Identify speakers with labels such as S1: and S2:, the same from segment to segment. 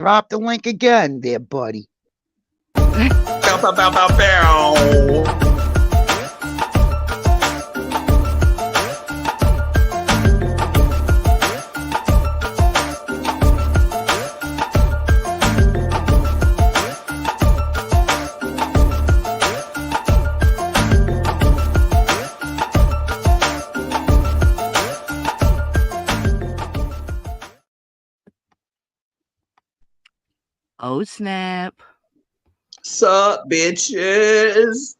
S1: Drop the link again there, buddy.
S2: Bow, bow, bow, bow, bow.
S3: Oh, snap.
S2: Sup, bitches?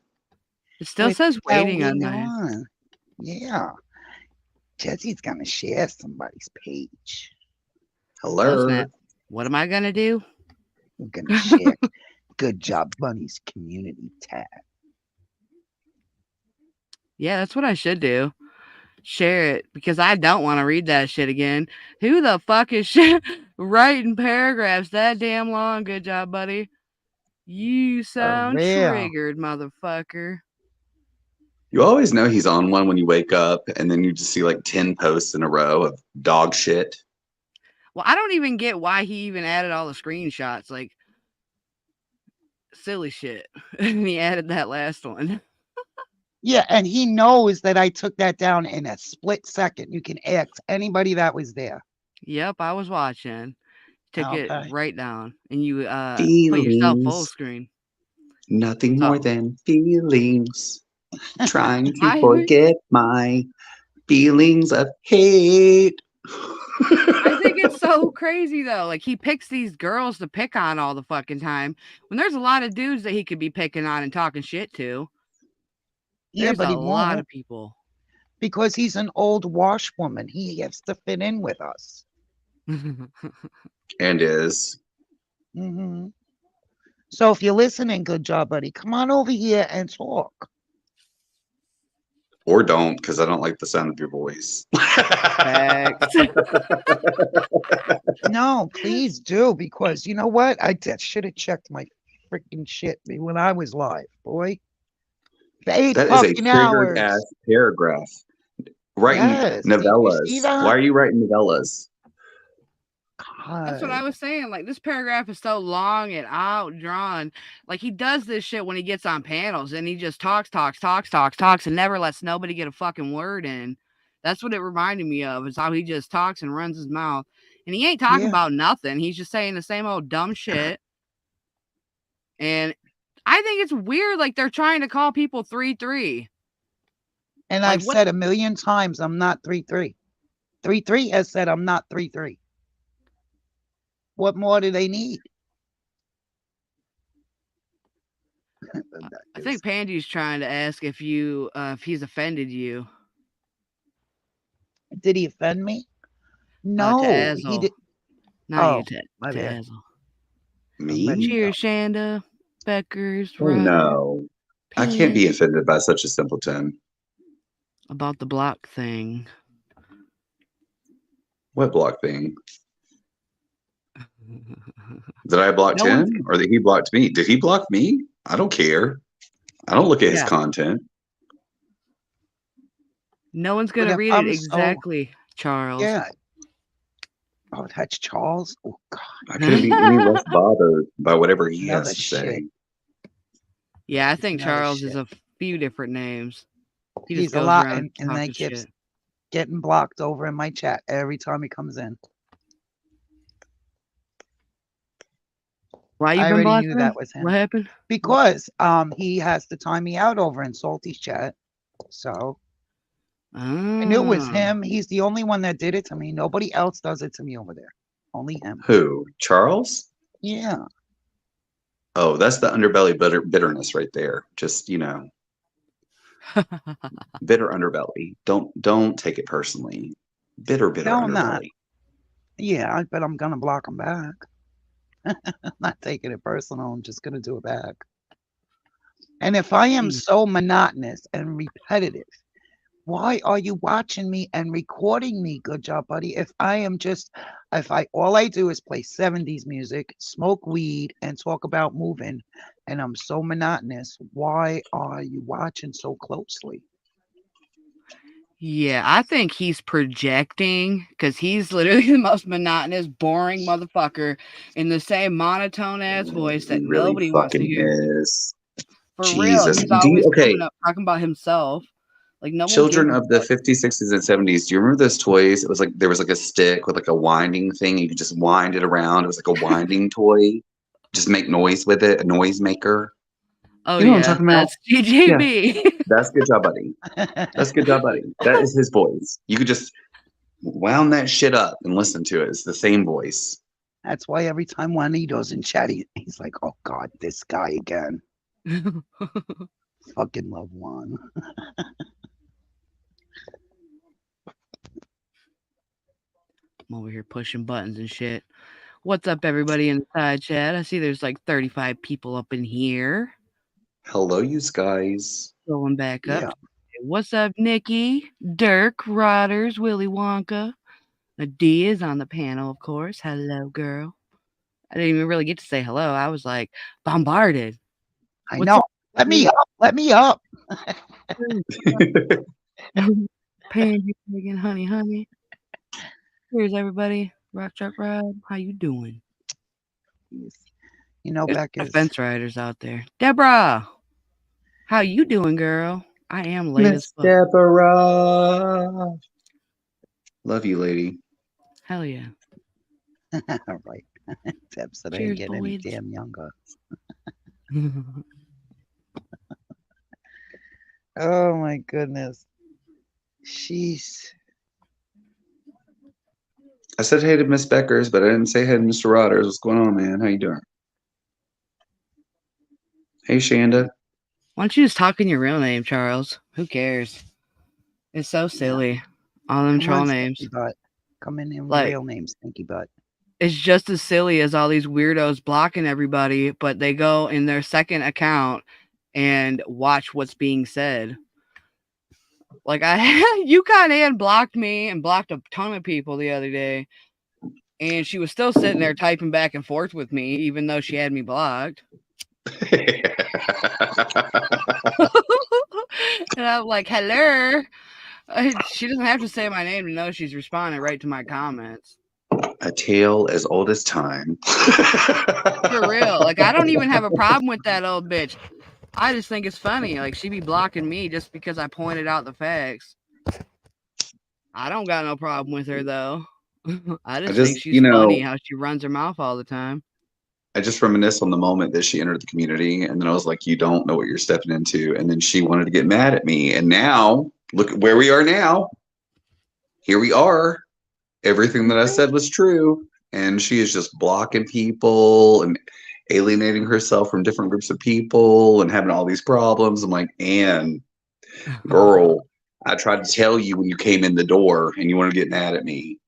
S3: It still says waiting on
S1: going
S3: mine.
S1: on? Yeah. Jezzy's gonna share somebody's page.
S3: Oh,
S2: Hello.
S3: snap. What am I going to do?
S1: We're gonna share Good Job Bunny's community tab.
S3: Yeah, that's what I should do. Share it because I don't want to read that shit again. Who the fuck is writing paragraphs that damn long? Good job, buddy. You sound
S1: real.
S3: triggered, motherfucker.
S2: You always know he's on one when you wake up, and then you just see like 10 posts in a row of dog shit.
S3: Well, I don't even get why he even added all the screenshots. Like, silly shit. And he added that last one.
S1: Yeah, and he knows that I took that down in a split second. You can ask anybody that was there.
S3: Yep, I was watching. Took it
S1: Okay.
S3: right down. And you put yourself full
S2: Feelings.
S3: screen.
S2: Nothing more
S3: So-
S2: than feelings. Trying to
S3: I-
S2: forget my feelings of hate.
S3: I think it's so crazy though. Like he picks these girls to pick on all the fucking time when there's a lot of dudes that he could be picking on and talking shit to.
S1: Yeah,
S3: There's
S1: but
S3: a
S1: he
S3: lot
S1: won't
S3: of people.
S1: because he's an old washwoman. He has to fit in with us.
S2: And is.
S1: Hmm. So if you're listening, Good Job Buddy, come on over here and talk.
S2: Or don't, because I don't like the sound of your voice.
S3: Facts.
S1: No, please do, because you know what? I should have checked my freaking shit when I was live, boy. For 8
S2: That is a
S1: fucking
S2: triggered
S1: hours.
S2: ass paragraph. Writing
S1: Yes, did you
S2: novellas.
S1: see that?
S2: Why are you writing novellas?
S3: That's what I was saying. Like this paragraph is so long and outdrawn. Like he does this shit when he gets on panels and he just talks and never lets nobody get a fucking word in. That's what it reminded me of, is how he just talks and runs his mouth. And he ain't talking
S1: Yeah.
S3: about nothing. He's just saying the same old dumb shit. And I think it's weird, like they're trying to call people 3-3.
S1: And
S3: Like,
S1: I've said a million times I'm not 3-3. 3-3 has said I'm not 3-3. What more do they need?
S3: I think Pandy's trying to ask if you if he's offended you.
S1: Did he offend me? No,
S3: To
S1: he
S3: Azel.
S1: did.
S3: Not
S1: Oh,
S3: you, to
S1: my bad.
S3: Azel.
S2: Me?
S3: Cheeerz, Shanda, Becker's,
S2: Oh,
S3: Ryder,
S2: no. I can't be offended by such a simpleton.
S3: about the block thing.
S2: What block thing? Did I block
S1: No
S2: him
S1: one's-
S2: or that he blocked me? Did he block me? I don't care. I don't look at his
S3: Yeah.
S2: content.
S3: No one's
S1: But
S3: gonna
S1: if
S3: read
S1: I'm
S3: it
S1: so-
S3: exactly, Charles.
S1: Yeah. Oh, that's Charles. Oh God.
S2: I couldn't be any less bothered by whatever he
S1: Another
S2: has to say.
S1: shit.
S3: Yeah, I think
S1: another
S3: Charles is
S1: shit.
S3: a few different names. He
S1: He's
S3: just
S1: a
S3: goes
S1: lot,
S3: around
S1: and they
S3: talking
S1: keep
S3: shit.
S1: getting blocked over in my chat every time he comes in.
S3: Why you
S1: I
S3: been
S1: already
S3: blocking
S1: knew
S3: him?
S1: that was him.
S3: What happened?
S1: Because he has to time me out over in Salty's chat. So I knew it was
S3: Ah.
S1: him. He's the only one that did it to me. Nobody else does it to me over there. Only him.
S2: Who? Charles?
S1: Yeah.
S2: Oh, that's the underbelly bitterness right there. Just, bitter underbelly. Don't take it personally. Bitter
S1: No, I'm not.
S2: underbelly.
S1: Yeah, but I'm gonna block him back. I'm not taking it personal. I'm just gonna do it back. And if I am so monotonous and repetitive, why are you watching me and recording me? Good job, buddy. If all I do is play 70s music, smoke weed, and talk about moving, and I'm so monotonous, why are you watching so closely?
S3: Yeah, I think he's projecting because he's literally the most monotonous, boring motherfucker in the same monotone ass voice
S2: He
S3: that
S2: really
S3: nobody wants to
S2: fucking
S3: hear.
S2: is.
S3: For real,
S2: Jesus.
S3: he's always
S2: Okay,
S3: coming up talking about himself. Like no one gives
S2: children
S3: a
S2: of the
S3: fuck.
S2: 50s, 60s, and 70s, do you remember those toys? It was like there was like a stick with like a winding thing. You could just wind it around. It was like a winding toy. Just make noise with it, a noise maker.
S3: Oh
S2: You know what I'm
S3: yeah,
S2: talking about?
S3: that's
S2: Yeah.
S3: GGB.
S2: That's good job, buddy. That's good job, buddy. That is his voice. You could just wound that shit up and listen to it. It's the same voice.
S1: That's why every time Juanito's in chat, he's like, "Oh God, this guy again." Fucking love Juan.
S3: I'm over here pushing buttons and shit. What's up, everybody in the side chat? I see there's like 35 people up in here.
S2: Hello, you guys.
S3: Going back up.
S1: Yeah.
S3: What's up, Nikki? Dirk, Rodders, Willy Wonka. Adia is on the panel, of course. Hello, girl. I didn't even really get to say hello. I was like bombarded.
S1: I
S3: What's
S1: know.
S3: up?
S1: Let me up. Let me up.
S3: Pandy, again, honey. Here's everybody. Rock Truck Ride. How you doing?
S1: You know,
S3: There's
S1: back
S3: no
S1: as
S3: fence riders out there. Deborah, how you doing, girl? I am late as
S2: Miss
S3: fuck.
S2: Deborah. Love you, lady.
S3: Hell yeah.
S1: right. Deb said I
S3: Cheers,
S1: ain't getting any
S3: boys.
S1: damn younger. Oh my goodness. Sheesh.
S2: I said hey to Miss Beckers, but I didn't say hey to Mr. Rodders. What's going on, man? How you doing? Hey, Shanda.
S3: Why don't you just talk in your real name, Charles? Who cares? It's so silly. All them
S1: Come
S3: troll
S1: on,
S3: names.
S1: Stinky Butt. Come in
S3: Like,
S1: real name, Stinky Butt.
S3: it's just as silly as all these weirdos blocking everybody, but they go in their second account and watch what's being said. Like Yukon Ann blocked me and blocked a ton of people the other day, and she was still sitting there typing back and forth with me, even though she had me blocked. And I'm like, hello. She doesn't have to say my name to know she's responding right to my comments.
S2: A tale as old as time.
S3: For real. Like, I don't even have a problem with that old bitch. I just think it's funny. Like, she be blocking me just because I pointed out the facts. I don't got no problem with her, though. I just think she's funny how she runs her mouth all the time.
S2: I just reminisce on the moment that she entered the community, and then I was like, you don't know what you're stepping into. And then she wanted to get mad at me. And now, look at where we are now. Here we are. Everything that I said was true. And she is just blocking people and alienating herself from different groups of people and having all these problems. I'm like, Ann, girl, I tried to tell you when you came in the door and you want to get mad at me.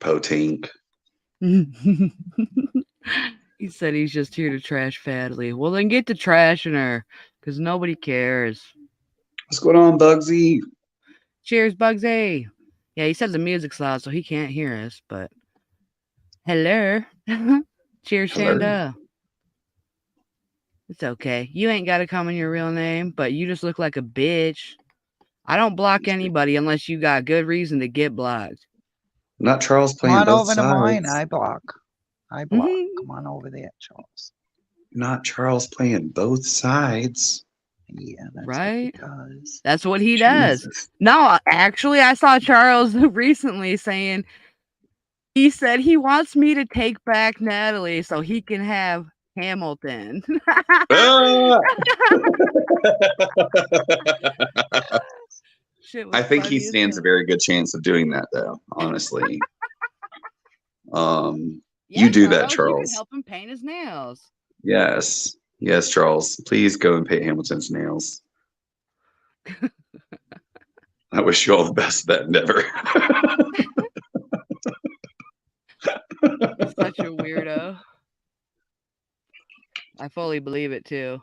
S2: Potink.
S3: He said he's just here to trash Fadley. Well, then get to trashing her, because nobody cares.
S2: What's going on, Bugsy?
S3: Cheers, Bugsy. Yeah, he said the music's loud, so he can't hear us, but hello. Cheers,
S2: Hello.
S3: Shanda. It's okay. You ain't got to come in your real name, but you just look like a bitch. I don't block anybody unless you got good reason to get blocked.
S2: Not Charles playing
S1: Come on
S2: both
S1: over
S2: sides.
S1: to mine. I block. Come on over there, Charles.
S2: Not Charles playing both sides.
S1: Yeah, that's
S3: right.
S1: What he does.
S3: That's what he does. No, actually, I saw Charles recently saying he said he wants me to take back Natalie so he can have Hamilton.
S2: I think he stands a very good chance of doing that, though. Honestly, you do that, Charles.
S3: You can help him paint his nails.
S2: Yes, Charles. Please go and paint Hamilton's nails. I wish you all the best of that endeavor.
S3: He's such a weirdo. I fully believe it too.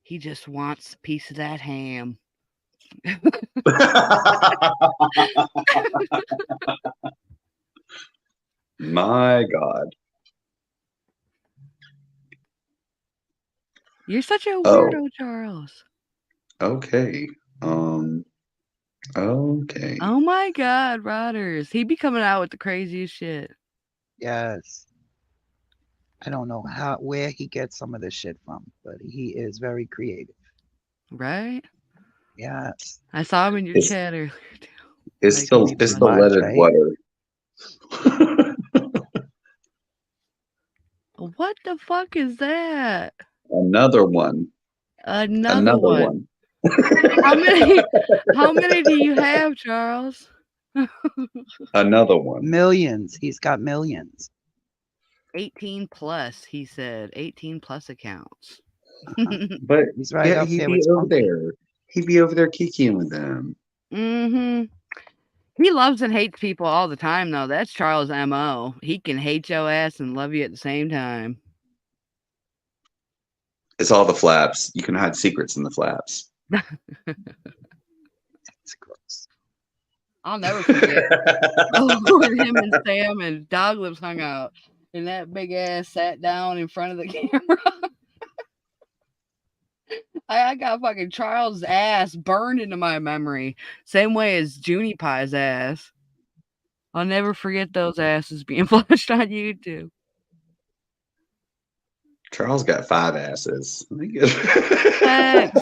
S3: He just wants a piece of that ham.
S2: My God.
S3: You're such a
S2: Oh,
S3: weirdo, Charles.
S2: okay. Okay.
S3: Oh my God, Rodders. He be coming out with the craziest shit.
S1: Yes. I don't know where he gets some of this shit from, but he is very creative.
S3: Right?
S1: Yes.
S3: I saw him in your
S2: It's
S3: chat earlier too.
S2: it's
S3: That can
S2: the
S3: be
S2: it's
S1: Too
S2: the
S3: funny.
S1: much,
S2: leaded
S1: right?
S2: water.
S3: What the fuck is that?
S2: Another one.
S3: Another
S2: Another
S3: one.
S2: one.
S3: How many? How many do you have, Charles?
S2: Another one.
S1: Millions. He's got millions.
S3: 18 plus, he said. 18 plus accounts.
S2: But
S1: He's right
S2: yeah,
S1: up
S2: he'd
S1: there with
S2: be over
S1: Spunky.
S2: there. He'd be over there kikiing with them.
S3: Mm-hmm. He loves and hates people all the time, though. That's Charles' MO. He can hate your ass and love you at the same time.
S2: It's all the flaps. You can hide secrets in the flaps.
S1: It's gross.
S3: I'll never forget when him and Sam and Doglips hung out, and that big ass sat down in front of the camera. I got fucking Charles' ass burned into my memory, same way as Junie Pie's ass. I'll never forget those asses being flashed on YouTube.
S2: Charles got 5 asses.
S3: Thanks.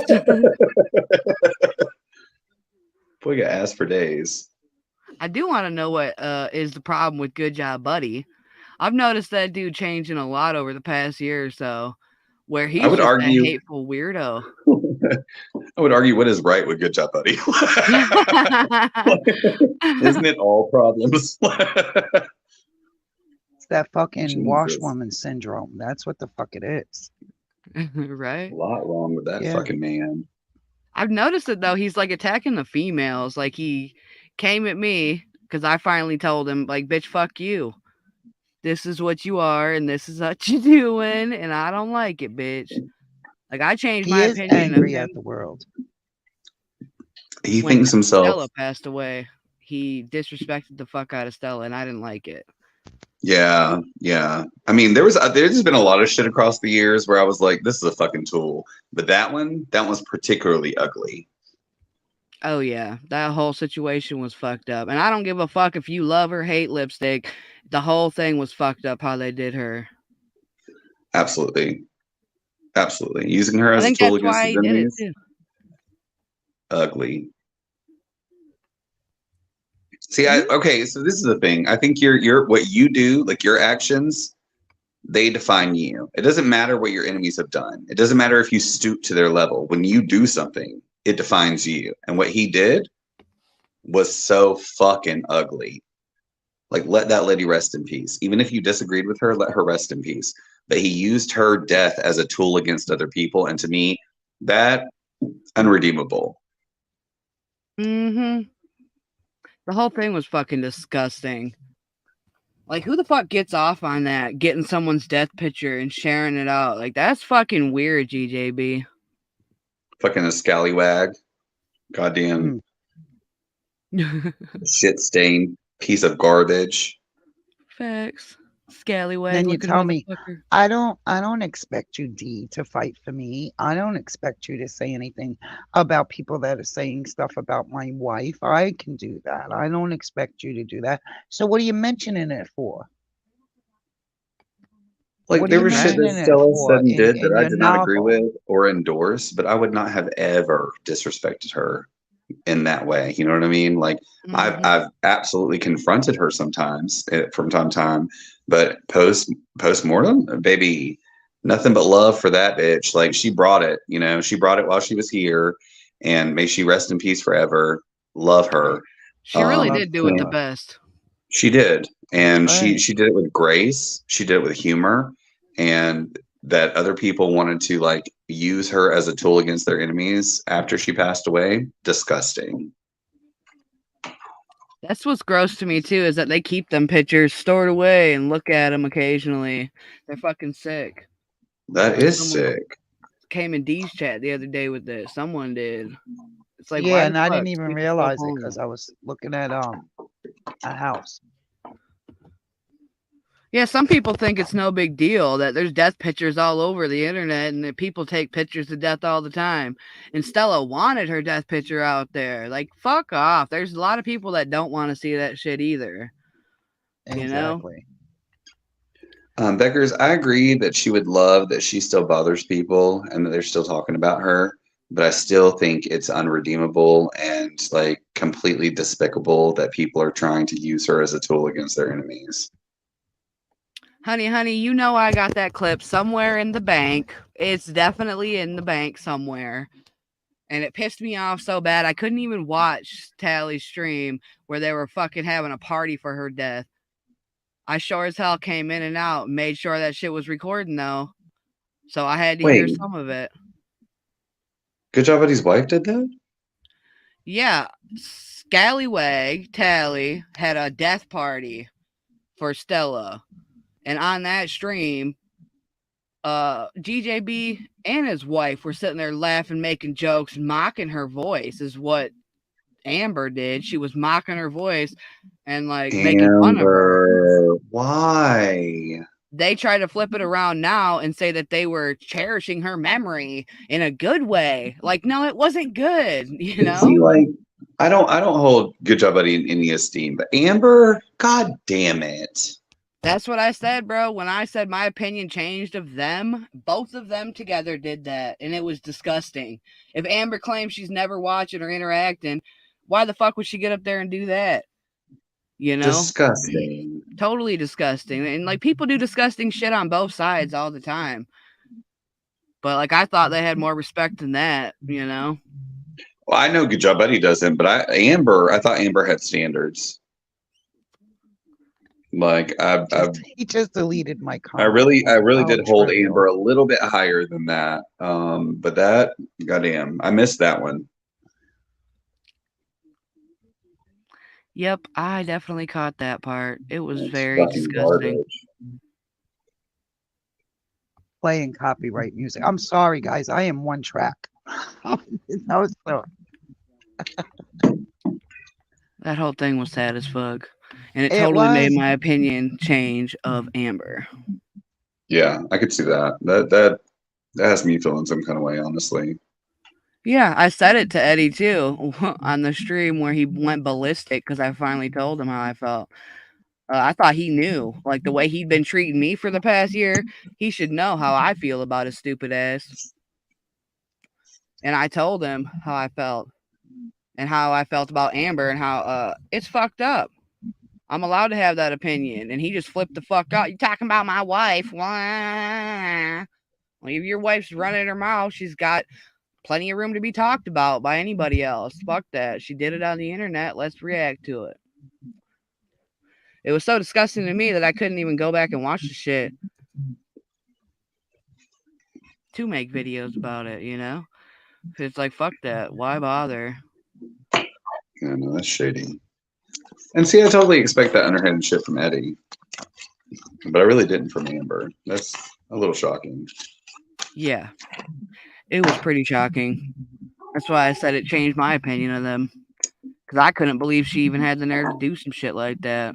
S2: Boy got ass for days.
S3: I do want to know what is the problem with Good Job Buddy. I've noticed that dude changing a lot over the past year or so, where
S2: I
S3: he's
S2: would
S3: just a
S2: argue.
S3: hateful weirdo.
S2: I would argue what is right with Good Job Buddy. Isn't it all problems?
S1: It's that fucking
S2: Jesus.
S1: washwoman syndrome. That's what the fuck it is.
S3: Right?
S2: A lot wrong with that
S1: Yeah.
S2: fucking man.
S3: I've noticed it though. He's like attacking the females. Like he came at me because I finally told him, like, bitch, fuck you. This is what you are, and this is what you doing, and I don't like it, bitch. Like I changed
S1: He
S3: my
S1: is
S3: opinion of
S1: angry
S3: him
S1: at the world.
S2: He
S3: when
S2: thinks himself.
S3: Stella passed away. He disrespected the fuck out of Stella, and I didn't like it.
S2: Yeah, yeah. I mean, there's been a lot of shit across the years where I was like, this is a fucking tool. But that one's particularly ugly.
S3: Oh yeah, that whole situation was fucked up, and I don't give a fuck if you love or hate Lipstick. The whole thing was fucked up how they did her.
S2: Absolutely. Absolutely. Using her
S3: I
S2: as a
S3: think
S2: tool
S3: that's
S2: against
S3: why
S2: his
S3: he did it
S2: enemies.
S3: too.
S2: Ugly. See, okay, so this is the thing. I think you're what you do, like your actions, they define you. It doesn't matter what your enemies have done. It doesn't matter if you stoop to their level. When you do something, it defines you. And what he did was so fucking ugly. Like, let that lady rest in peace. Even if you disagreed with her, let her rest in peace. But he used her death as a tool against other people. And to me, that unredeemable.
S3: Mm-hmm. The whole thing was fucking disgusting. Like, who the fuck gets off on that? Getting someone's death picture and sharing it out. Like, that's fucking weird, GJB.
S2: Fucking a scallywag. Goddamn shit stained piece of garbage.
S3: Facts. Scallywag
S1: Then you
S3: looking
S1: tell me,
S3: motherfucker.
S1: I don't expect you, D, to fight for me. I don't expect you to say anything about people that are saying stuff about my wife. I can do that. I don't expect you to do that. So what are you mentioning it for?
S2: Like,
S1: What are
S2: there
S1: you
S2: was shit that
S1: mentioning it
S2: Stella said
S1: for
S2: and did that
S1: in
S2: I
S1: your
S2: did not agree
S1: novel?
S2: with or endorse, but I would not have ever disrespected her in that way. You know what I mean? Like,
S3: Mhm.
S2: I've absolutely confronted her sometimes from time to time, but post mortem, baby, nothing but love for that bitch. Like, she brought it. You know, she brought it while she was here, and may she rest in peace forever. Love her.
S3: She really
S1: Love
S3: did do it the
S2: Yeah,
S3: best.
S2: she did, and
S1: That's right.
S2: she did it with grace. She did it with humor, and that other people wanted to like use her as a tool against their enemies after she passed away. Disgusting.
S3: That's what's gross to me too, is that they keep them pictures stored away and look at them occasionally. They're fucking sick.
S2: That
S3: Like
S2: is
S3: someone
S2: sick.
S3: came in D's chat the other day with this. Someone did. It's like, why
S1: Yeah,
S3: the
S1: and I
S3: fuck?
S1: didn't even
S3: Make yourself
S1: realize it
S3: homeless.
S1: because I was looking at a house.
S3: Yeah, some people think it's no big deal that there's death pictures all over the internet and that people take pictures of death all the time. And Stella wanted her death picture out there. Like, fuck off. There's a lot of people that don't want to see that shit either. You know?
S1: Exactly.
S2: Beckers, I agree that she would love that she still bothers people and that they're still talking about her, but I still think it's unredeemable and like completely despicable that people are trying to use her as a tool against their enemies.
S3: Honey, you know I got that clip somewhere in the bank. It's definitely in the bank somewhere. And it pissed me off so bad I couldn't even watch Tally's stream where they were fucking having a party for her death. I sure as hell came in and out, made sure that shit was recording though. So I had to hear some of it.
S2: Good Job Buddy's wife did that?
S3: Yeah. Scallywag Tally had a death party for Stella. And on that stream, GJB and his wife were sitting there laughing, making jokes, mocking her voice is what Amber did. She was mocking her voice and like making fun of her.
S2: Why?
S3: They try to flip it around now and say that they were cherishing her memory in a good way. Like, no, it wasn't good, you know?
S2: See, like, I don't hold Good Job Buddy in any esteem, but Amber, god damn it.
S3: That's what I said, bro. When I said my opinion changed of them, both of them together did that, and it was disgusting. If Amber claims she's never watching or interacting, why the fuck would she get up there and do that? You know?
S2: Disgusting.
S3: Totally disgusting. And like people do disgusting shit on both sides all the time. But like I thought they had more respect than that, you know?
S2: Well, I know Good Job Buddy doesn't, but I thought Amber had standards. Like
S1: he just deleted my comment.
S2: I really did hold Amber a little bit higher than that. But that, goddamn, I missed that one.
S3: Yep, I definitely caught that part. It was very disgusting. Garbage.
S1: Playing copyright music. I'm sorry, guys. I am one track. No, so.
S3: That whole thing was sad as fuck. And it totally made my opinion change of Amber.
S2: Yeah, I could see that. That has me feeling some kind of way, honestly.
S3: Yeah, I said it to Eddie too on the stream where he went ballistic because I finally told him how I felt. I thought he knew, like the way he'd been treating me for the past year, he should know how I feel about his stupid ass. And I told him how I felt and how I felt about Amber and how it's fucked up. I'm allowed to have that opinion. And he just flipped the fuck out. You talking about my wife? Well, if your wife's running her mouth, she's got plenty of room to be talked about by anybody else. Fuck that. She did it on the internet. Let's react to it. It was so disgusting to me that I couldn't even go back and watch the shit to make videos about it, you know? It's like, fuck that. Why bother?
S2: Yeah, no, that's shady. And see, I totally expect that underhanded shit from Eddie. But I really didn't from Amber. That's a little shocking.
S3: Yeah. It was pretty shocking. That's why I said it changed my opinion of them. Because I couldn't believe she even had the nerve to do some shit like that.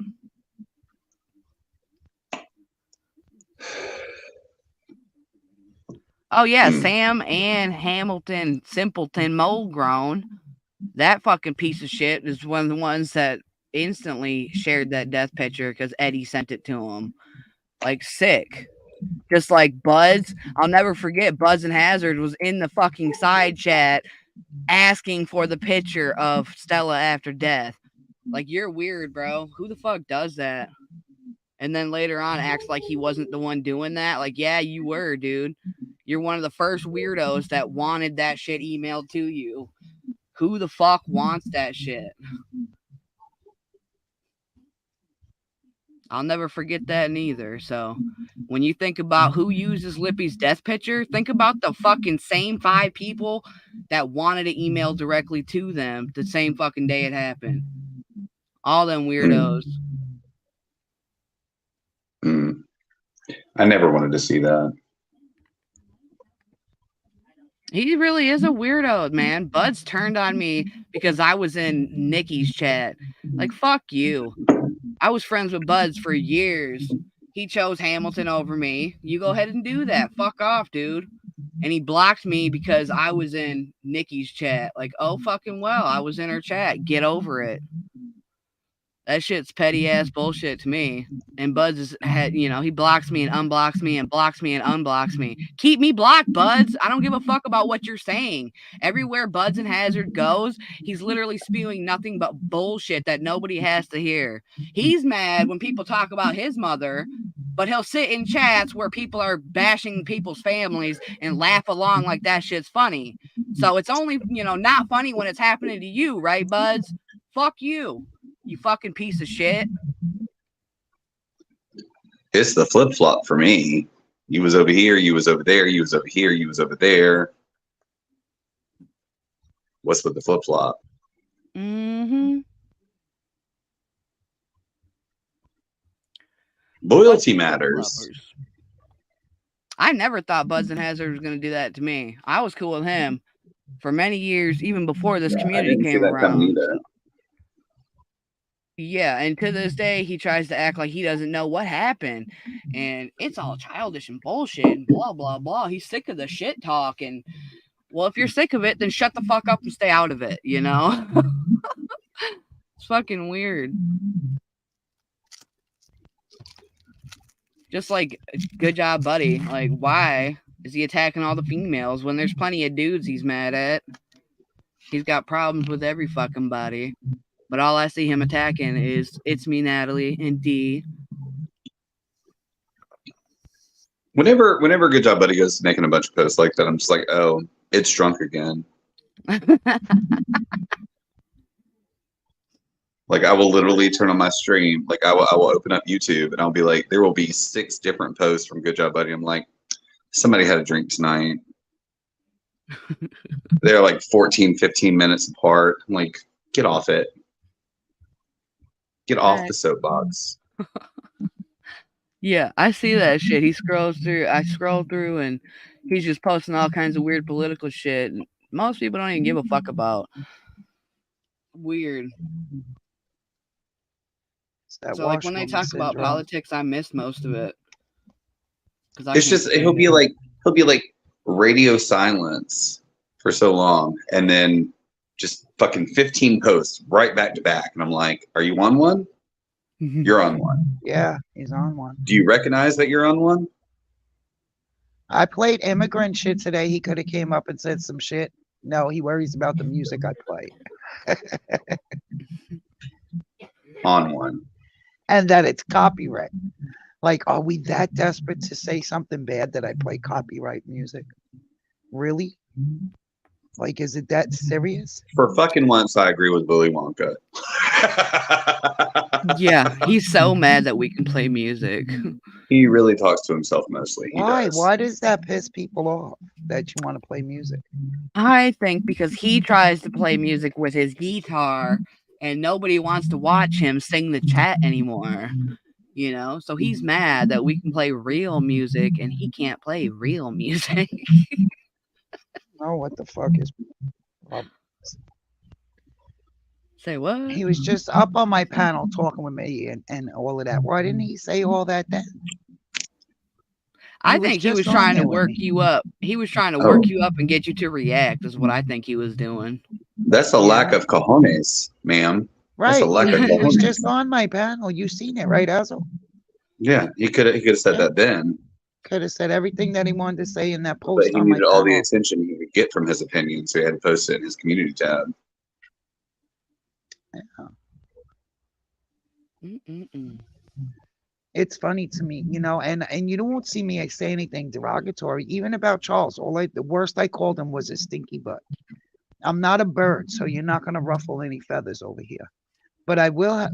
S3: Oh, yeah, Sam and Hamilton Simpleton Molegrown. That fucking piece of shit is one of the ones that instantly shared that death picture because Eddie sent it to him. Like, sick. Just like Buzz. I'll never forget Buzz and Hazard was in the fucking side chat asking for the picture of Stella after death. Like, you're weird, bro. Who the fuck does that? And then later on acts like he wasn't the one doing that. Like, yeah, you were, dude. You're one of the first weirdos that wanted that shit emailed to you. Who the fuck wants that shit? I'll never forget that neither. So when you think about who uses Lippy's death picture, think about the fucking same 5 people that wanted to email directly to them the same fucking day it happened. All them weirdos.
S2: I never wanted to see that.
S3: He really is a weirdo, man. Bud's turned on me because I was in Nikki's chat. Like, fuck you. I was friends with Buds for years. He chose Hamilton over me. You go ahead and do that. Fuck off, dude. And he blocked me because I was in Nikki's chat. Like, oh, fucking well, I was in her chat. Get over it. That shit's petty ass bullshit to me. And Buds had, he blocks me and unblocks me and blocks me and unblocks me. Keep me blocked, Buds. I don't give a fuck about what you're saying. Everywhere Buds and Hazard goes, he's literally spewing nothing but bullshit that nobody has to hear. He's mad when people talk about his mother, but he'll sit in chats where people are bashing people's families and laugh along like that shit's funny. So it's only, not funny when it's happening to you, right, Buds? Fuck you. You fucking piece of shit.
S2: It's the flip-flop for me. You was over here, you was over there, you was over here, you was over there. What's with the flip-flop?
S3: Mm-hmm.
S2: Loyalty matters.
S3: I never thought Buds and Hazard was going to do that to me. I was cool with him for many years, even before this community came around. Yeah, and to this day, he tries to act like he doesn't know what happened. And it's all childish and bullshit and blah, blah, blah. He's sick of the shit talk. And, well, if you're sick of it, then shut the fuck up and stay out of it, It's fucking weird. Just like, good job, buddy. Like, why is he attacking all the females when there's plenty of dudes he's mad at? He's got problems with every fucking body. But all I see him attacking is It's Me, Natalie, and D.
S2: Whenever Good Job Buddy goes making a bunch of posts like that, I'm just like, oh, it's drunk again. Like, I will literally turn on my stream. Like, I will open up YouTube, and I'll be like, there will be 6 different posts from Good Job Buddy. I'm like, somebody had a drink tonight. They're like 14, 15 minutes apart. I'm like, get off it. Get off the soapbox.
S3: Yeah, I see that shit. I scroll through, and he's just posting all kinds of weird political shit. Most people don't even give a fuck about. Weird. So, like, when they talk about politics, I miss most of it.
S2: It's just he'll be like radio silence for so long, and then just fucking 15 posts right back to back, and I'm like, are you on one? You're on one.
S1: Yeah, he's on one.
S2: Do you recognize that you're on one?
S1: I played immigrant shit today. He could have came up and said some shit. No, he worries about the music I play.
S2: On one.
S1: And that it's copyright. Like, are we that desperate to say something bad that I play copyright music? Really? Like, is it that serious?
S2: For fucking once, I agree with Willy Wonka.
S3: Yeah, he's so mad that we can play music.
S2: He really talks to himself mostly.
S1: Why? Why does that piss people off that you want to play music?
S3: I think because he tries to play music with his guitar and nobody wants to watch him sing the chat anymore. So he's mad that we can play real music and he can't play real music.
S1: Oh, what the fuck is
S3: Say what?
S1: He was just up on my panel talking with me and all of that. Why didn't he say all that then?
S3: I think he was trying to work you up. He was trying to work you up and get you to react is what I think he was doing.
S2: That's a lack of cojones, ma'am.
S1: Right.
S2: That's a lack of cojones.
S1: He was just on my panel. You seen it, right, Azel?
S2: Yeah, he could have said that then.
S1: Could have said everything that he wanted to say in that post.
S2: But he needed all the attention he could get from his opinion, so he had to post it in his community tab.
S1: Yeah. It's funny to me, and you don't see me say anything derogatory, even about Charles. The worst I called him was a stinky butt. I'm not a bird, so you're not going to ruffle any feathers over here. But I will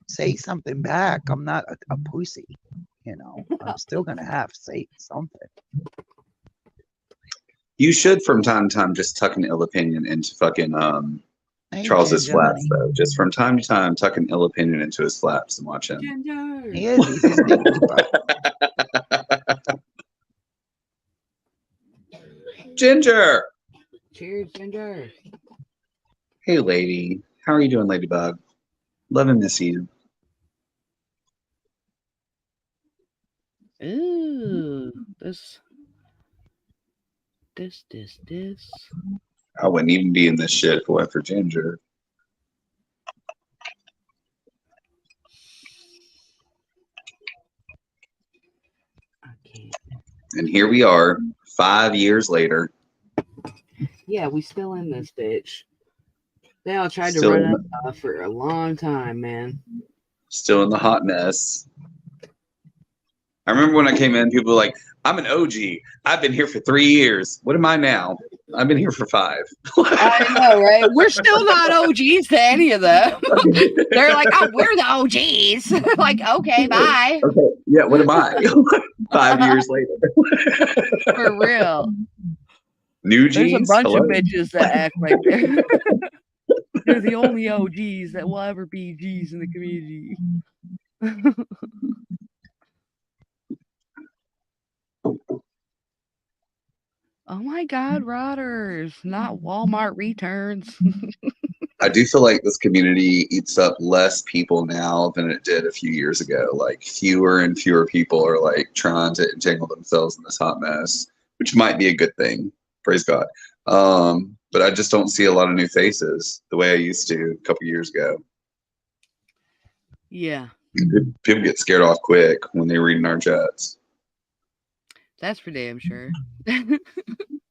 S1: say something back. I'm not a pussy, I'm still going to have to say something.
S2: You should, from time to time, just tuck an ill opinion into fucking Charles's flaps, though. Just from time to time, tuck an ill opinion into his flaps and watch him.
S3: Ginger.
S1: He is. He's a stinky butt.
S2: Ginger.
S3: Cheers, Ginger.
S2: Hey, lady. How are you doing, Ladybug? Love and miss you.
S3: Ooh, this.
S2: I wouldn't even be in this shit if it went for Ginger.
S3: Okay.
S2: And here we are, 5 years later.
S3: Yeah, we still in this bitch. They all tried to run us off for a long time, man.
S2: Still in the hot mess. I remember when I came in, people were like, I'm an OG. I've been here for 3 years. What am I now? I've been here for 5.
S3: I know, right? We're still not OGs to any of them. They're like, oh, we're the OGs. Like, okay, bye.
S2: Okay, yeah, what am I? 5 years later.
S3: For real.
S2: New G's?
S3: There's a bunch of bitches that act like they're the only OGs that will ever be G's in the community. Oh my God, Rotters, not Walmart returns.
S2: I do feel like this community eats up less people now than it did a few years ago. Like fewer and fewer people are like trying to entangle themselves in this hot mess, which might be a good thing. Praise God. But I just don't see a lot of new faces the way I used to a couple years ago.
S3: Yeah.
S2: People get scared off quick when they're reading our chats.
S3: That's for damn sure.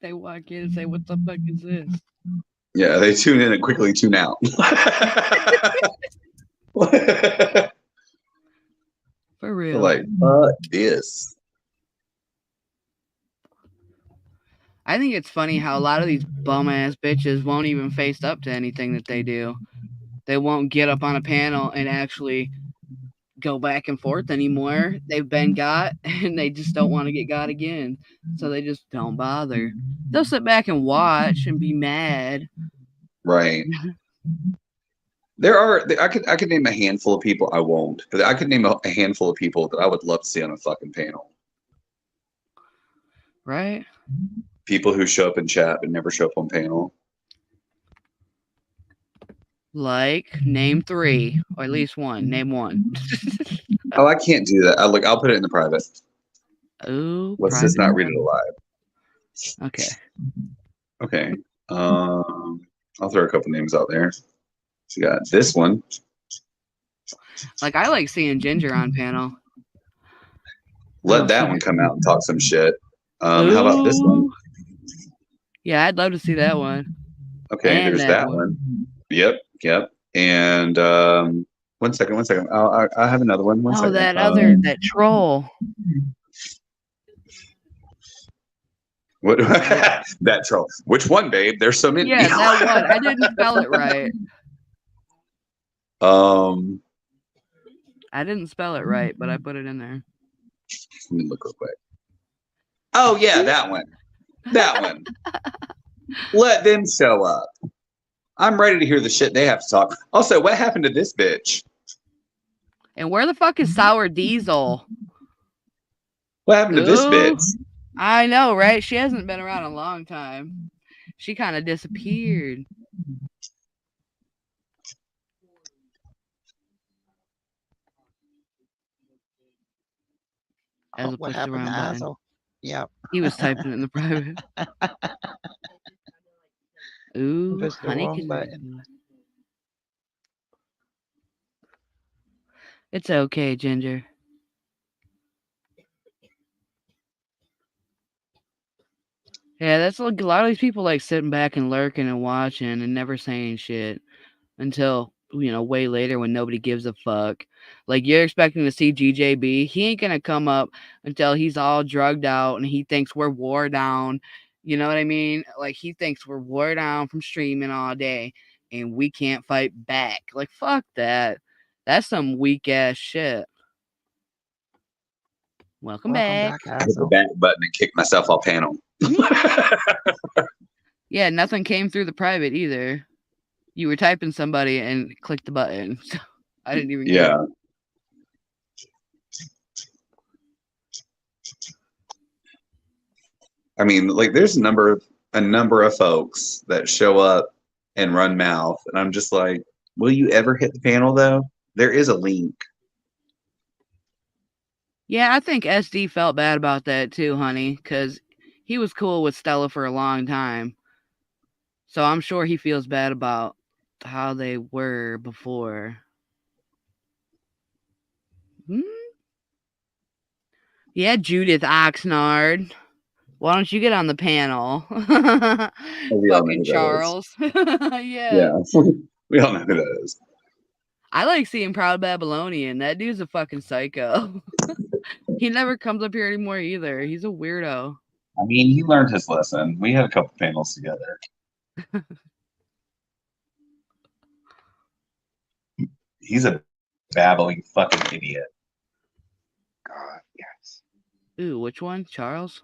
S3: They walk in and say, what the fuck is this?
S2: Yeah, they tune in and quickly tune out.
S3: For real.
S2: Like, fuck this.
S3: I think it's funny how a lot of these bum-ass bitches won't even face up to anything that they do. They won't get up on a panel and actually go back and forth anymore. They've been got, and they just don't want to get got again. So they just don't bother. They'll sit back and watch and be mad.
S2: Right. I could name a handful of people. I won't, but I could name a handful of people that I would love to see on a fucking panel.
S3: Right?
S2: People who show up in chat but never show up on panel.
S3: Like, name 3, or at least one. Name 1.
S2: Oh, I can't do that. I'll put it in the private.
S3: Oh,
S2: let's just not read it alive.
S3: Okay.
S2: Okay. I'll throw a couple names out there. So you got this one.
S3: Like, I like seeing Ginger on panel.
S2: Let that one come out and talk some shit. How about this one?
S3: Yeah, I'd love to see that one.
S2: Okay, and there's that one. Yep. And one second. I have another one. One second.
S3: That troll.
S2: What? That troll. Which one, babe? There's so many.
S3: Yeah, that one. I didn't spell it right. I didn't spell it right, but I put it in there.
S2: Let me look real quick. Oh yeah, that one. That one. Let them show up. I'm ready to hear the shit they have to talk. Also, what happened to this bitch?
S3: And where the fuck is Sour Diesel?
S2: What happened to this bitch?
S3: I know, right? She hasn't been around a long time. She kind of disappeared. As
S1: what happened to Azo? Yeah.
S3: He was typing it in the private. Ooh, honey button. It's okay, Ginger. Yeah, that's like a lot of these people like sitting back and lurking and watching and never saying shit until, way later when nobody gives a fuck. Like, you're expecting to see GJB. He ain't gonna come up until he's all drugged out and he thinks we're wore down. You know what I mean? Like, he thinks we're wore down from streaming all day and we can't fight back. Like, fuck that. That's some weak ass shit. Welcome back.
S2: Hit the back button and kick myself off panel.
S3: Yeah, nothing came through the private either. You were typing somebody and clicked the button. So I didn't even get it.
S2: I mean, like, there's a number of folks that show up and run mouth, and I'm just like, will you ever hit the panel though? There is a link.
S3: Yeah, I think SD felt bad about that too, honey, because he was cool with Stella for a long time. So I'm sure he feels bad about how they were before. Hmm? Yeah, Judith Oxnard. Why don't you get on the panel?
S2: We all know
S3: Fucking
S2: who that is.
S3: Charles. Yeah.
S2: Yeah, we all know who that is.
S3: I like seeing Proud Babylonian. That dude's a fucking psycho. He never comes up here anymore either. He's a weirdo.
S2: I mean, he learned his lesson. We had a couple panels together. He's a babbling fucking idiot.
S1: God, yes.
S3: Ooh, which one? Charles?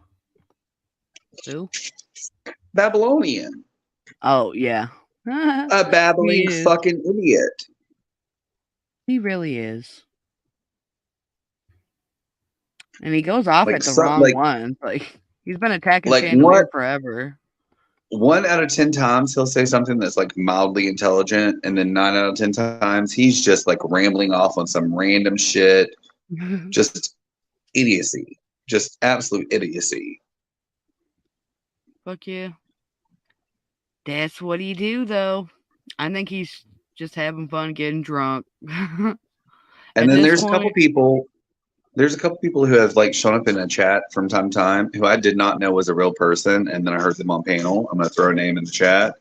S3: Who?
S2: Babylonian.
S3: Oh, yeah.
S2: A babbling fucking idiot.
S3: He really is. And he goes off
S2: Like
S3: at the
S2: some,
S3: wrong ones. Like, he's been attacking
S2: like
S3: Chandelier forever.
S2: 1 out of 10 times he'll say something that's like mildly intelligent, and then 9 out of 10 times he's just like rambling off on some random shit. Just idiocy. Just absolute idiocy.
S3: Fuck yeah. That's what he do, though. I think he's just having fun getting drunk.
S2: And then there's a couple people who have like shown up in a chat from time to time who I did not know was a real person, and then I heard them on panel. I'm gonna throw a name in the chat.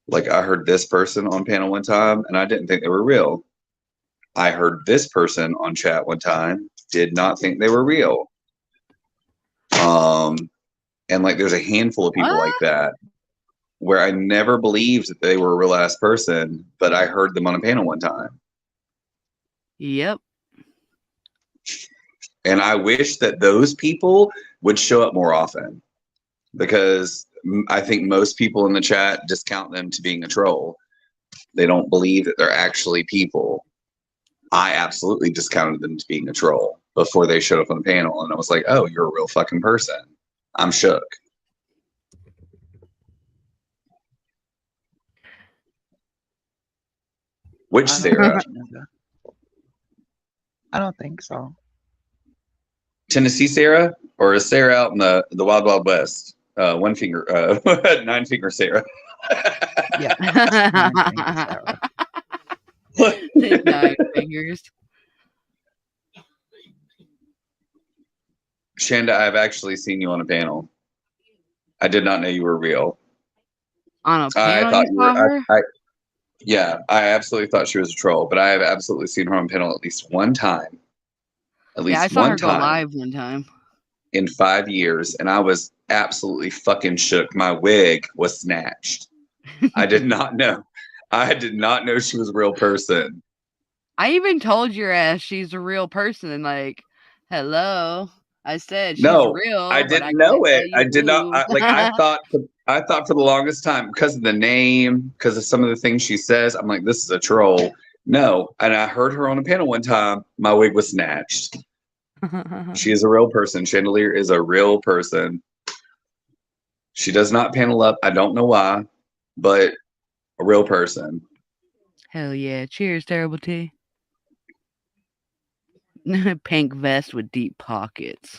S2: Like, I heard this person on panel one time and I didn't think they were real. I heard this person on chat one time, did not think they were real. And like there's a handful of people like that where I never believed that they were a real ass person, but I heard them on a panel one time.
S3: Yep.
S2: And I wish that those people would show up more often, because I think most people in the chat discount them to being a troll. They don't believe that they're actually people. I absolutely discounted them to being a troll before they showed up on the panel. And I was like, oh, you're a real fucking person. I'm shook. Which Sarah?
S1: I don't think so.
S2: Tennessee Sarah, or is Sarah out in the Wild Wild West? 1 finger, 9 finger Sarah.
S1: Yeah. 9 finger Sarah.
S3: 9 fingers.
S2: Shanda, I've actually seen you on a panel. I did not know you were real.
S3: On a panel,
S2: I thought
S3: you saw her?
S2: Yeah, I absolutely thought she was a troll, but I have absolutely seen her on panel at least one time. At least
S3: I saw
S2: one
S3: her
S2: time.
S3: go live one time.
S2: In 5 years, and I was absolutely fucking shook. My wig was snatched. I did not know. I did not know she was a real person.
S3: I even told your ass she's a real person, and like, hello. I said she's real.
S2: I didn't know it. I did not. I thought for the longest time, because of the name, because of some of the things she says, I'm like, this is a troll. No, and I heard her on a panel one time. My wig was snatched. She is a real person. Chandelier is a real person. She does not panel up. I don't know why, but a real person.
S3: Hell yeah. Cheers, Terrible T. Pink vest with deep pockets.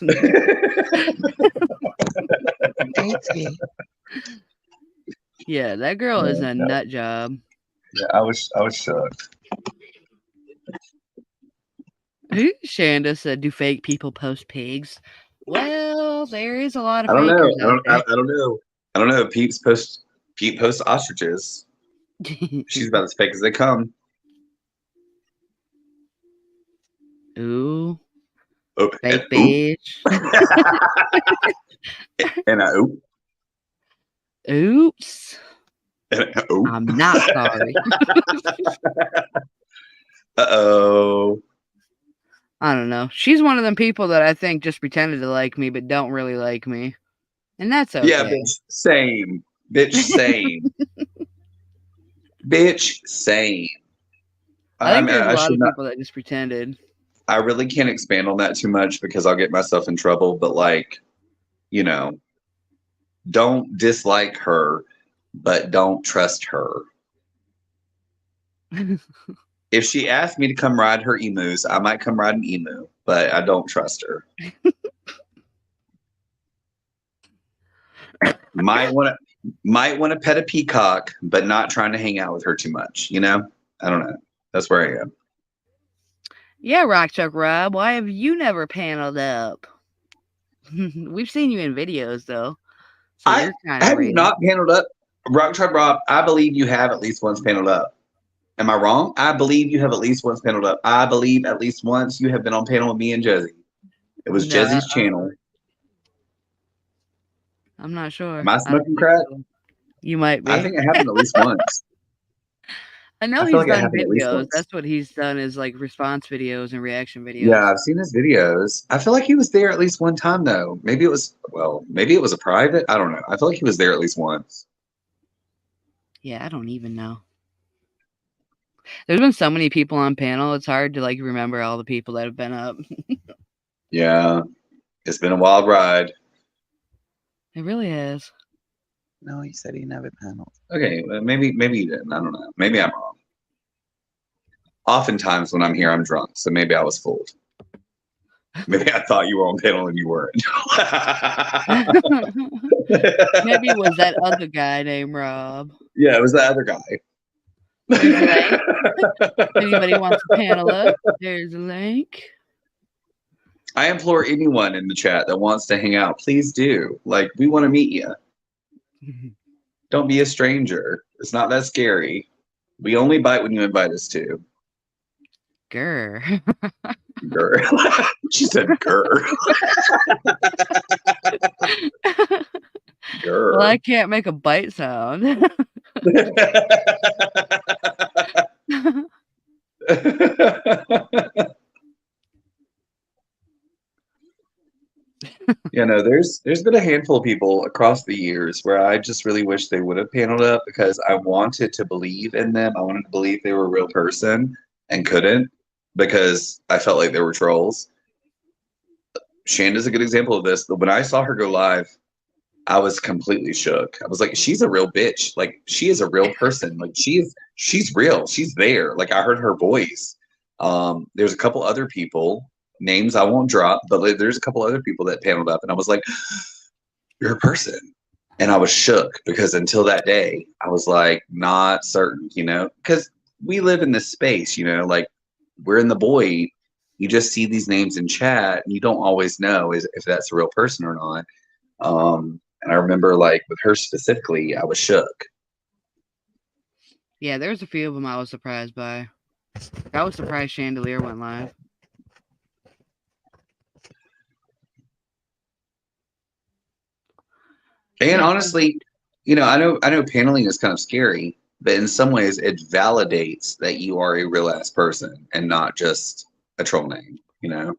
S3: Yeah, that girl is a nut job.
S2: Yeah, I was shocked.
S3: Shanda said, "Do fake people post pigs?" Well, there is a lot of.
S2: I don't know.
S3: I
S2: don't know. I don't know. Pete posts ostriches. She's about as fake as they come.
S3: Ooh.
S2: Oh,
S3: fake bitch.
S2: And I oop.
S3: Oops.
S2: Oop.
S3: I'm not sorry.
S2: Uh-oh.
S3: I don't know. She's one of them people that I think just pretended to like me, but don't really like me. And that's okay.
S2: Yeah, bitch, same. Bitch, same. Bitch, same.
S3: I think there's a lot of people that just pretended.
S2: I really can't expand on that too much because I'll get myself in trouble. But like, you know, don't dislike her, but don't trust her. If she asked me to come ride her emus, I might come ride an emu. but I don't trust her. Might want to pet a peacock, but not trying to hang out with her too much. You know, I don't know. That's where I am.
S3: Yeah, Rock Chuck Rob, why have you never paneled up? We've seen you in videos though, so
S2: I
S3: you're kind of
S2: have you not paneled up. Rock Truck Rob, I believe you have at least once paneled up. Am I wrong? I believe you have at least once paneled up. I believe at least once you have been on panel with me and Jezzy. It was Jezzy's channel.
S3: I'm not sure.
S2: Am I smoking crack?
S3: So. You might be.
S2: I think it happened at least once.
S3: I know he's done videos. That's what he's done is like response videos and reaction videos.
S2: Yeah, I've seen his videos. I feel like he was there at least one time though. Maybe it was a private. I don't know. I feel like he was there at least once.
S3: Yeah, I don't even know. There's been so many people on panel. It's hard to like remember all the people that have been up.
S2: Yeah, it's been a wild ride.
S3: It really is.
S1: No, he said he never paneled.
S2: Okay, well, maybe you didn't. I don't know. Maybe I'm wrong. Oftentimes when I'm here, I'm drunk, so maybe I was fooled. Maybe I thought you were on panel and you weren't.
S3: Maybe it was that other guy named Rob.
S2: Yeah, it was that other guy.
S3: Anybody wants to panel up? There's a link.
S2: I implore anyone in the chat that wants to hang out, please do. Like, we want to meet you. Don't be a stranger. It's not that scary. We only bite when you invite us to.
S3: Grr.
S2: Grr. She said grr. Grr.
S3: Well, I can't make a bite sound.
S2: You know, there's been a handful of people across the years where I just really wish they would have paneled up because I wanted to believe in them. I wanted to believe they were a real person and couldn't because I felt like they were trolls. Shanda's a good example of this. When I saw her go live, I was completely shook. I was like, she's a real bitch. Like, she is a real person. Like, she's real. She's there. Like, I heard her voice. There's a couple other people, names I won't drop, but there's a couple other people that paneled up, and I was like, you're a person. And I was shook because until that day, I was like, not certain, you know, because we live in this space, you know, like we're in the void. You just see these names in chat, and you don't always know if that's a real person or not. And I remember, like, with her specifically, I was shook.
S3: Yeah, there's a few of them I was surprised by. I was surprised Chandelier went live.
S2: And honestly, you know, I know paneling is kind of scary, but in some ways it validates that you are a real ass person and not just a troll name, you know?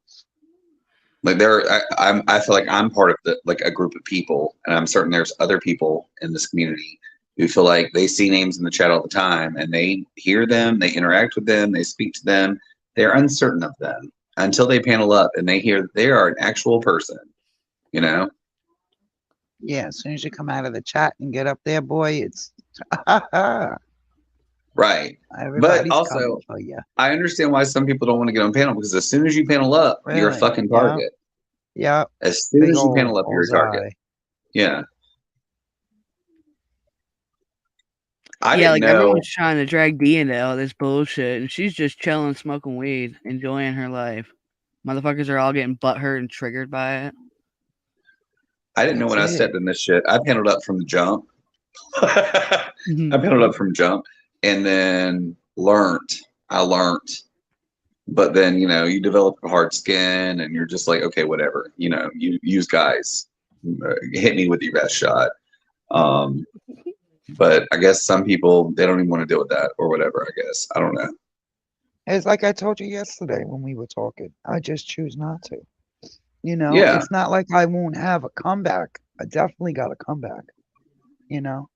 S2: Like I feel like I'm part of a group of people, and I'm certain there's other people in this community who feel like they see names in the chat all the time and they hear them, they interact with them, they speak to them. They're uncertain of them until they panel up and they hear they are an actual person, you know?
S1: Yeah, as soon as you come out of the chat and get up there, boy, it's
S2: right. But also, I understand why some people don't want to get on panel because as soon as you panel up, you're a fucking target.
S1: Yeah.
S2: As soon as you panel up, you're a target. Yeah.
S3: Everyone's trying to drag Dee into all this bullshit, and she's just chilling, smoking weed, enjoying her life. Motherfuckers are all getting butthurt and triggered by it.
S2: I didn't know when I stepped in this shit. I paneled up from the jump. I paneled up from jump and then I learned. But then, you know, you develop a hard skin and you're just like, okay, whatever. You know, you use guys. Hit me with your best shot. But I guess some people, they don't even want to deal with that or whatever, I guess. I don't know.
S1: It's like I told you yesterday when we were talking. I just choose not to. You know, It's not like I won't have a comeback. I definitely got a comeback. You know.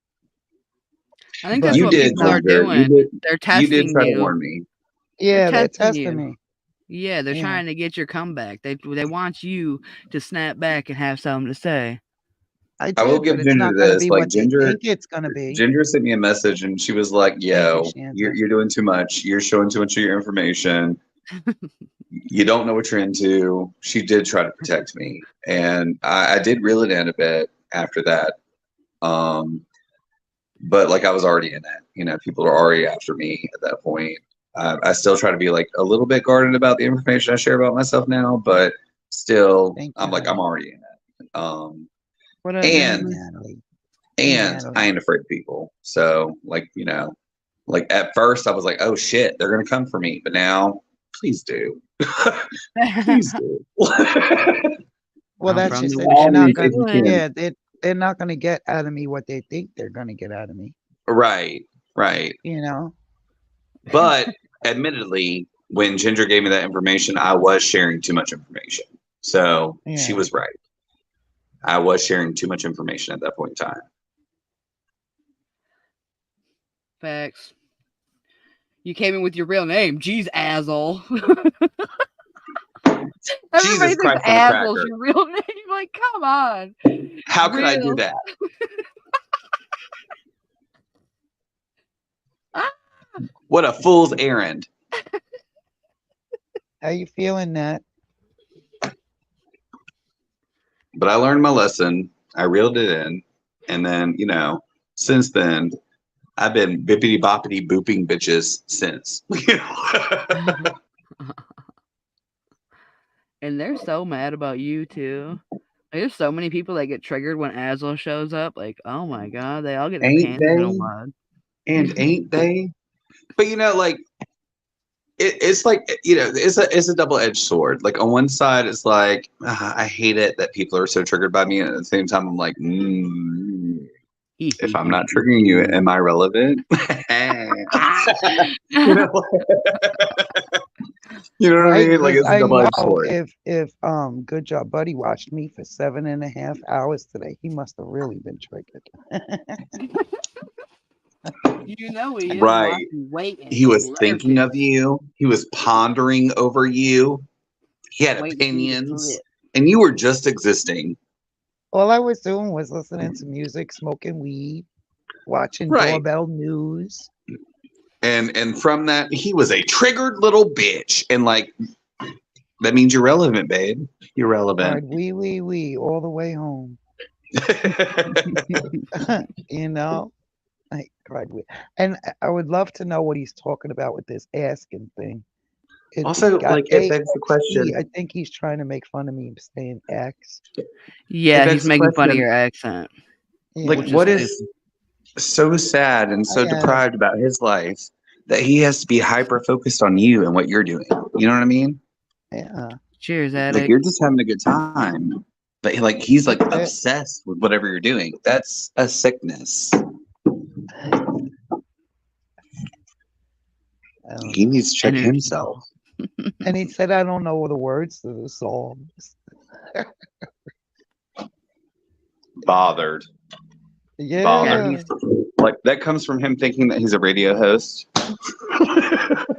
S3: I think that's what people are doing. They're testing you.
S2: You did try to warn me.
S1: Yeah, they're testing me.
S3: Yeah, they're trying to get your comeback. They want you to snap back and have something to say.
S2: I will give Ginger this. Like Ginger,
S1: it's gonna be.
S2: Ginger sent me a message and she was like, "Yo, you're doing too much. You're showing too much of your information. You don't know what you're into. She did try to protect me, and I did reel it in a bit after that. But like I was already in it. You know, people are already after me at that point. I still try to be like a little bit guarded about the information I share about myself now, but still, I'm like, I'm already in it.
S3: What up,
S2: and
S3: Natalie?
S2: and I ain't afraid of people. So like, you know, like at first I was like, oh shit, they're gonna come for me. But now, please do. Please do.
S1: Well, that's just it. They're not gonna, they're not gonna get out of me what they think they're gonna get out of me.
S2: Right.
S1: You know.
S2: But admittedly, when Ginger gave me that information, I was sharing too much information. So she was right. I was sharing too much information at that point in time.
S3: Facts. You came in with your real name, Jeez Azzle. Everybody thinks Azzle's your real name. Like, come on.
S2: How could I do that? What a fool's errand.
S1: How you feeling, Nat?
S2: But I learned my lesson. I reeled it in. And then, you know, since then, I've been bippity boppity booping bitches since.
S3: And they're so mad about you too. There's so many people that get triggered when Azzle shows up. Like, oh my god, they all get their pants in a mud.
S2: And ain't they? But you know, like it's like, you know, it's a double-edged sword. Like on one side, it's like I hate it that people are so triggered by me, and at the same time, I'm like, if I'm not triggering you, am I relevant? You know what I mean? Like it's a double-edged sword.
S1: If Good Job Buddy watched me for 7.5 hours today, he must have really been triggered.
S3: You know he is
S2: right.
S3: Waiting.
S2: He was thinking of you. He was pondering over you. He had opinions, and you were just existing.
S1: All I was doing was listening to music, smoking weed, watching doorbell news.
S2: And from that, he was a triggered little bitch. And like, that means you're relevant, babe. You're relevant.
S1: We all the way home. You know? I cried. And I would love to know what he's talking about with this asking thing.
S2: Also, like, it begs the question.
S1: I think he's trying to make fun of me saying X.
S3: Yeah, he's making fun of your accent.
S2: Like, what is so sad and so deprived about his life that he has to be hyper focused on you and what you're doing? You know what I mean?
S1: Yeah.
S3: Cheers, addict.
S2: Like, you're just having a good time. But like he's like obsessed with whatever you're doing. That's a sickness. He needs to check himself.
S1: And he said, I don't know the words to the songs.
S2: Bothered.
S1: Yeah.
S2: Bothered. Like, that comes from him thinking that he's a radio host.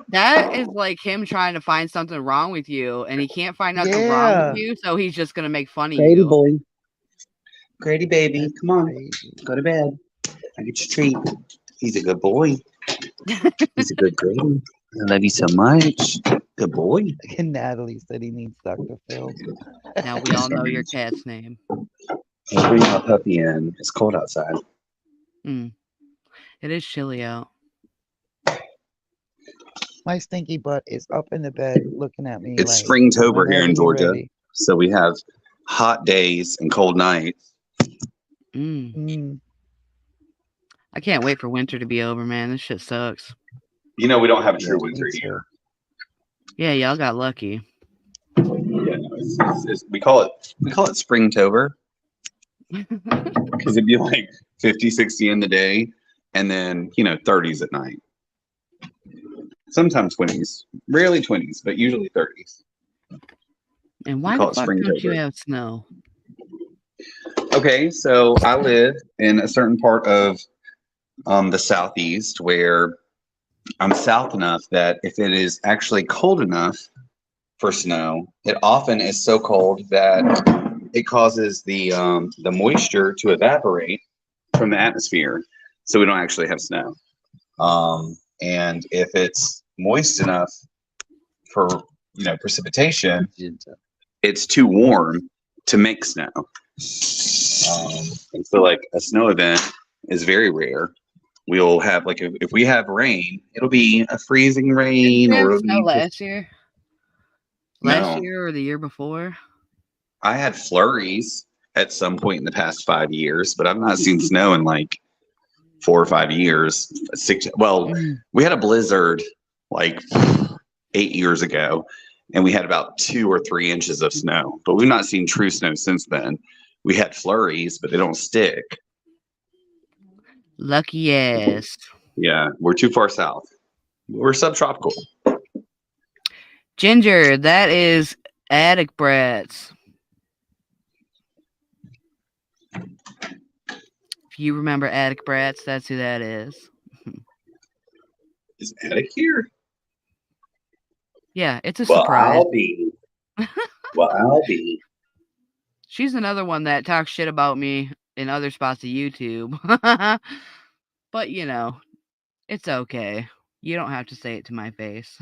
S3: That is like him trying to find something wrong with you, and he can't find nothing wrong with you, so he's just going to make fun of you.
S2: Boy. Grady baby, come on. Go to bed. I get your treat. He's a good boy. He's a good Grady. I love you so much. Good boy.
S1: And Natalie said he needs Dr. Phil.
S3: Now we all know your cat's name.
S2: I'll bring my puppy in. It's cold outside.
S3: It is chilly out.
S1: My stinky butt is up in the bed looking at me.
S2: It's Springtober here in Georgia. So we have hot days and cold nights.
S3: I can't wait for winter to be over, man. This shit sucks.
S2: You know, we don't have a true winter here.
S3: Yeah, y'all got lucky.
S2: Yeah, no, we call it Springtober. Because it'd be like 50, 60 in the day, and then, you know, 30s at night. Sometimes 20s. Rarely 20s, but usually 30s.
S3: And why the fuck don't you have snow?
S2: Okay, so I live in a certain part of the southeast where I'm south enough that if it is actually cold enough for snow, it often is so cold that it causes the moisture to evaporate from the atmosphere, so we don't actually have snow. And if it's moist enough for precipitation, it's too warm to make snow. And so like a snow event is very rare. We'll have like if we have rain, it'll be a freezing rain, or it'll be
S3: last year. Last
S2: No.
S3: year or the year before?
S2: I had flurries at some point in the past 5 years, but I've not seen snow in like 4 or 5 years. 6. Well, we had a blizzard like 8 years ago, and we had about 2 or 3 inches of snow, but we've not seen true snow since then. We had flurries, but they don't stick.
S3: Lucky ass.
S2: Yeah, we're too far south. We're subtropical.
S3: Ginger, that is Attic Brats. If you remember Attic Brats, that's who that is.
S2: Is Attic here?
S3: Yeah, it's a surprise.
S2: I'll be.
S3: She's another one that talks shit about me in other spots of YouTube. But, it's okay. You don't have to say it to my face.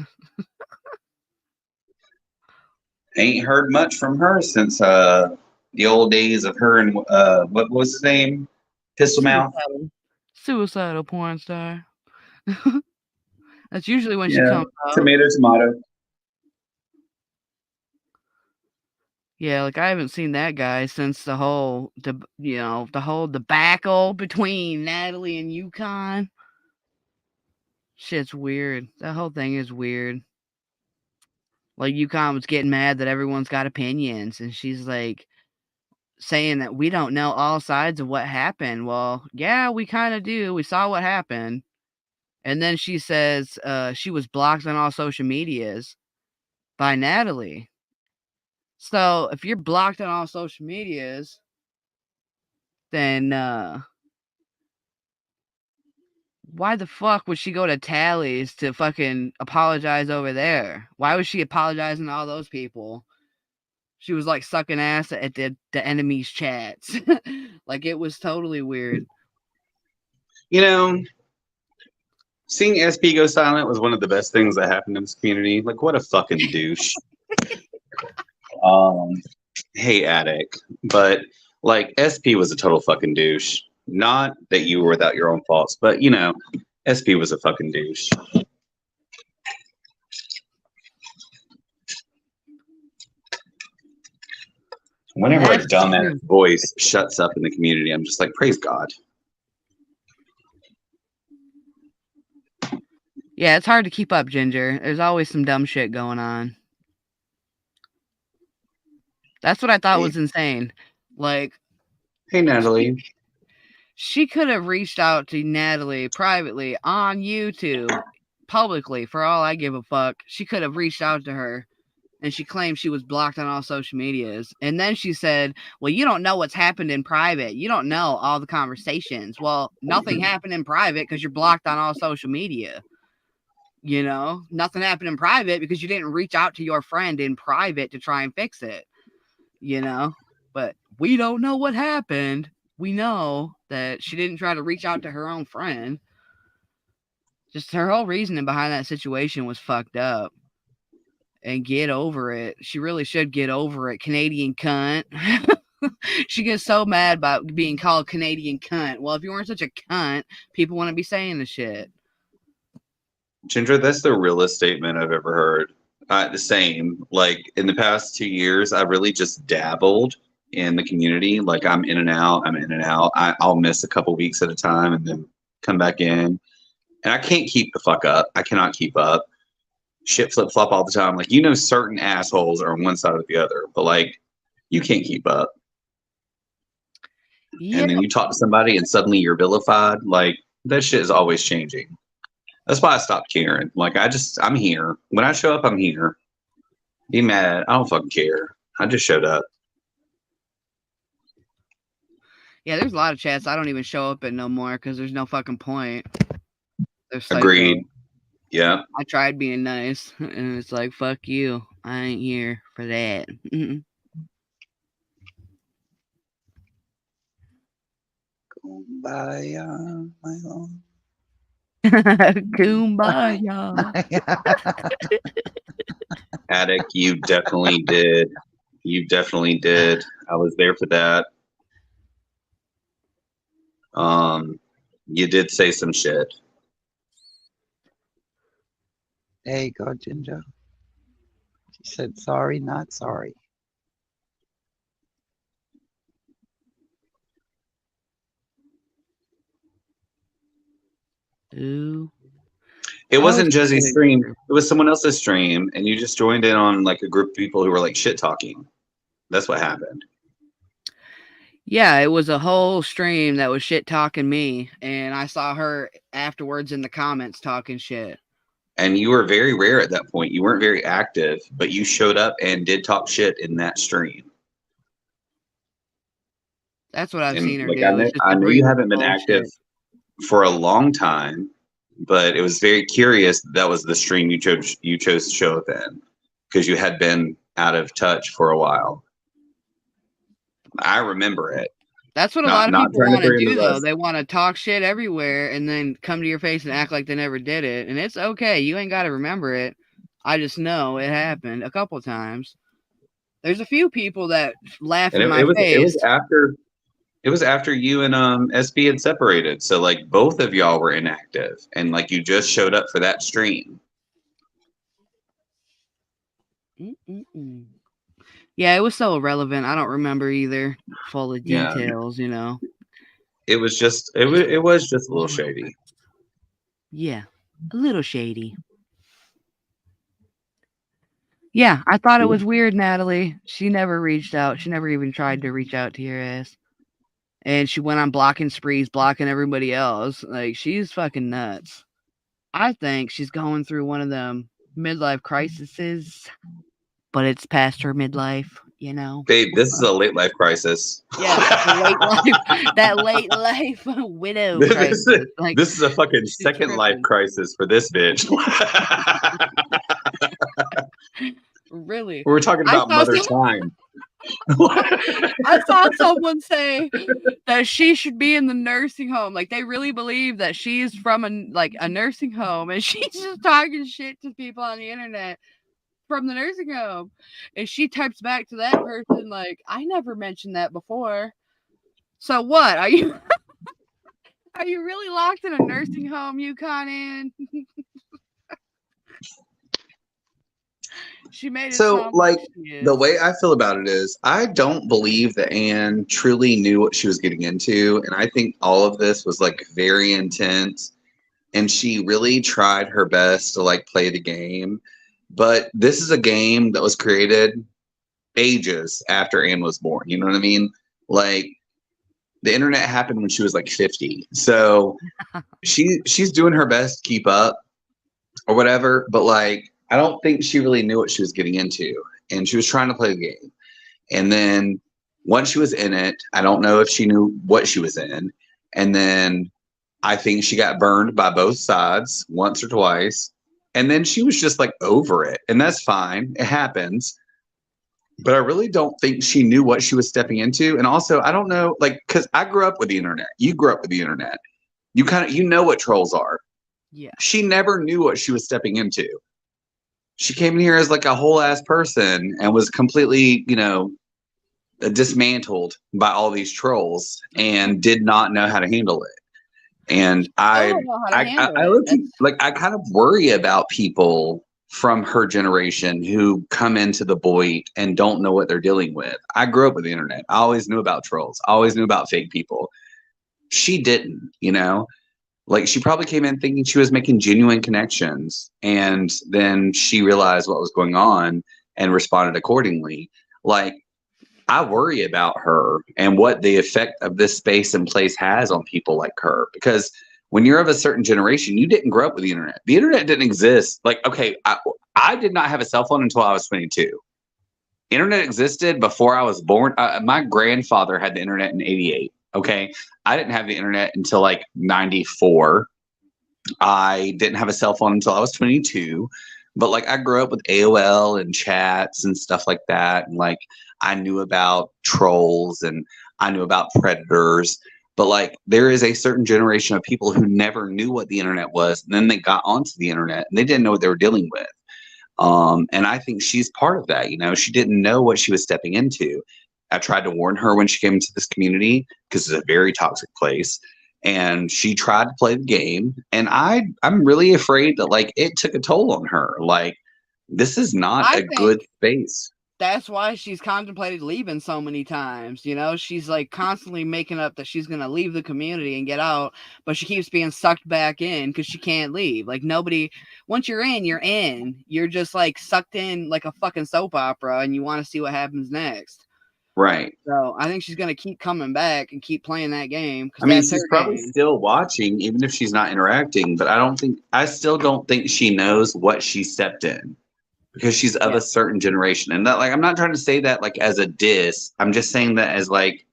S2: Ain't heard much from her since the old days of her and what was his name? Pistol Mouth.
S3: Suicidal porn star. That's usually when she comes out.
S2: Tomato.
S3: Yeah, like I haven't seen that guy since the whole debacle between Natalie and Yukon. Shit's weird. That whole thing is weird. Like Yukon was getting mad that everyone's got opinions, and she's like saying that we don't know all sides of what happened. Well, yeah, we kind of do. We saw what happened. And then she says she was blocked on all social medias by Natalie. So if you're blocked on all social medias, then why the fuck would she go to Tally's to fucking apologize over there? Why was she apologizing to all those people? She was like sucking ass at the enemy's chats. Like it was totally weird.
S2: Seeing SP go silent was one of the best things that happened in this community. Like, what a fucking douche. Hey, Attic. But, like, SP was a total fucking douche. Not that you were without your own faults, but, SP was a fucking douche. Whenever a dumbass voice shuts up in the community, I'm just like, praise God.
S3: Yeah, it's hard to keep up, Ginger. There's always some dumb shit going on. That's what I thought was insane. Like,
S2: hey, Natalie.
S3: She could have reached out to Natalie privately on YouTube, publicly, for all I give a fuck. She could have reached out to her, and she claimed she was blocked on all social medias. And then she said, well, you don't know what's happened in private. You don't know all the conversations. Well, nothing happened in private because you're blocked on all social media. Nothing happened in private because you didn't reach out to your friend in private to try and fix it. But we don't know what happened. We know that she didn't try to reach out to her own friend. Just her whole reasoning behind that situation was fucked up. And get over it. She really should get over it, Canadian cunt. She gets so mad about being called Canadian cunt. Well, if you weren't such a cunt, people wouldn't be saying the shit.
S2: Ginger, that's the realest statement I've ever heard. The same. Like, in the past 2 years, I really just dabbled in the community. Like, I'm in and out. I'll miss a couple weeks at a time and then come back in. And I can't keep the fuck up. I cannot keep up. Shit flip-flop all the time. Like, certain assholes are on one side or the other. But, like, you can't keep up. Yeah. And then you talk to somebody and suddenly you're vilified. Like, that shit is always changing. That's why I stopped caring. Like, I'm here. When I show up, I'm here. Be mad. I don't fucking care. I just showed up.
S3: Yeah, there's a lot of chats I don't even show up in no more because there's no fucking point.
S2: Agreed. Yeah.
S3: I tried being nice, and it's like, fuck you. I ain't here for that.
S1: By my own.
S3: Kumbaya.
S2: Attic, you definitely did. You definitely did. I was there for that. You did say some shit.
S1: There you go, Ginger. She said, sorry, not sorry.
S3: Ooh.
S2: It wasn't Jezzy's stream. It was someone else's stream, and you just joined in on like a group of people who were like shit talking. That's what happened.
S3: Yeah, it was a whole stream that was shit talking me, and I saw her afterwards in the comments talking shit.
S2: And you were very rare at that point. You weren't very active, but you showed up and did talk shit in that stream.
S3: That's what I've seen her
S2: like,
S3: do.
S2: I know you haven't been active for a long time, but it was very curious that was the stream you chose to show up in, because you had been out of touch for a while. I remember it.
S3: That's what a lot of people want to do, though. They want to talk shit everywhere and then come to your face and act like they never did it. And it's okay. You ain't got to remember it. I just know it happened a couple times. There's a few people that laugh in my face.
S2: It was after you and SB had separated. So like both of y'all were inactive, and like you just showed up for that stream.
S3: Yeah, it was so irrelevant. I don't remember either. Full of details, you know.
S2: It was just a little shady.
S3: Yeah, a little shady. Yeah, I thought it was weird, Natalie. She never reached out. She never even tried to reach out to your ass. And she went on blocking sprees, blocking everybody else. Like, she's fucking nuts. I think she's going through one of them midlife crises, but it's past her midlife, you know.
S2: Babe, this is a late life crisis.
S3: Yeah, that late life widow crisis.
S2: This is a fucking second life crisis for this bitch.
S3: Really?
S2: We're talking about mother time.
S3: I saw someone say that she should be in the nursing home. Like, they really believe that she's from a nursing home, and she's just talking shit to people on the internet from the nursing home. And she types back to that person like, I never mentioned that before. So what? Are you are you really locked in a nursing home, Yukon? She made it
S2: so like the way I feel about it is I don't believe that Anne truly knew what she was getting into, and I think all of this was like very intense, and she really tried her best to like play the game. But this is a game that was created ages after Anne was born. You know what I mean? Like, the internet happened when she was like 50, so she's doing her best to keep up or whatever, but like I don't think she really knew what she was getting into, and she was trying to play the game. And then once she was in it, I don't know if she knew what she was in. And then I think she got burned by both sides once or twice. And then she was just like over it. And that's fine. It happens. But I really don't think she knew what she was stepping into. And also, I don't know, like, because I grew up with the internet. You grew up with the internet. You know what trolls are.
S3: Yeah.
S2: She never knew what she was stepping into. She came in here as like a whole ass person and was completely, dismantled by all these trolls and did not know how to handle it. And I kind of worry about people from her generation who come into the Boyd and don't know what they're dealing with. I grew up with the internet. I always knew about trolls. I always knew about fake people. She didn't, Like, she probably came in thinking she was making genuine connections, and then she realized what was going on and responded accordingly. Like, I worry about her and what the effect of this space and place has on people like her, because when you're of a certain generation, you didn't grow up with the internet. The internet didn't exist. Like, okay, I did not have a cell phone until I was 22. Internet existed before I was born. My grandfather had the internet in 88. Okay. I didn't have the internet until like 94. I didn't have a cell phone until I was 22. But like I grew up with AOL and chats and stuff like that. And like I knew about trolls and I knew about predators. But like, there is a certain generation of people who never knew what the internet was, and then they got onto the internet and they didn't know what they were dealing with. And I think she's part of that. You know, she didn't know what she was stepping into. I tried to warn her when she came into this community because it's a very toxic place, and she tried to play the game. And I'm really afraid that like it took a toll on her. Like, this is not a good space.
S3: That's why she's contemplated leaving so many times. You know, she's like constantly making up that she's going to leave the community and get out, but she keeps being sucked back in because she can't leave. Like, nobody, once you're in, you're in. You're just like sucked in like a fucking soap opera, and you want to see what happens next.
S2: Right.
S3: So I think she's going to keep coming back and keep playing that game.
S2: I mean, she's probably still watching, even if she's not interacting, but I still don't think she knows what she stepped in. Because she's of a certain generation. And that, like, I'm not trying to say that like as a diss. I'm just saying that as like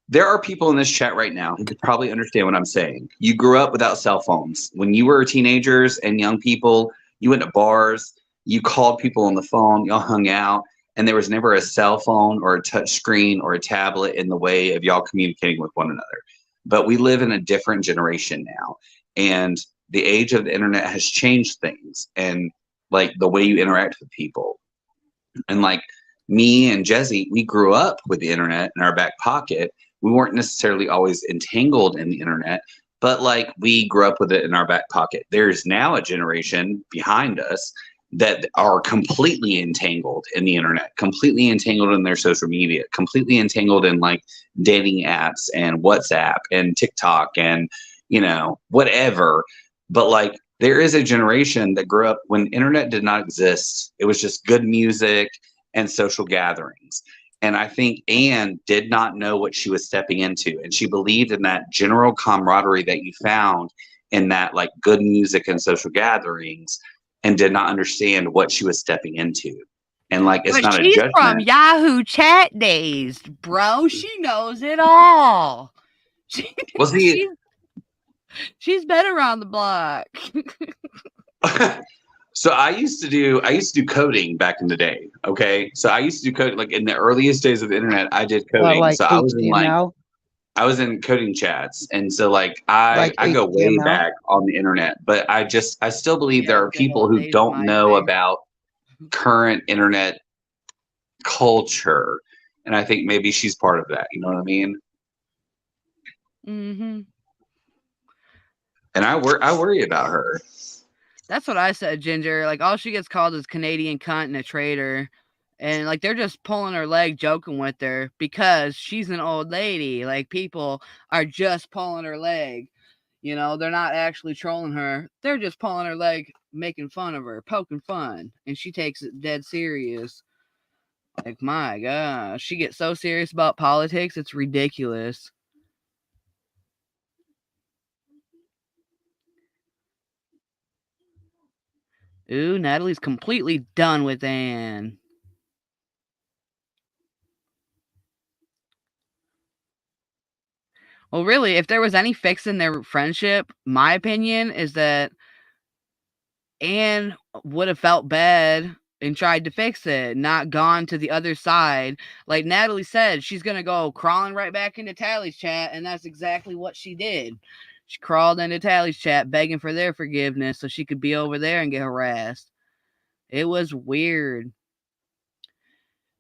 S2: there are people in this chat right now who could probably understand what I'm saying. You grew up without cell phones. When you were teenagers and young people, you went to bars, you called people on the phone, y'all hung out, and there was never a cell phone or a touch screen or a tablet in the way of y'all communicating with one another. But we live in a different generation now. And the age of the internet has changed things, and like the way you interact with people. And like me and Jezzy, we grew up with the internet in our back pocket. We weren't necessarily always entangled in the internet, but like we grew up with it in our back pocket. There's now a generation behind us that are completely entangled in the internet, completely entangled in their social media, completely entangled in like dating apps and WhatsApp and TikTok and, you know, whatever. But like, there is a generation that grew up when internet did not exist. It was just good music and social gatherings. And I think Anne did not know what she was stepping into. And she believed in that general camaraderie that you found in that like good music and social gatherings, and did not understand what she was stepping into. And like, it's not a judgment.
S3: She's from Yahoo chat days, bro. She knows it all. She's been around the block.
S2: So I used to do coding back in the day. Okay. So I used to do coding like in the earliest days of the internet. I did coding.
S1: Like
S2: so I was in coding chats. And so like I go way back on the internet, but I still believe there are people who don't know about current internet culture. And I think maybe she's part of that. You know what I mean?
S3: Mm-hmm.
S2: And I worry about her.
S3: That's what I said, Ginger. Like, all she gets called is Canadian cunt and a traitor. And, like, they're just pulling her leg, joking with her because she's an old lady. Like, people are just pulling her leg. You know, they're not actually trolling her. They're just pulling her leg, making fun of her, poking fun. And she takes it dead serious. Like, my gosh. She gets so serious about politics, it's ridiculous. Ooh, Natalie's completely done with Anne. Well, really, if there was any fix in their friendship, my opinion is that Anne would have felt bad and tried to fix it, not gone to the other side. Like Natalie said, she's going to go crawling right back into Tally's chat, and that's exactly what she did. She crawled into Tally's chat begging for their forgiveness so she could be over there and get harassed. It was weird.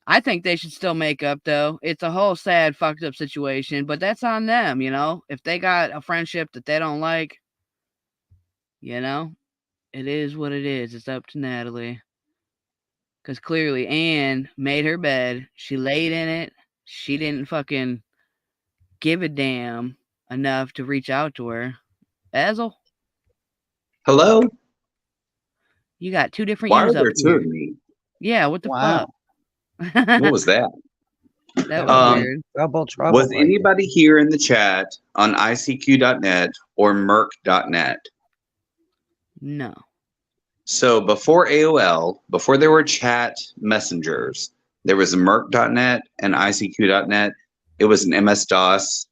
S3: I think they should still make up, though. It's a whole sad, fucked up situation, but that's on them, you know? If they got a friendship that they don't like, you know, it is what it is. It's up to Natalie. Because clearly Anne made her bed. She laid in it. She didn't fucking give a damn enough to reach out to her. Azel?
S2: Hello?
S3: You got two different
S2: Why
S3: ears
S2: are there
S3: up
S2: two
S3: here.
S2: of me?
S3: Yeah, what the fuck?
S2: What was that?
S3: That was weird.
S1: Trouble.
S2: Was anybody here in the chat on ICQ.net or Merc.net?
S3: No. So
S2: before AOL, before there were chat messengers, there was Merc.net and ICQ.net. It was an MS-DOS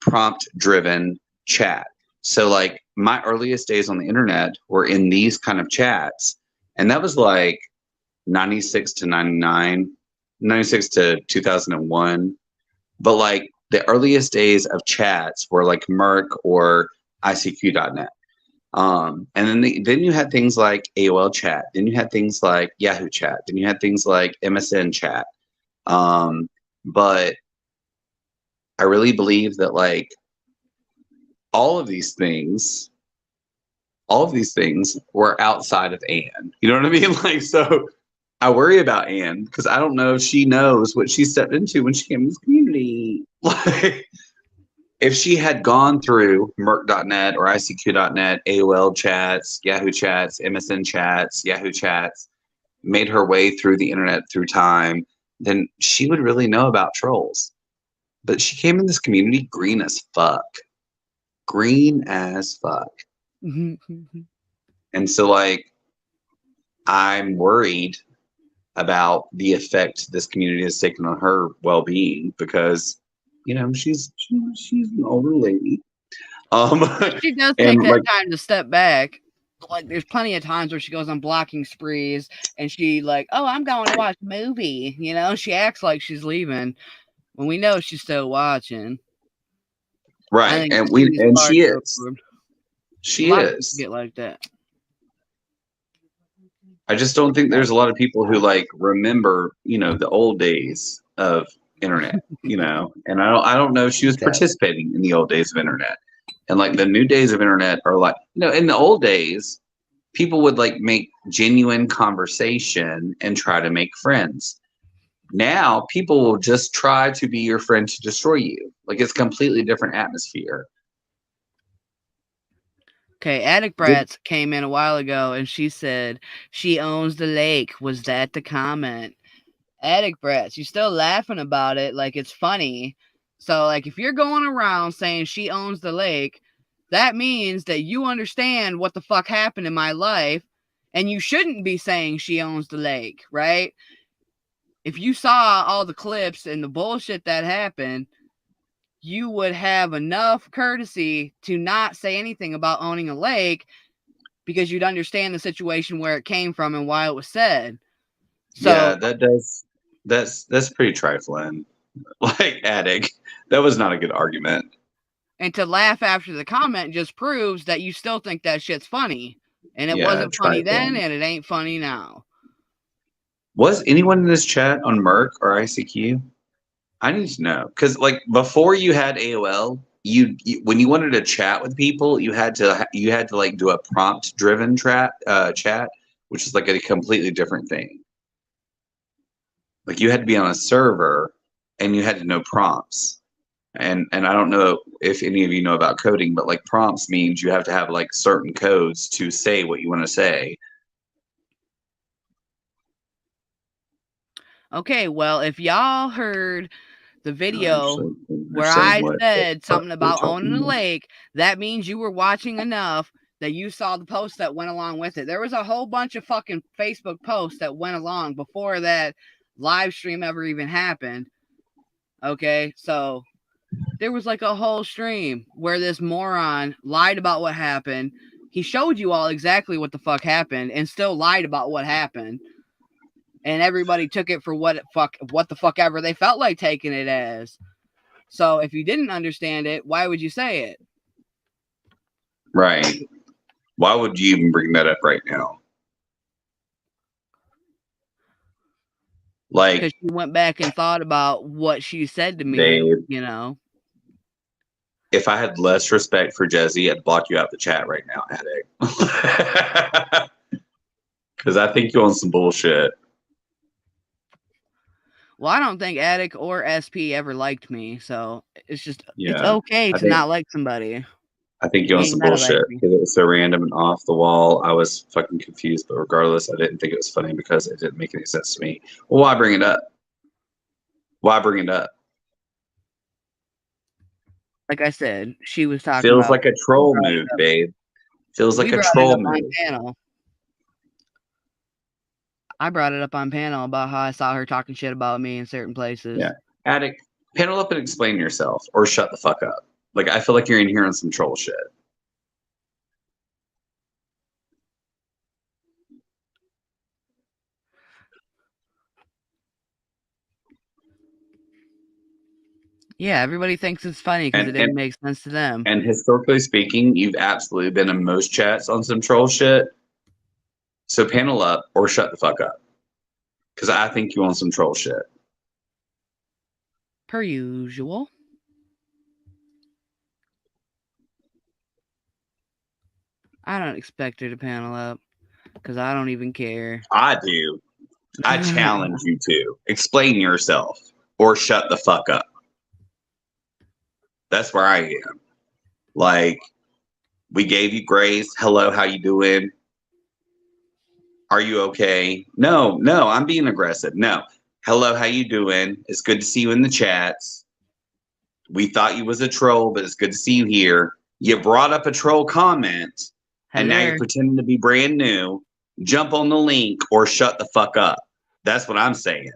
S2: prompt-driven chat. So like my earliest days on the internet were in these kind of chats. And that was like 96 to 99. '96 to 2001. But like the earliest days of chats were like Merc or ICQ.net. And then you had things like AOL chat. Then you had things like Yahoo chat. Then you had things like MSN chat. But I really believe that like all of these things were outside of Anne. You know what I mean? Like, so I worry about Anne because I don't know if she knows what she stepped into when she came to this community. Like, if she had gone through Merc.net or ICQ.net, AOL chats, Yahoo chats, MSN chats, Yahoo chats, made her way through the internet through time, then she would really know about trolls. But she came in this community green as fuck. Green as fuck. And so, like, I'm worried about the effect this community has taken on her well-being because, you know, she's an older lady.
S3: She does take that time to step back. Like, there's plenty of times where she goes on blocking sprees and she like, oh, I'm going to watch a movie. You know, she acts like she's leaving when we know she's still watching.
S2: Right, and she is. She is.
S3: Get like that.
S2: I just don't think there's a lot of people who like remember, you know, the old days of internet, you know, and I don't know if she was participating in the old days of internet. And like the new days of internet are like, you know, in the old days, people would like make genuine conversation and try to make friends. Now people will just try to be your friend to destroy you. Like it's a completely different atmosphere.
S3: Okay, Attic Brats came in a while ago and she said she owns the lake. Was that the comment? Attic Brats, you're still laughing about it like it's funny. So, like, if you're going around saying she owns the lake, that means that you understand what the fuck happened in my life, and you shouldn't be saying she owns the lake, right? If you saw all the clips and the bullshit that happened, you would have enough courtesy to not say anything about owning a lake because you'd understand the situation where it came from and why it was said. So,
S2: yeah, that's pretty trifling. Like Attic, that was not a good argument.
S3: And to laugh after the comment just proves that you still think that shit's funny. And it wasn't funny then, and it ain't funny now.
S2: Was anyone in this chat on Merc or ICQ? I need to know. Because, like, before you had AOL, you when you wanted to chat with people, you had to like do a prompt-driven chat, which is like a completely different thing. Like, you had to be on a server, and you had to know prompts. And I don't know if any of you know about coding, but like prompts means you have to have like certain codes to say what you want to say.
S3: Okay, well, if y'all heard the video where I said something about owning a lake, that means you were watching enough that you saw the post that went along with it. There was a whole bunch of fucking Facebook posts that went along before that live stream ever even happened. Okay, so there was like a whole stream where this moron lied about what happened. He showed you all exactly what the fuck happened and still lied about what happened. And everybody took it for what the fuck ever they felt like taking it as. So if you didn't understand it, why would you say it?
S2: Right. Why would you even bring that up right now? Like,
S3: because she went back and thought about what she said to me,
S2: babe,
S3: you know.
S2: If I had less respect for Jezzy, I'd block you out the chat right now, Attic. Because I think you're on some bullshit.
S3: Well, I don't think Attic or SP ever liked me, so it's just it's okay to not like somebody.
S2: I think you're on some bullshit because it was so random and off the wall. I was fucking confused, but regardless, I didn't think it was funny because it didn't make any sense to me. Well, why bring it up? Why bring it up?
S3: Like I said, she was talking
S2: Feels
S3: about
S2: like a troll move, babe. Feels like a troll move.
S3: I brought it up on panel about how I saw her talking shit about me in certain places.
S2: Yeah. Attic, panel up and explain yourself or shut the fuck up. Like, I feel like you're in here on some troll shit.
S3: Yeah, everybody thinks it's funny because it didn't make sense to them.
S2: And historically speaking, you've absolutely been in most chats on some troll shit. So panel up or shut the fuck up. Because I think you on some troll shit.
S3: Per usual. I don't expect her to panel up because I don't even care.
S2: I do. I challenge you to explain yourself or shut the fuck up. That's where I am. Like, we gave you grace. Hello, how you doing? Are you okay? No, I'm being aggressive. No. Hello, how you doing? It's good to see you in the chats. We thought you was a troll, but it's good to see you here. You brought up a troll comment, and now you're pretending to be brand new. Jump on the link or shut the fuck up. That's what I'm saying.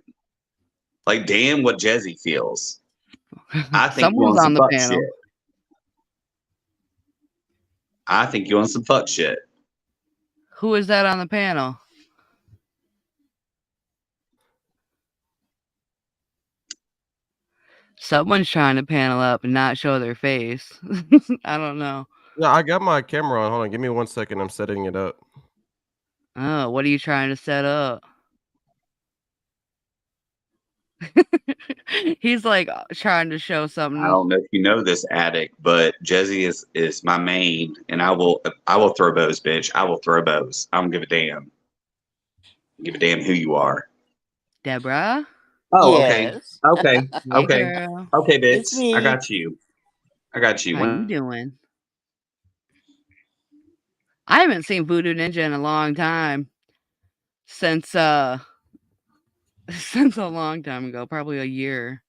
S2: Like, damn what Jezzy feels. I think
S3: someone's
S2: you on
S3: the
S2: some fuck
S3: panel.
S2: shit. I think you on some fuck shit.
S3: Who is that on the panel? Someone's trying to panel up and not show their face. I don't know.
S4: Yeah, I got my camera on. Hold on, give me 1 second. I'm setting it up.
S3: Oh, what are you trying to set up? He's like trying to show something.
S2: I don't know if you know this, addict, but Jezzy is my main, and I will throw bows, bitch. I will throw bows. I don't give a damn. Give a damn who you are.
S3: Deborah?
S2: Oh,
S5: Yes.
S2: okay.
S3: Hey, girl.
S2: Okay, bitch.
S5: It's me.
S2: I got you.
S3: How you doing? I haven't seen Voodoo Ninja in a long time. Since a long time ago, probably a year.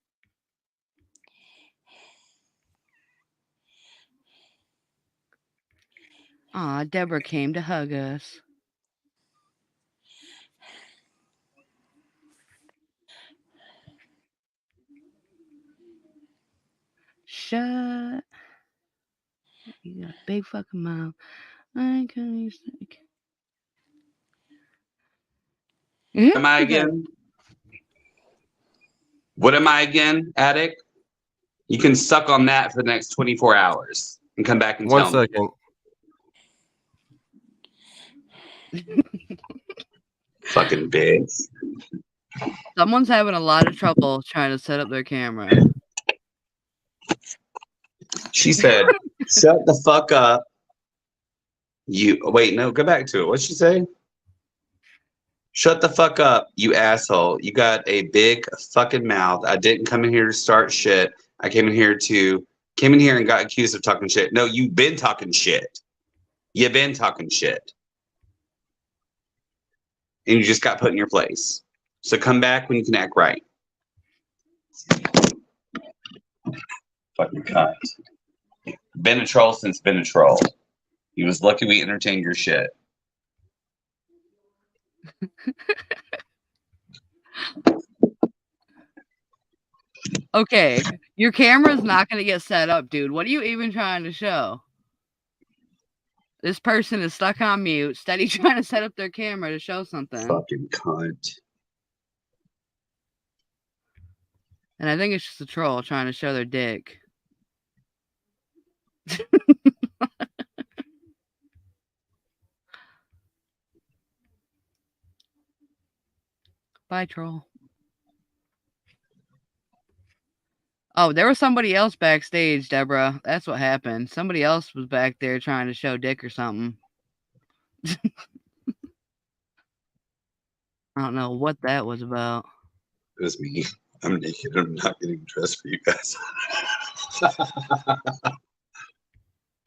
S3: Aw, Deborah came to hug us. Shut. You got a big fucking mouth. I can't stick.
S2: Am I again? What am I again, addict? You can suck on that for the next 24 hours and come back and
S4: 1
S2: tell
S4: second.
S2: me. Fucking bitch.
S3: Someone's having a lot of trouble trying to set up their camera.
S2: She said, shut the fuck up. You wait, no, go back to it. What'd she say? Shut the fuck up, you asshole. You got a big fucking mouth. I didn't come in here to start shit. I came in here and got accused of talking shit. No, you've been talking shit. You've been talking shit. And you just got put in your place. So come back when you can act right. Fucking cunt. Been a troll since been a troll. He was lucky we entertained your shit.
S3: Okay, your camera's not going to get set up, dude. What are you even trying to show? This person is stuck on mute, steady trying to set up their camera to show something.
S2: Fucking cunt.
S3: And I think it's just a troll trying to show their dick. Bye, troll. Oh, there was somebody else backstage, Deborah. That's what happened. Somebody else was back there trying to show dick or something. I don't know what that was about.
S2: It was me. I'm naked. I'm not getting dressed for you guys.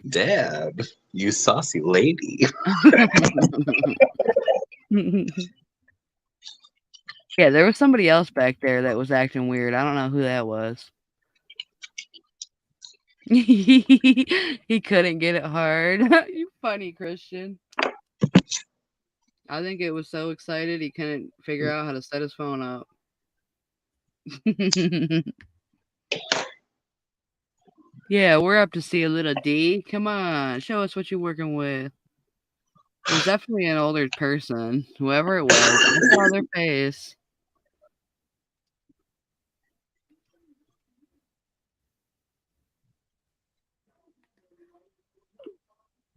S2: Deb, you saucy lady.
S3: Yeah, there was somebody else back there that was acting weird. I don't know who that was. He couldn't get it hard. You funny, Christian. I think it was so excited he couldn't figure out how to set his phone up. Yeah, we're up to see a little D. Come on, show us what you're working with. It was definitely an older person. Whoever it was, I saw their face.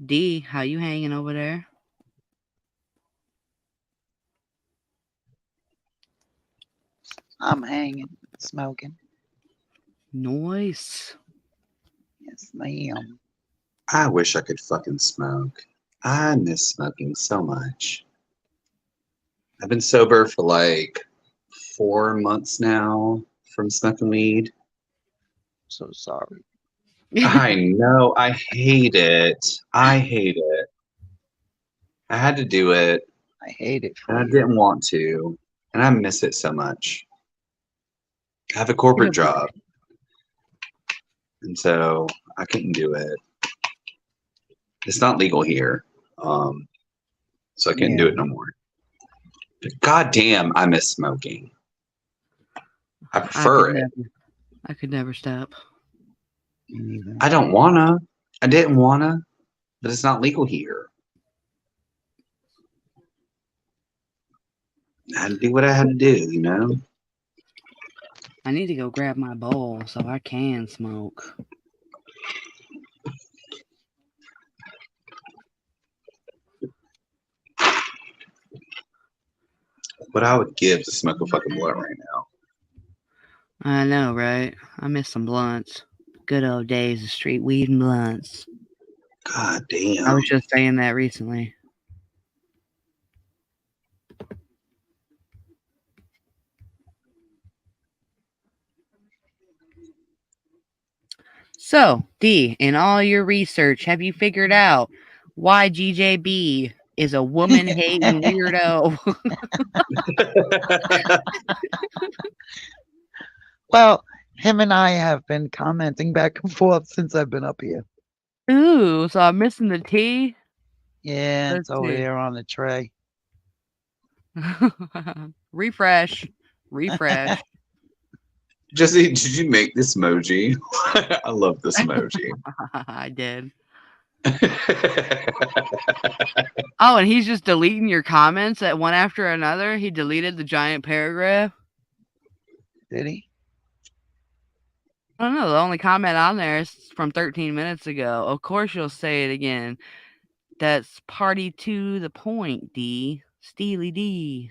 S3: D, how you hanging over there?
S1: I'm hanging, smoking.
S3: Nice.
S1: Yes, ma'am.
S2: I wish I could fucking smoke. I miss smoking so much. I've been sober for like 4 months now from smoking weed.
S1: So sorry.
S2: I know. I hate it. I hate it. I had to do it,
S1: I hate it for
S2: and I
S1: you.
S2: didn't want to, and I miss it so much. I have a corporate job, and so I couldn't do it. It's not legal here, so I couldn't do
S1: Yeah.
S2: it no more. But goddamn, I miss smoking. I prefer it.
S3: I could never stop.
S1: Me neither.
S2: I don't wanna. I didn't wanna, but it's not legal here. I had to do what I had to do, you know?
S3: I need to go grab my bowl so I can smoke.
S2: What I would give to smoke a fucking blunt right now.
S3: I know, right? I miss some blunts. Good old days of street weed and blunts.
S2: God damn.
S3: I was just saying that recently. So, D, in all your research, have you figured out why GJB is a woman-hating weirdo?
S1: Well, him and I have been commenting back and forth since I've been up here.
S3: Ooh, so I'm missing the T?
S1: Yeah,
S3: Let's
S1: it's over
S3: see.
S1: there on the tray.
S3: Refresh. Refresh.
S2: Jesse, did you make this emoji? I love this emoji.
S3: I did. Oh, and he's just deleting your comments at one after another. He deleted the giant paragraph.
S1: Did he?
S3: I don't know. The only comment on there is from 13 minutes ago. Of course, you'll say it again. That's party to the point, D. Steely D.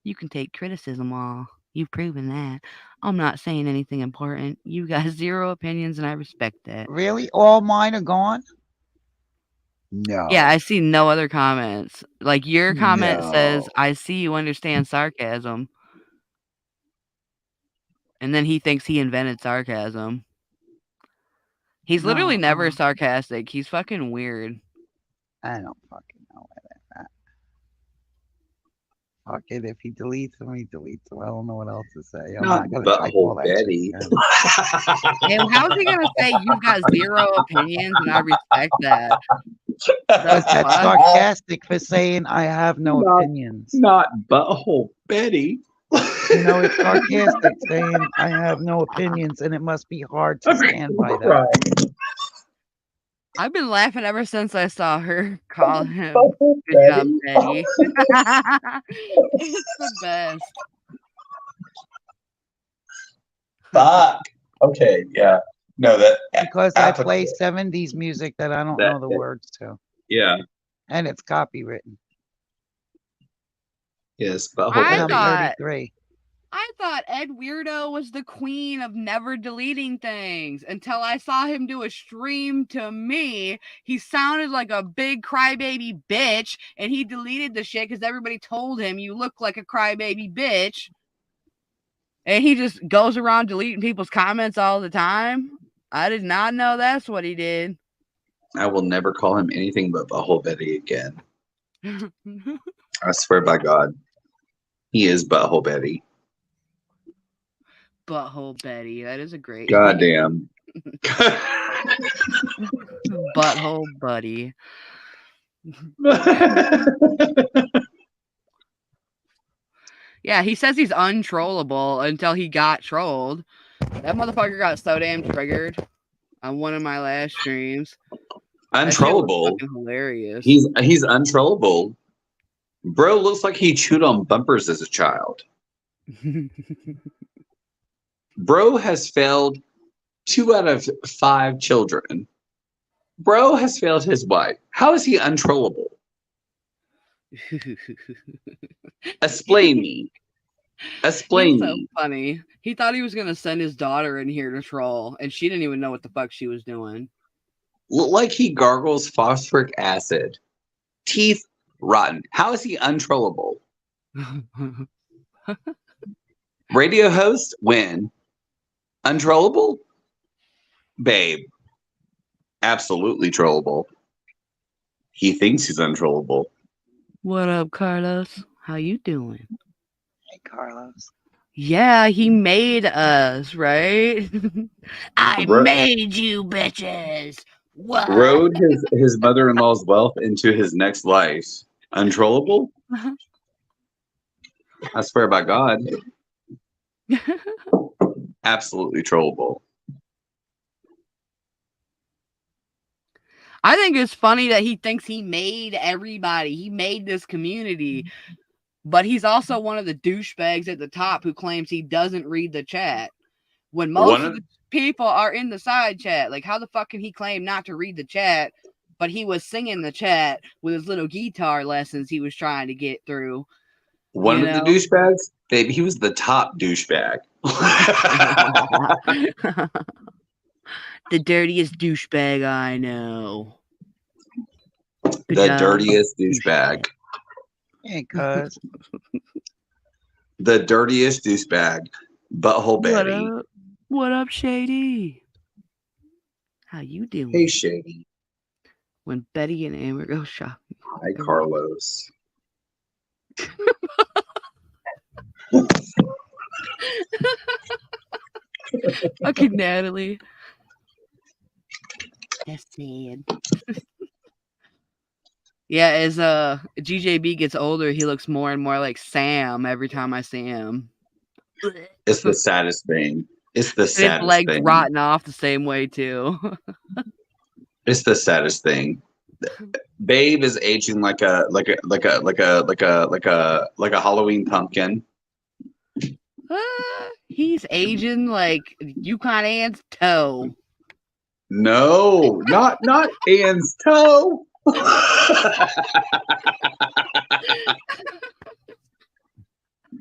S3: You can take criticism all. You've proven that. I'm not saying anything important. You got zero opinions, and I respect that.
S1: Really? All mine are gone? No.
S3: Yeah, I see no other comments. Like your comment says,
S2: No.
S3: I see you understand sarcasm. And then he thinks he invented sarcasm. He's literally never sarcastic. He's fucking weird.
S1: I don't fucking know that. Fuck it. If he deletes them, he deletes them. I don't know what else to say. I'm
S2: Not
S1: not gonna type all
S2: butthole
S1: that shit
S2: Betty.
S1: again.
S3: And how's he gonna say you've got zero opinions and I respect that?
S1: Because that's sarcastic for saying I have no opinions.
S2: Not butthole Betty.
S1: You know, it's sarcastic saying I have no opinions, and it must be hard to stand by that.
S3: I've been laughing ever since I saw her call him
S2: Butthole
S3: good job,
S2: Betty.
S3: Betty. It's the best.
S2: Fuck. Okay, yeah. No, that
S1: Because I play 70s music that I don't know the words to.
S2: Yeah.
S1: And it's copywritten.
S2: Yes, butthole
S3: I
S2: Betty.
S3: thought
S1: 33.
S3: I thought Ed Weirdo was the queen of never deleting things until I saw him do a stream to me. He sounded like a big crybaby bitch, and he deleted the shit because everybody told him you look like a crybaby bitch. And he just goes around deleting people's comments all the time. I did not know that's what he did.
S2: I will never call him anything but butthole Betty again. I swear by God. He is butthole Betty.
S3: Butthole Betty. That is a great
S2: Goddamn.
S3: Butthole Buddy. Yeah, he says he's untrollable until he got trolled. That motherfucker got so damn triggered on one of my last streams.
S2: Untrollable.
S3: Fucking hilarious.
S2: He's untrollable. Bro looks like he chewed on bumpers as a child. Bro has failed 2 out of 5 children. Bro has failed his wife. How is he untrollable? Explain me. Explain
S3: He's so
S2: me.
S3: funny. He thought he was gonna send his daughter in here to troll, and she didn't even know what the fuck she was doing.
S2: Look like he gargles phosphoric acid. Teeth rotten. How is he untrollable? Radio host, win. Untrollable? Babe. Absolutely trollable. He thinks he's untrollable.
S3: What up, Carlos? How you doing?
S1: Hey, Carlos.
S3: Yeah, he made us, right? I made you bitches. What?
S2: Rode his mother-in-law's wealth into his next life. Untrollable? I swear by God. Absolutely trollable.
S3: I think it's funny that he thinks he made everybody. He made this community. But he's also one of the douchebags at the top who claims he doesn't read the chat. When most of the people are in the side chat. Like, how the fuck can he claim not to read the chat? But he was singing the chat with his little guitar lessons he was trying to get through.
S2: One of the douchebags? Baby, he was the top douchebag.
S3: The dirtiest douchebag I know.
S2: The dirtiest douchebag.
S1: Hey, cuz.
S2: The dirtiest douchebag. Butthole Betty.
S3: What up, Shady? How you doing?
S2: Hey, Shady.
S3: When Betty and Amber go shopping.
S2: Hi, Carlos.
S3: Okay, Natalie. That's sad. Yeah, as GJB gets older, he looks more and more like Sam every time I see him.
S2: It's the saddest thing. It's the saddest
S3: his legs
S2: thing.
S3: rotting off the same way too.
S2: It's the saddest thing. Babe is aging like a Halloween pumpkin.
S3: He's aging like Yukon Ann's toe.
S2: No, not Ann's toe.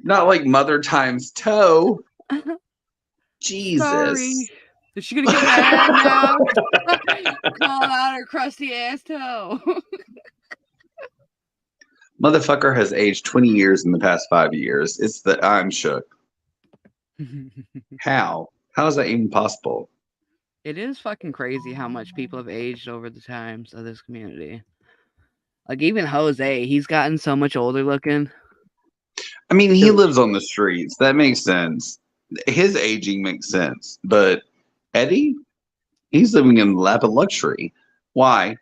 S2: Not like Mother Time's toe. Jesus.
S3: Sorry. Is she gonna get mad now? Calling out her crusty ass toe.
S2: Motherfucker has aged 20 years in the past 5 years. I'm shook. How? How is that even possible?
S3: It is fucking crazy how much people have aged over the times of this community. Like even Jose, he's gotten so much older looking.
S2: I mean, he lives on the streets. That makes sense. His aging makes sense. But Eddie, he's living in the lap of luxury. Why?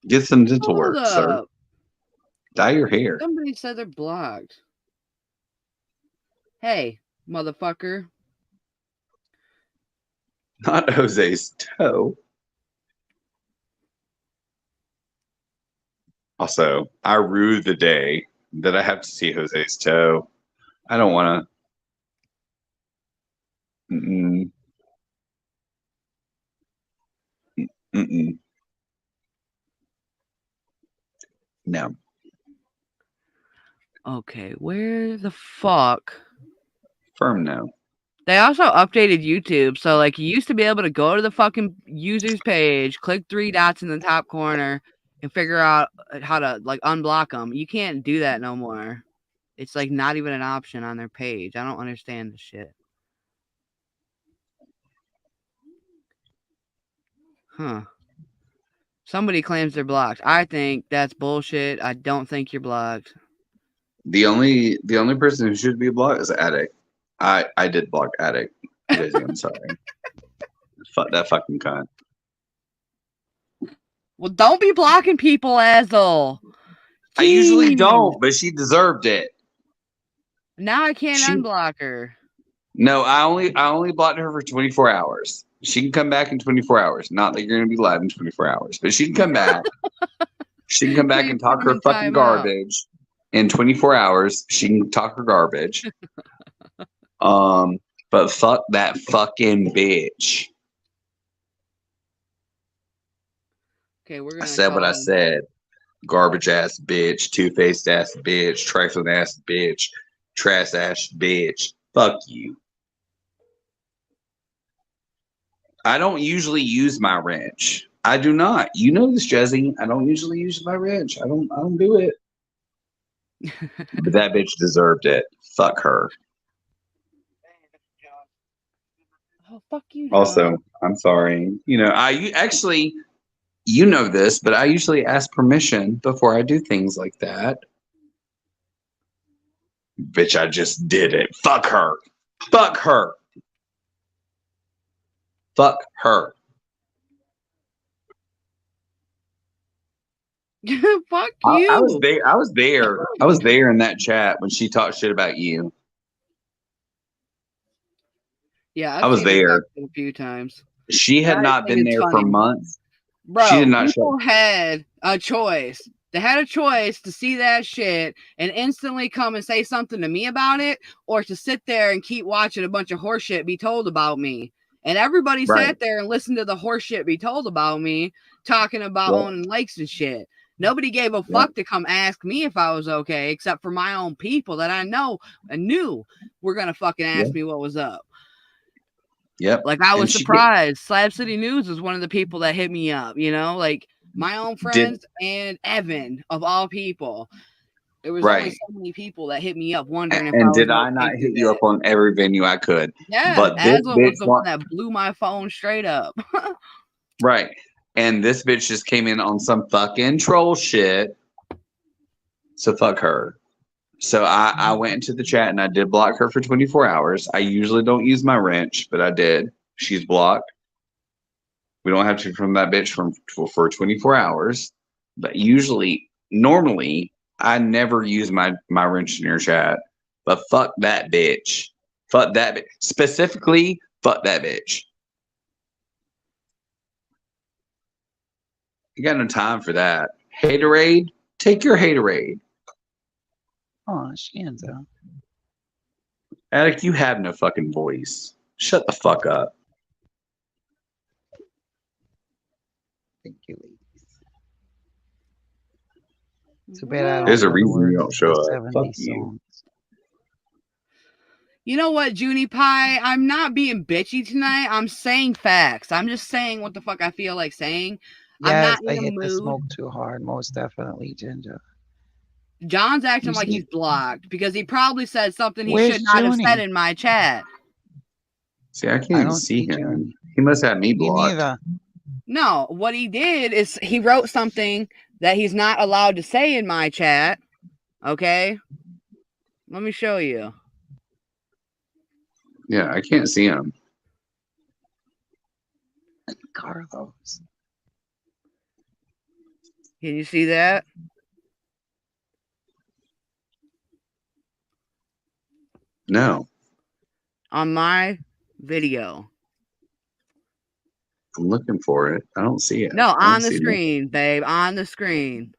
S2: Get some dental work, sir. Dye your hair.
S3: Somebody said they're blocked. Hey, motherfucker.
S2: Not Jose's toe. Also, I rue the day that I have to see Jose's toe. I don't want to. No.
S3: Okay, where the fuck?
S2: Firm no.
S3: They also updated YouTube, so like you used to be able to go to the fucking user's page, click 3 dots in the top corner, and figure out how to like unblock them. You can't do that no more. It's like not even an option on their page. I don't understand this shit. Huh. Somebody claims they're blocked. I think that's bullshit. I don't think you're blocked.
S2: The only person who should be blocked is Addict. I did block Addict. Jezzy, I'm sorry. Fuck that fucking cunt.
S3: Well, don't be blocking people, Azel.
S2: I usually don't, but she deserved it.
S3: Now I can't unblock her.
S2: No, I only blocked her for 24 hours. She can come back in 24 hours. Not that you're going to be live in 24 hours, but she can come back. She can come back and talk her fucking garbage. In 24 hours, she can talk her garbage. But fuck that fucking bitch.
S3: Okay, we're gonna.
S2: I said what I said. Garbage ass bitch, two-faced ass bitch, trifling ass bitch, trash ass bitch. Fuck you. I don't usually use my wrench. I do not. You know this, Jezzy. I don't usually use my wrench. I don't do it. But that bitch deserved it. Fuck her.
S3: Oh, fuck you, John.
S2: Also, I'm sorry. You know, I actually, you know this, but I usually ask permission before I do things like that. Bitch, I just did it. Fuck her. Fuck her. Fuck her.
S3: Fuck you.
S2: I was there. I was there. I was there in that chat when she talked shit about you.
S3: Yeah,
S2: I was there
S3: a few times.
S2: She had not been there for months.
S3: Bro,
S2: she did not
S3: people had a choice. They had a choice to see that shit and instantly come and say something to me about it, or to sit there and keep watching a bunch of horseshit be told about me. And everybody sat there and listened to the horseshit be told about me, talking about owning lakes and shit. Nobody gave a fuck to come ask me if I was okay, except for my own people that I know and knew were gonna fucking ask me what was up.
S2: Yep.
S3: Like, I was surprised. Slab City News was one of the people that hit me up, you know, like my own friends and Evan, of all people. There was only so many people that hit me up wondering if I was
S2: did I not hit you up on every venue I could?
S3: Yeah,
S2: but
S3: this Asla was the one that blew my phone straight up.
S2: Right. And this bitch just came in on some fucking troll shit. So fuck her. So I went into the chat and I did block her for 24 hours. I usually don't use my wrench, but I did. She's blocked. We don't have to from that bitch for 24 hours. But normally, I never use my wrench in your chat. But fuck that bitch. Fuck that bitch. Specifically, fuck that bitch. You got no time for that. Haterade, take your haterade.
S1: Oh, Shanza.
S2: Attic, you have no fucking voice. Shut the fuck up.
S1: Thank you, ladies. Too bad I don't
S2: There's a
S1: know the
S2: reason you
S1: words
S2: don't show
S1: to
S2: up.
S1: 70
S2: Fuck you.
S1: songs.
S3: You know what, Junie Pie? I'm not being bitchy tonight. I'm saying facts. I'm just saying what the fuck I feel like saying.
S1: Yes,
S3: I'm not
S1: I
S3: in
S1: hit
S3: the
S1: the
S3: mood.
S1: smoke too hard. Most definitely, Ginger.
S3: John's acting like he's blocked because he probably said something he should not have said in my chat.
S2: See, I can't even see him.
S1: Junie.
S2: He must have me blocked.
S1: Me neither.
S3: No, what he did is he wrote something that he's not allowed to say in my chat. Okay? Let me show you.
S2: Yeah, I can't see him.
S1: Carlos.
S3: Can you see that?
S2: No.
S3: On my video.
S2: I'm looking for it. I don't see it.
S3: No, on the screen, babe. On the screen.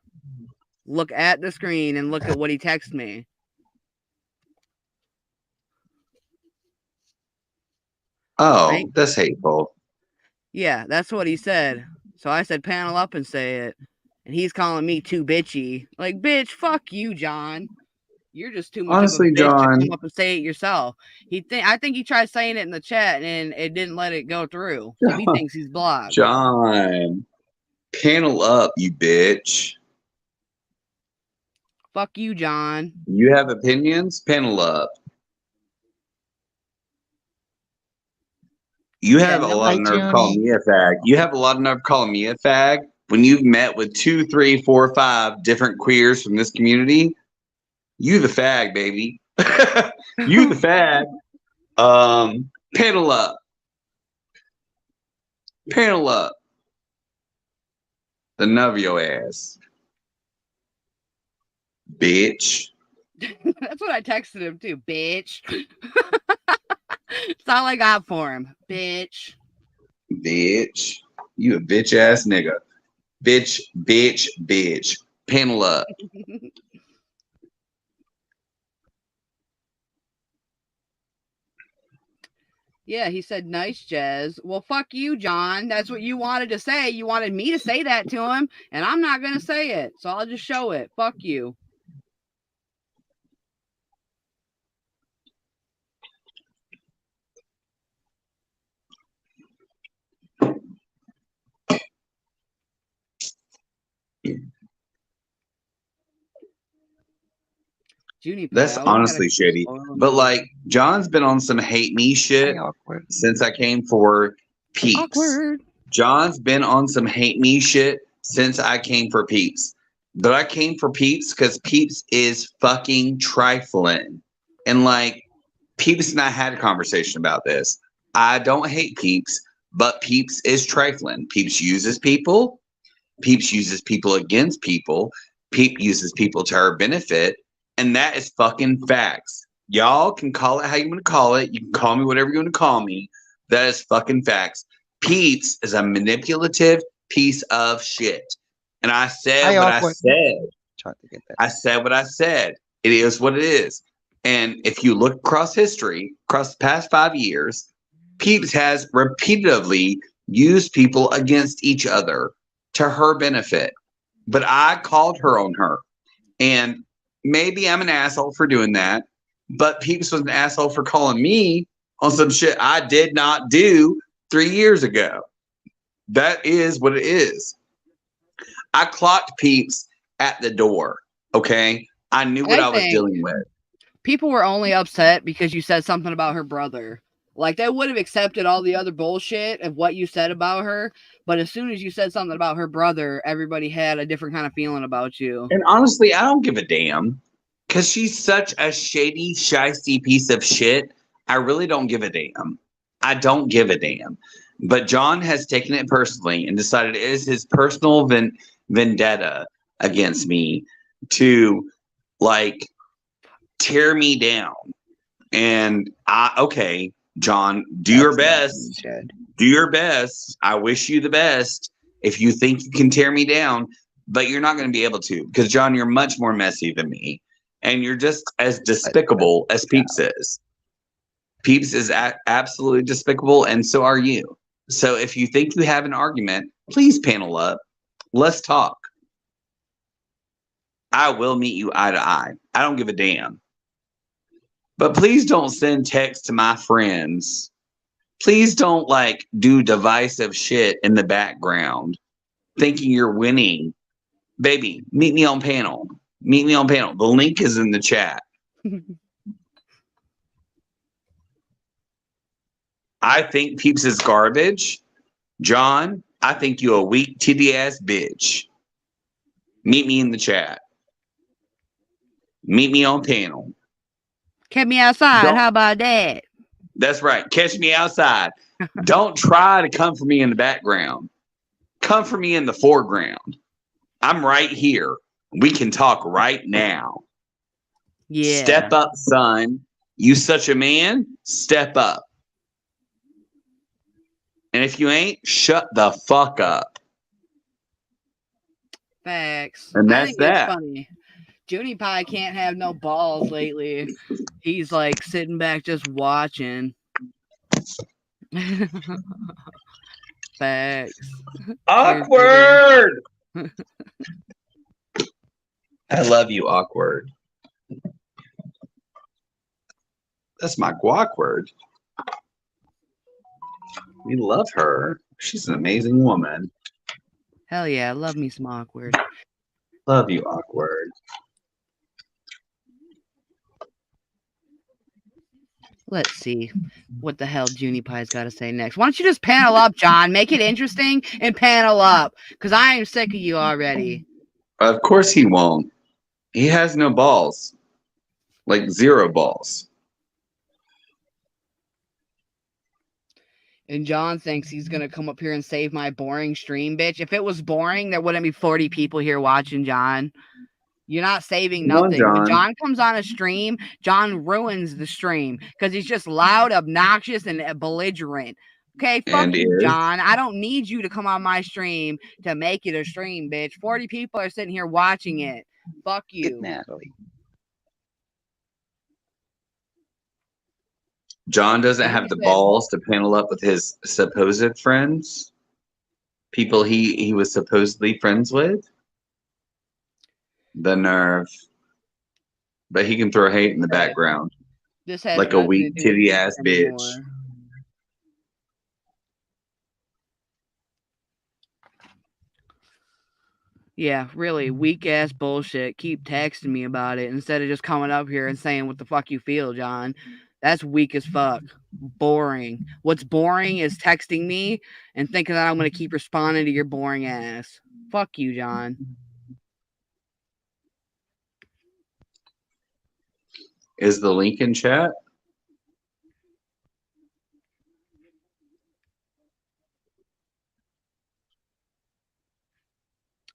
S3: Look at the screen and look at what he texted me.
S2: Oh, right? That's hateful.
S3: Yeah, that's what he said. So I said, panel up and say it. And he's calling me too bitchy. Like, bitch, fuck you, John. You're just too much
S2: Honestly,
S3: of a bitch
S2: John,
S3: to come up and say it yourself. I think he tried saying it in the chat and it didn't let it go through. So he thinks he's blocked.
S2: John, panel up, you bitch.
S3: Fuck you, John.
S2: You have opinions? Panel up. You have a lot of nerve calling me a fag. You have a lot of nerve calling me a fag when you've met with 2, 3, 4, 5 different queers from this community. You the fag, baby. You the fag. Panel up. Panel up. The nub your ass. Bitch.
S3: That's what I texted him too, bitch. That's all I got for him. Bitch.
S2: Bitch. You a bitch ass nigga. Bitch, bitch, bitch. Panel up.
S3: Yeah, he said, nice, Jez. Well, fuck you, John. That's what you wanted to say. You wanted me to say that to him, and I'm not going to say it. So I'll just show it. Fuck you. Junie
S2: That's honestly shitty. But like, John's been on some hate me shit since I came for Peeps.
S3: Awkward.
S2: John's been on some hate me shit since I came for Peeps. But I came for Peeps because Peeps is fucking trifling. And like, Peeps and I had a conversation about this. I don't hate Peeps, but Peeps is trifling. Peeps uses people. Peeps uses people against people. Peep uses people to her benefit. And that is fucking facts. Y'all can call it how you want to call it. You can call me whatever you want to call me. That is fucking facts. Peeps is a manipulative piece of shit. And I said what I said. I said what I said. It is what it is. And if you look across history, across the past 5 years, Peeps has repeatedly used people against each other to her benefit. But I called her on her. And maybe I'm an asshole for doing that. But Peeps was an asshole for calling me on some shit I did not do 3 years ago. That is what it is. I clocked Peeps at the door. Okay. I knew what I was dealing with.
S3: People were only upset because you said something about her brother. Like, they would have accepted all the other bullshit of what you said about her. But as soon as you said something about her brother, everybody had a different kind of feeling about you.
S2: And honestly, I don't give a damn. Because she's such a shady, shysty piece of shit. I really don't give a damn. I don't give a damn. But John has taken it personally and decided it is his personal vendetta against me to, like, tear me down. And okay, John, do your best. Do your best. I wish you the best. If you think you can tear me down, but you're not going to be able to. Because, John, you're much more messy than me. And you're just as despicable as Peeps is. Peeps is absolutely despicable, and so are you. So if you think you have an argument, please panel up. Let's talk. I will meet you eye to eye. I don't give a damn. But please don't send texts to my friends. Please don't, like, do divisive shit in the background thinking you're winning. Baby, meet me on panel. Meet me on panel. The link is in the chat. I think Peeps is garbage. John, I think you a weak titty ass bitch. Meet me in the chat. Meet me on panel.
S3: Catch me outside. How about that?
S2: That's right. Catch me outside. Don't try to come for me in the background. Come for me in the foreground. I'm right here. We can talk right now.
S3: Yeah.
S2: Step up, son. You such a man. Step up. And if you ain't, shut the fuck up.
S3: Facts.
S2: And that's that.
S3: Funny. Junie Pie can't have no balls lately. He's like sitting back just watching. Facts.
S2: Awkward. I love you, awkward. That's my guawkward. We love her. She's an amazing woman.
S3: Hell yeah, love me some awkward.
S2: Love you, awkward.
S3: Let's see what the hell Junie Pie's got to say next. Why don't you just panel up, John? Make it interesting and panel up, because I am sick of you already.
S2: Of course he won't. He has no balls. Like 0 balls.
S3: And John thinks he's going to come up here and save my boring stream, bitch. If it was boring, there wouldn't be 40 people here watching, John. You're not saving nothing. When John comes on a stream, John ruins the stream because he's just loud, obnoxious, and belligerent. Okay, fuck you, John. I don't need you to come on my stream to make it a stream, bitch. 40 people are sitting here watching it. Fuck you.
S1: Natalie.
S2: John doesn't
S3: And
S2: have
S3: he
S2: the
S3: said,
S2: balls to panel up with his supposed friends, people he was supposedly friends with. The nerve. But he can throw hate in the background
S3: this has
S2: like a
S3: nothing to
S2: weak
S3: do with
S2: titty
S3: this
S2: ass bitch.
S3: anymore. Yeah, really weak ass bullshit. Keep texting me about it instead of just coming up here and saying what the fuck you feel, John. That's weak as fuck. Boring. What's boring is texting me and thinking that I'm going to keep responding to your boring ass. Fuck you, John.
S2: Is the link in chat?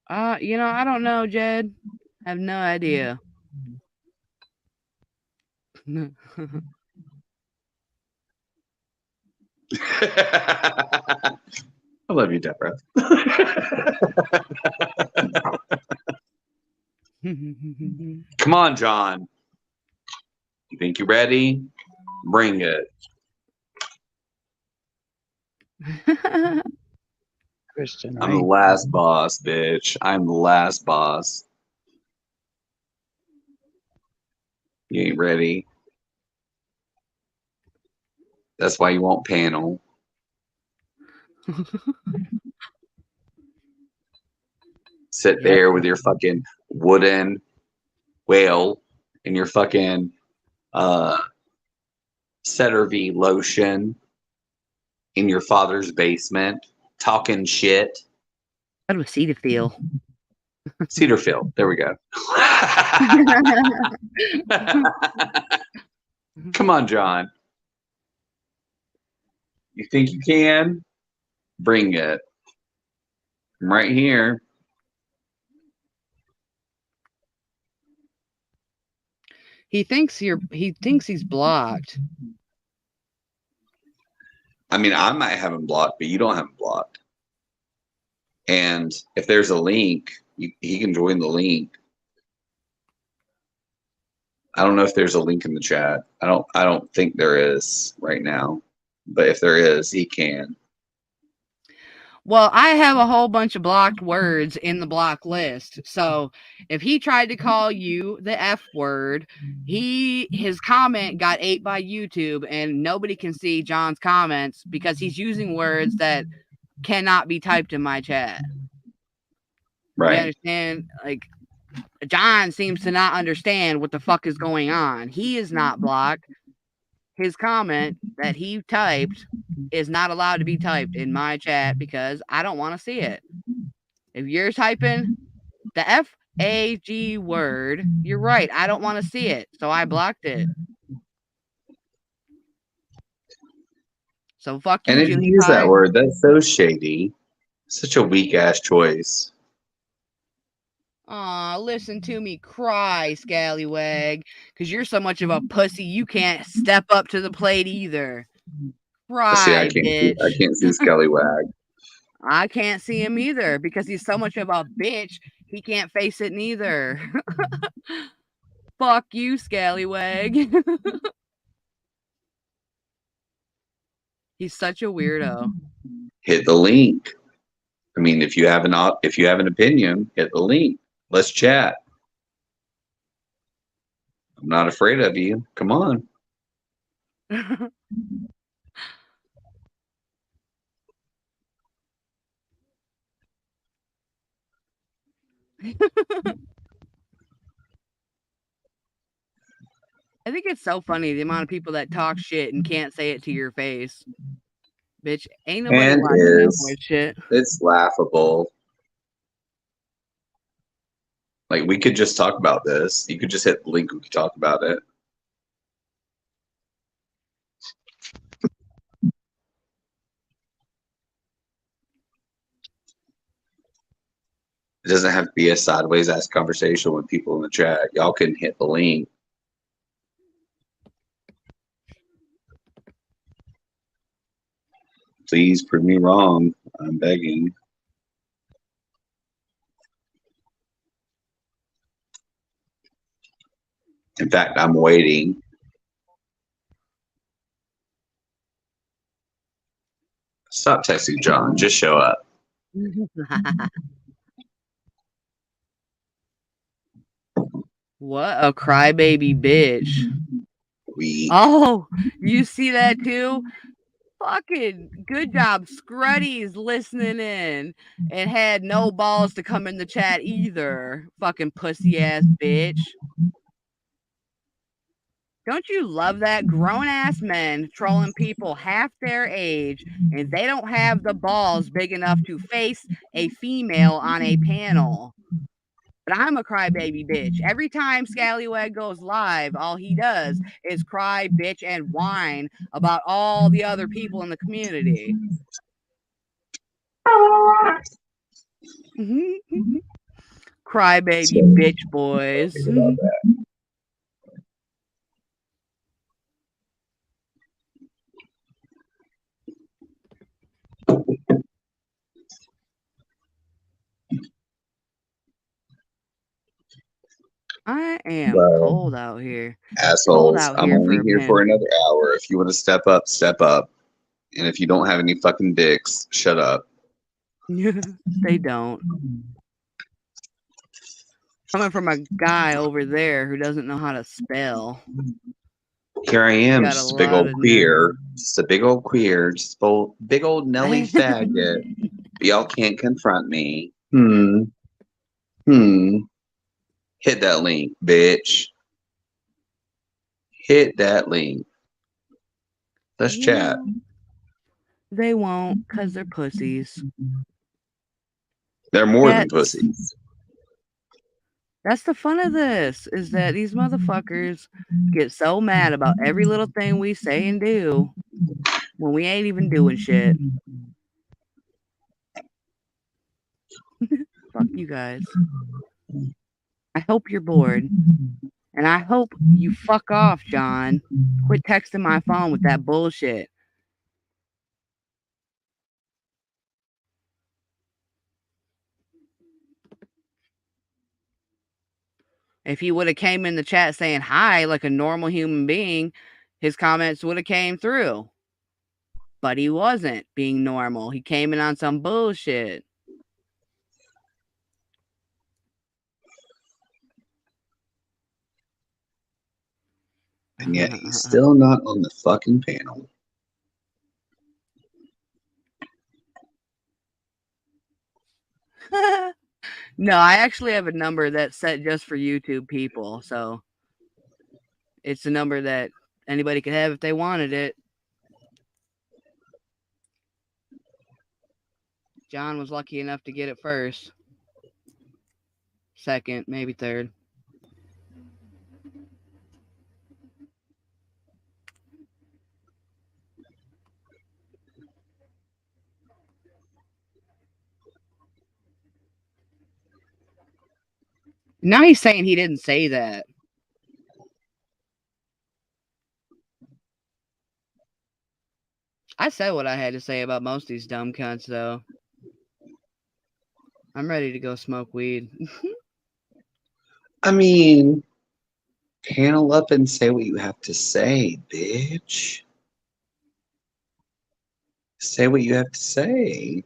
S3: I don't know, Jed. I have no idea.
S2: I love you, Deborah. Come on, John. You think you're ready? Bring it.
S1: Christian,
S2: I'm the
S1: right?
S2: last boss, bitch. I'm the last boss. You ain't ready. That's why you won't panel. Sit there with your fucking wooden whale and your fucking CeraVe lotion in your father's basement, talking shit.
S3: How do I see the feel?
S2: Cedarfield. There we go. Come on, John. You think you can? Bring it. I'm right here.
S3: He thinks he's blocked.
S2: I mean, I might have him blocked, but you don't have him blocked. And if there's a link, he can join the link. I don't know if there's a link in the chat. I don't think there is right now. But if there is, he can.
S3: Well, I have a whole bunch of blocked words in the block list. So if he tried to call you the F word, his comment got ate by YouTube, and nobody can see John's comments because he's using words that cannot be typed in my chat.
S2: Right.
S3: You understand? Like, John seems to not understand what the fuck is going on. He is not blocked. His comment that he typed is not allowed to be typed in my chat because I don't want to see it. If you're typing the FAG word, you're right. I don't want to see it. So I blocked it. So fuck you,
S2: And if you
S3: Julie
S2: use that
S3: Pie.
S2: word, that's so shady. Such a weak ass choice.
S3: Aw, listen to me cry, scallywag, because you're so much of a pussy you can't step up to the plate either.
S2: See,
S3: Cry, bitch.
S2: I can't see Scallywag.
S3: I can't see him either because he's so much of a bitch he can't face it neither. Fuck you, scallywag. He's such a weirdo.
S2: Hit the link. I mean, if you have an opinion, hit the link. Let's chat. I'm not afraid of you. Come on.
S3: I think it's so funny the amount of people that talk shit and can't say it to your face. Bitch, ain't nobody
S2: And
S3: watching that boy shit.
S2: it's laughable. Like, we could just talk about this. You could just hit the link. We could talk about it. It doesn't have to be a sideways ass conversation with people in the chat. Y'all can hit the link. Please prove me wrong. I'm begging. In fact, I'm waiting. Stop texting John. Just show up.
S3: What a crybaby bitch.
S2: We.
S3: Oh, you see that too? Fucking good job. Scruddy's listening in and had no balls to come in the chat either. Fucking pussy ass bitch. Don't you love that? Grown ass men trolling people half their age, and they don't have the balls big enough to face a female on a panel. But I'm a crybaby bitch. Every time Scallywag goes live, all he does is cry, bitch, and whine about all the other people in the community. Crybaby bitch boys. I am cold out here.
S2: Assholes.
S3: Out
S2: I'm
S3: here
S2: only
S3: for
S2: here for another hour. If you want to step up, step up. And if you don't have any fucking dicks, shut up.
S3: They don't. Coming from a guy over there who doesn't know how to spell.
S2: Here I am, just a big old queer. Just a big old queer. Just a big old Nelly faggot. Y'all can't confront me. Hit that link, bitch. Hit that link. Let's chat.
S3: They won't, because they're pussies.
S2: They're more than pussies.
S3: That's the fun of this, is that these motherfuckers get so mad about every little thing we say and do when we ain't even doing shit. Fuck you guys. I hope you're bored. And I hope you fuck off, John. Quit texting my phone with that bullshit. If he would have came in the chat saying hi like a normal human being, his comments would have came through. But he wasn't being normal. He came in on some bullshit.
S2: And yet he's still not on the fucking panel.
S3: No, I actually have a number that's set just for YouTube people. So it's a number that anybody could have if they wanted it. John was lucky enough to get it first. Second, maybe third. Now he's saying he didn't say that. I said what I had to say about most of these dumb cunts, though. I'm ready to go smoke weed.
S2: I mean, panel up and say what you have to say, bitch. Say what you have to say.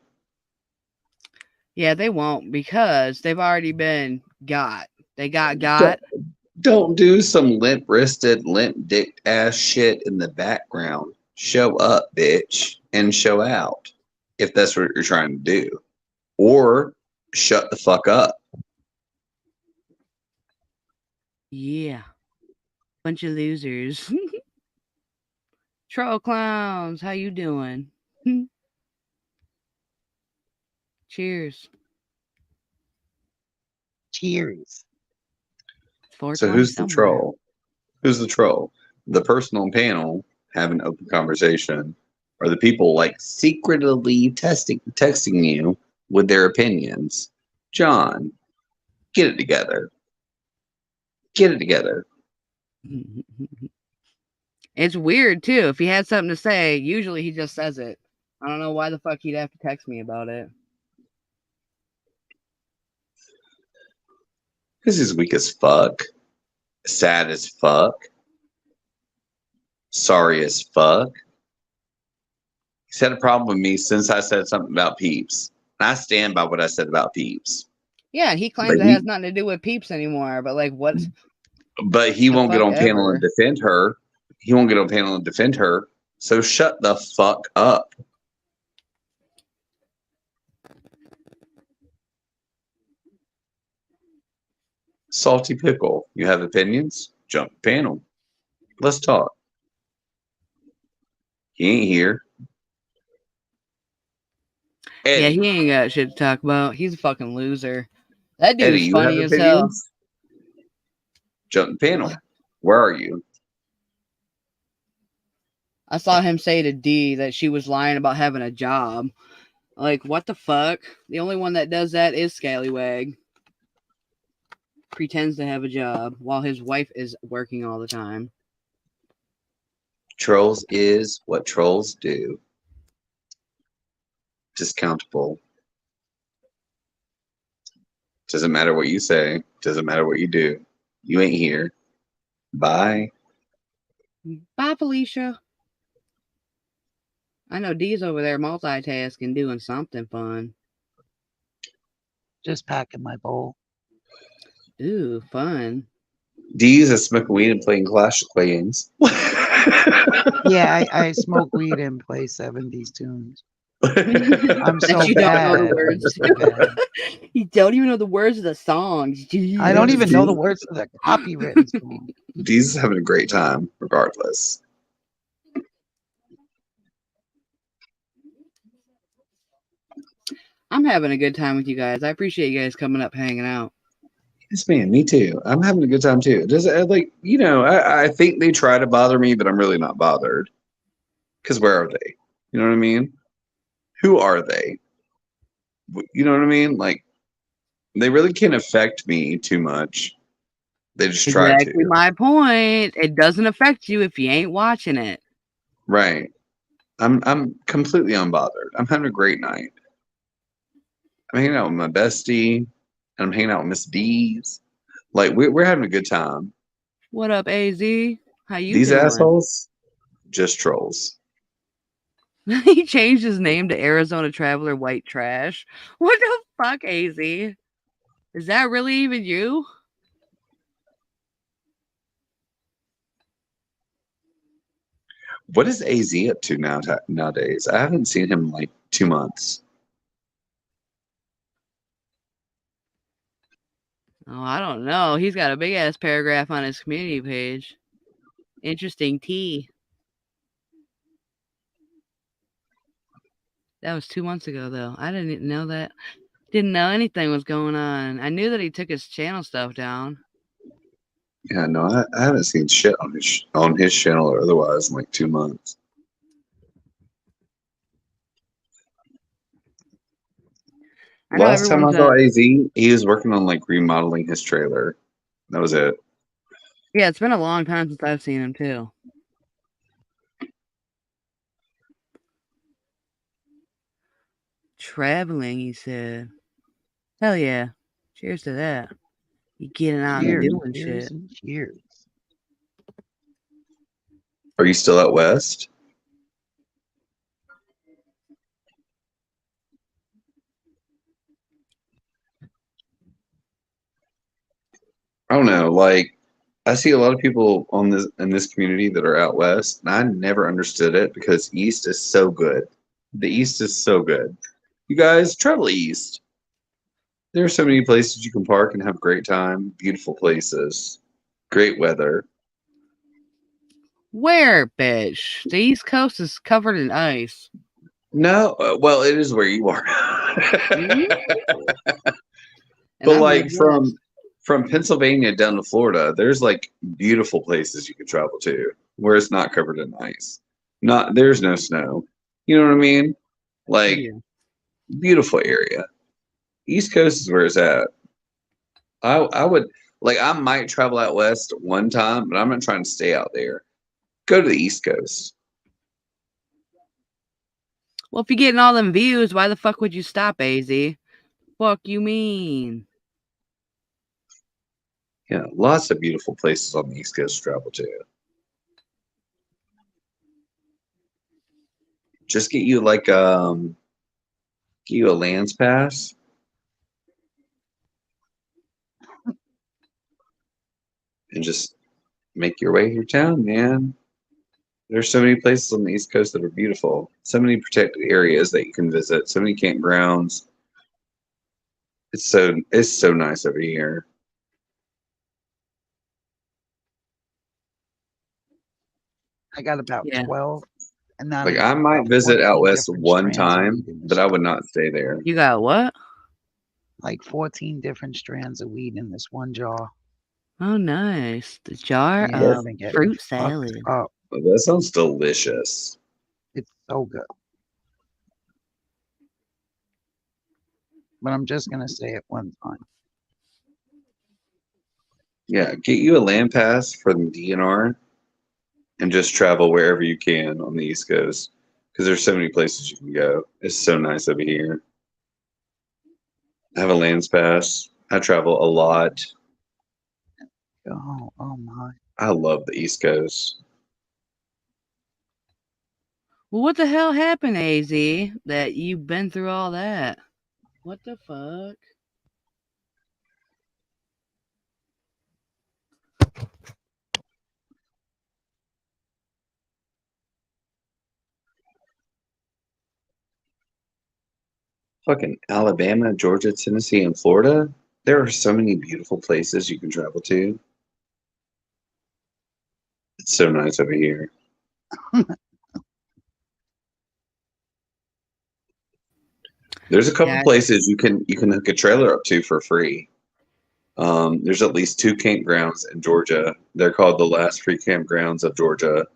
S3: Yeah, they won't, because they've already been got. They got.
S2: Don't do some limp-wristed, limp-dicked ass shit in the background. Show up, bitch, and show out if that's what you're trying to do. Or shut the fuck up.
S3: Yeah. Bunch of losers. Troll clowns, how you doing? Cheers.
S1: Cheers.
S2: So who's the troll? Who's the troll? The person on panel having an open conversation, or the people like secretly texting you with their opinions? John, get it together. Get it together.
S3: It's weird too. If he had something to say, usually he just says it. I don't know why the fuck he'd have to text me about it.
S2: Because he's weak as fuck. Sad as fuck. Sorry as fuck. He's had a problem with me since I said something about Peeps. And I stand by what I said about Peeps.
S3: Yeah, and he claims it has nothing to do with Peeps anymore. But like, what?
S2: But he won't get on panel and defend her. He won't get on panel and defend her. So shut the fuck up. Salty Pickle, you have opinions? Jump panel. Let's talk. He ain't here. Eddie.
S3: Yeah, he ain't got shit to talk about. He's a fucking loser. That dude is funny as hell.
S2: Jump panel. Where are you?
S3: I saw him say to D that she was lying about having a job. Like, what the fuck? The only one that does that is Scallywag. Pretends to have a job while his wife is working all the time.
S2: Trolls is what trolls do. Discountable. Doesn't matter what you say. Doesn't matter what you do. You ain't here. Bye.
S3: Bye, Felicia. I know D's over there multitasking, doing something fun.
S1: Just packing my bowl.
S3: Ooh, fun.
S2: D's is smoking weed and playing Clash of Clans.
S1: Yeah, I smoke weed and play 70s tunes. I'm so
S3: you
S1: bad.
S3: Don't know the words.
S1: So bad.
S3: You don't even know the words of the songs. Jeez.
S1: I don't even know the words of the copywritten song.
S2: D's is having a great time, regardless.
S3: I'm having a good time with you guys. I appreciate you guys coming up, hanging out.
S2: Yes, man, me too. I'm having a good time too. Does like I think they try to bother me, but I'm really not bothered. Because where are they? You know what I mean? Who are they? You know what I mean? Like, they really can't affect me too much. They just try to.
S3: Exactly my point. It doesn't affect you if you ain't watching it.
S2: Right. I'm completely unbothered. I'm having a great night. I'm hanging out with my bestie, and I'm hanging out with Miss D's. Like, we're having a good time.
S3: What up, AZ? How you
S2: These
S3: doing?
S2: assholes, just trolls.
S3: He changed his name to Arizona Traveler White Trash. What the fuck, AZ? Is that really even you?
S2: What is AZ up to nowadays? I haven't seen him in like 2 months.
S3: Oh, I don't know. He's got a big ass paragraph on his community page. Interesting tea. That was 2 months ago, though. I didn't know that. Didn't know anything was going on. I knew that he took his channel stuff down.
S2: Yeah, no, I haven't seen shit on his channel or otherwise in like 2 months. Last time I saw AZ, he was working on like remodeling his trailer. That was it.
S3: Yeah, it's been a long time since I've seen him too. Traveling, he said. Hell yeah. Cheers to that. You getting out and doing shit.
S1: Cheers.
S2: Are you still out west? I don't know. Like, I see a lot of people in this community that are out west, and I never understood it because east is so good. The east is so good. You guys travel east. There are so many places you can park and have a great time. Beautiful places, great weather.
S3: Where, bitch? The East Coast is covered in ice.
S2: No, well, it is where you are. But like from Pennsylvania down to Florida, there's like beautiful places you can travel to where it's not covered in ice. There's no snow. You know what I mean? Like, beautiful area. East Coast is where it's at. I would like I might travel out west one time, but I'm not trying to stay out there. Go to the East Coast.
S3: Well, if you're getting all them views, why the fuck would you stop, AZ? Fuck you mean?
S2: Yeah, lots of beautiful places on the East Coast to travel to. just get you like get you a lands pass. And just make your way through town, man. There's so many places on the East Coast that are beautiful. So many protected areas that you can visit. So many campgrounds. It's so nice over here.
S1: I got about 12. And now
S2: like I might visit out west one time, but I would not stay there.
S3: You got what?
S1: Like 14 different strands of weed in this one jar.
S3: Oh, nice. The jar of fruit salad.
S2: Oh, that sounds delicious.
S1: It's so good. But I'm just going to say it one time.
S2: Yeah, get you a land pass for the DNR and just travel wherever you can on the East Coast because there's so many places you can go. It's so nice over here. I have a lands pass. I travel a lot.
S1: Oh my.
S2: I love the East Coast.
S3: Well, what the hell happened, AZ, that you've been through all that? What the fuck?
S2: Fucking Alabama, Georgia, Tennessee, and Florida. There are so many beautiful places you can travel to. It's so nice over here. There's a couple places you can hook a trailer up to for free. There's at least 2 campgrounds in Georgia. They're called the last free campgrounds of Georgia,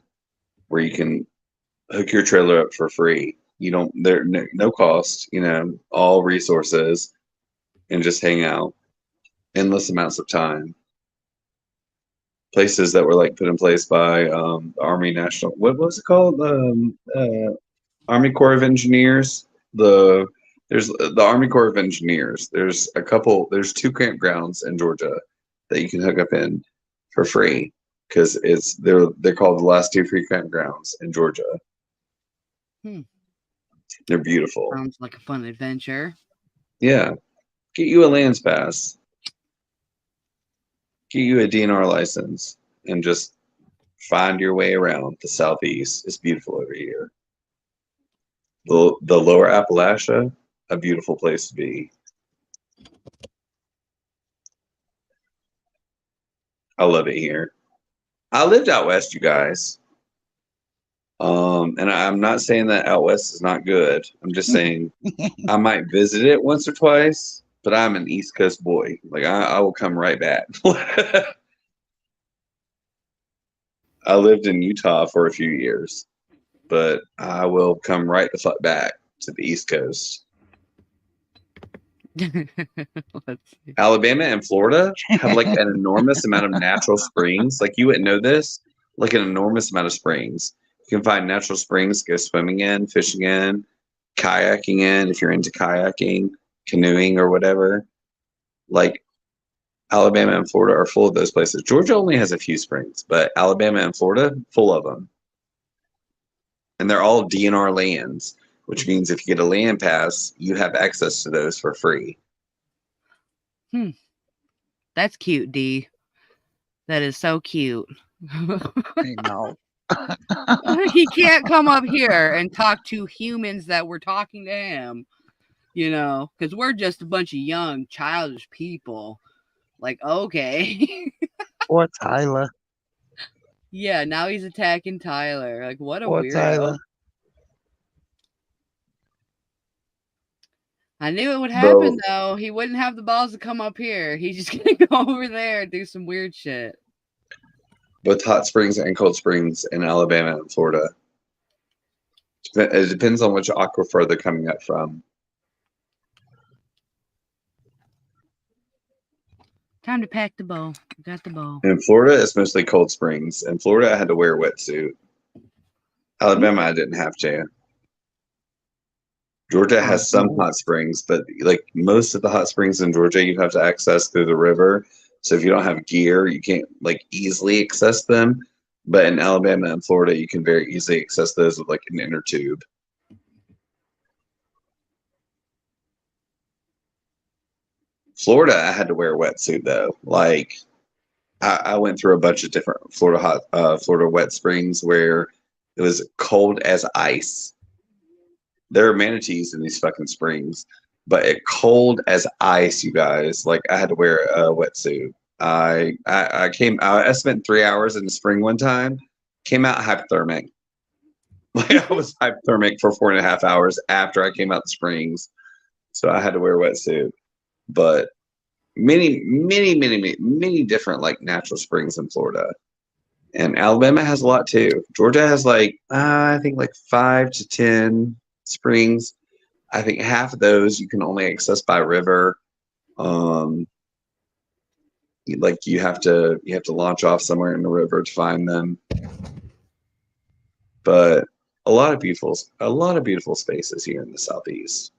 S2: where you can hook your trailer up for free. You don't, they're no cost, all resources, and just hang out endless amounts of time. Places that were like put in place by Army National, what was it called? Army Corps of Engineers. There's the Army Corps of Engineers. There's 2 campgrounds in Georgia that you can hook up in for free because they're called the last 2 free campgrounds in Georgia. They're beautiful.
S3: Sounds like a fun adventure.
S2: Yeah. Get you a lands pass. Get you a DNR license and just find your way around the Southeast. It's beautiful over here. The lower Appalachia, a beautiful place to be. I love it here. I lived out west, you guys. And I'm not saying that out west is not good. I'm just saying I might visit it once or twice, but I'm an East Coast boy. Like I will come right back. I lived in Utah for a few years, but I will come right the fuck back to the East Coast. Alabama and Florida have like an enormous amount of natural springs. Like you wouldn't know this, like an enormous amount of springs. You can find natural springs, go swimming in, fishing in, kayaking in, if you're into kayaking, canoeing or whatever. Like Alabama and Florida are full of those places. Georgia only has a few springs, but Alabama and Florida, full of them. And they're all DNR lands, which means if you get a land pass, you have access to those for free.
S3: That's cute, D. That is so cute.
S1: I know.
S3: He can't come up here and talk to humans that were talking to him, because we're just a bunch of young, childish people. Like, okay.
S1: Poor Tyler.
S3: Yeah, now he's attacking Tyler. Like, what a weirdo.
S1: Tyler.
S3: I knew it would happen, though. He wouldn't have the balls to come up here. He's just going to go over there and do some weird shit.
S2: Both hot springs and cold springs in Alabama and Florida. It depends on which aquifer they're coming up from.
S3: Time to pack the bowl. Got the bowl.
S2: In Florida, it's mostly cold springs. In Florida, I had to wear a wetsuit. Alabama, I didn't have to. Georgia has some hot springs, but like most of the hot springs in Georgia, you have to access through the river. So if you don't have gear, you can't like easily access them. But in Alabama and Florida, you can very easily access those with like an inner tube. Florida, I had to wear a wetsuit though. Like I went through a bunch of different Florida wet springs where it was cold as ice. There are manatees in these fucking springs, but it cold as ice, you guys. Like I had to wear a wetsuit. I spent 3 hours in the spring one time, came out hypothermic. Like I was hypothermic for 4.5 hours after I came out the springs. So I had to wear a wetsuit. But many different like natural springs in Florida. And Alabama has a lot too. Georgia has like I think like 5 to 10 springs. I think half of those you can only access by river. Like you have to launch off somewhere in the river to find them. But a lot of beautiful spaces here in the Southeast.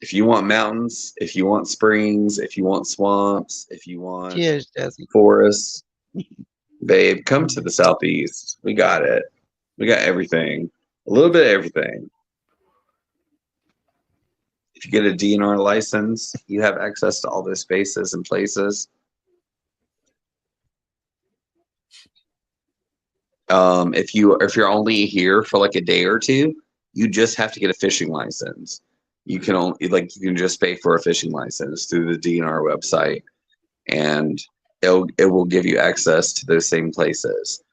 S2: If you want mountains, if you want springs, if you want swamps, if you want
S1: Cheeerz, Jezzy.
S2: forests, babe, come to the Southeast. We got it. We got everything. A little bit of everything. If you get a DNR license, you have access to all those spaces and places. If you're only here for like a day or two, you just have to get a fishing license. You can just pay for a fishing license through the DNR website, and it will give you access to those same places.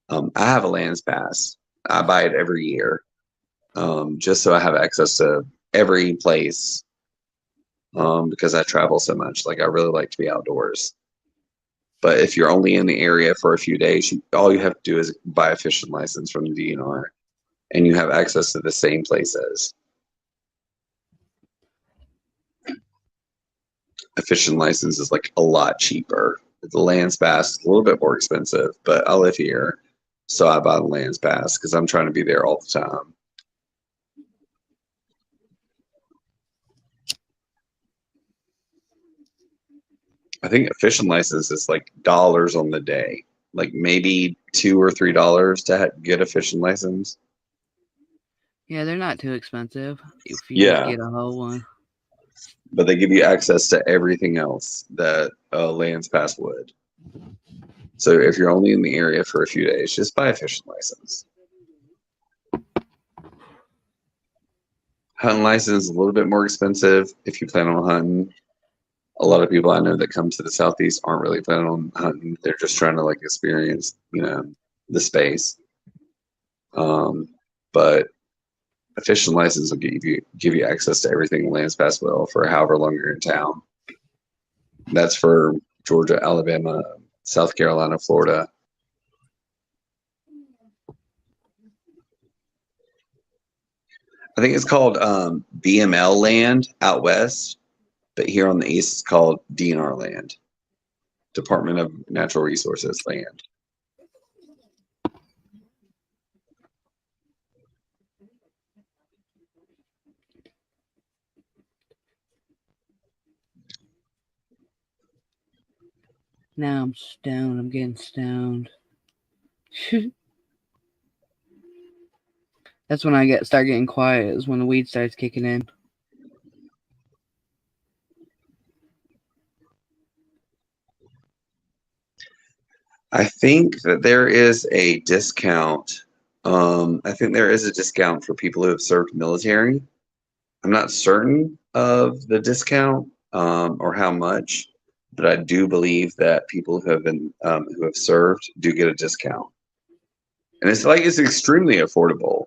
S2: I have a lands pass. I buy it every year, just so I have access to every place. Because I travel so much, like I really like to be outdoors. But if you're only in the area for a few days, all you have to do is buy a fishing license from the DNR, and you have access to the same places. A fishing license is like a lot cheaper. The lands pass is a little bit more expensive, but I live here, so I buy the lands pass because I'm trying to be there all the time. I think a fishing license is like dollars on the day, like maybe $2 or $3 to get a fishing license.
S3: Yeah, they're not too expensive if you just get a whole one.
S2: But they give you access to everything else that a lands pass would. So if you're only in the area for a few days, just buy a fishing license. Hunting license is a little bit more expensive if you plan on hunting. A lot of people I know that come to the Southeast aren't really planning on hunting. They're just trying to like experience, the space. But a fishing license will give you access to everything lands pass will for however long you're in town. That's for Georgia, Alabama, South Carolina, Florida. I think it's called BML land out west, but here on the east it's called DNR land, Department of Natural Resources land.
S3: Now I'm stoned. I'm getting stoned. That's when I start getting quiet, is when the weed starts kicking in.
S2: I think that there is a discount. I think there is a discount for people who have served military. I'm not certain of the discount or how much, but I do believe that people who have served do get a discount. And it's extremely affordable,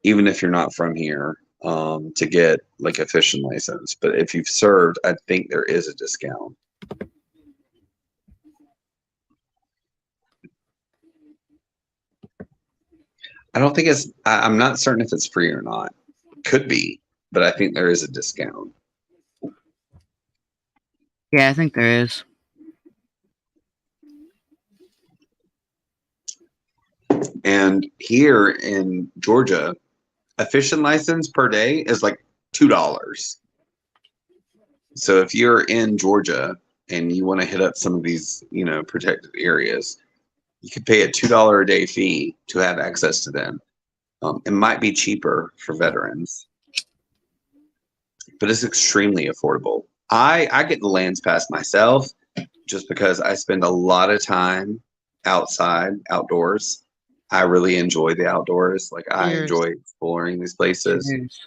S2: even if you're not from here, to get like a fishing license. But if you've served, I think there is a discount. I'm not certain if it's free or not. Could be, but I think there is a discount.
S3: Yeah, I think there is.
S2: And here in Georgia, a fishing license per day is like $2. So if you're in Georgia and you want to hit up some of these, protected areas, you could pay a $2 a day fee to have access to them. It might be cheaper for veterans, but it's extremely affordable. I get the lands pass myself just because I spend a lot of time outside, outdoors. I really enjoy the outdoors. Like I
S1: Cheers.
S2: enjoy exploring these places.
S3: Cheers.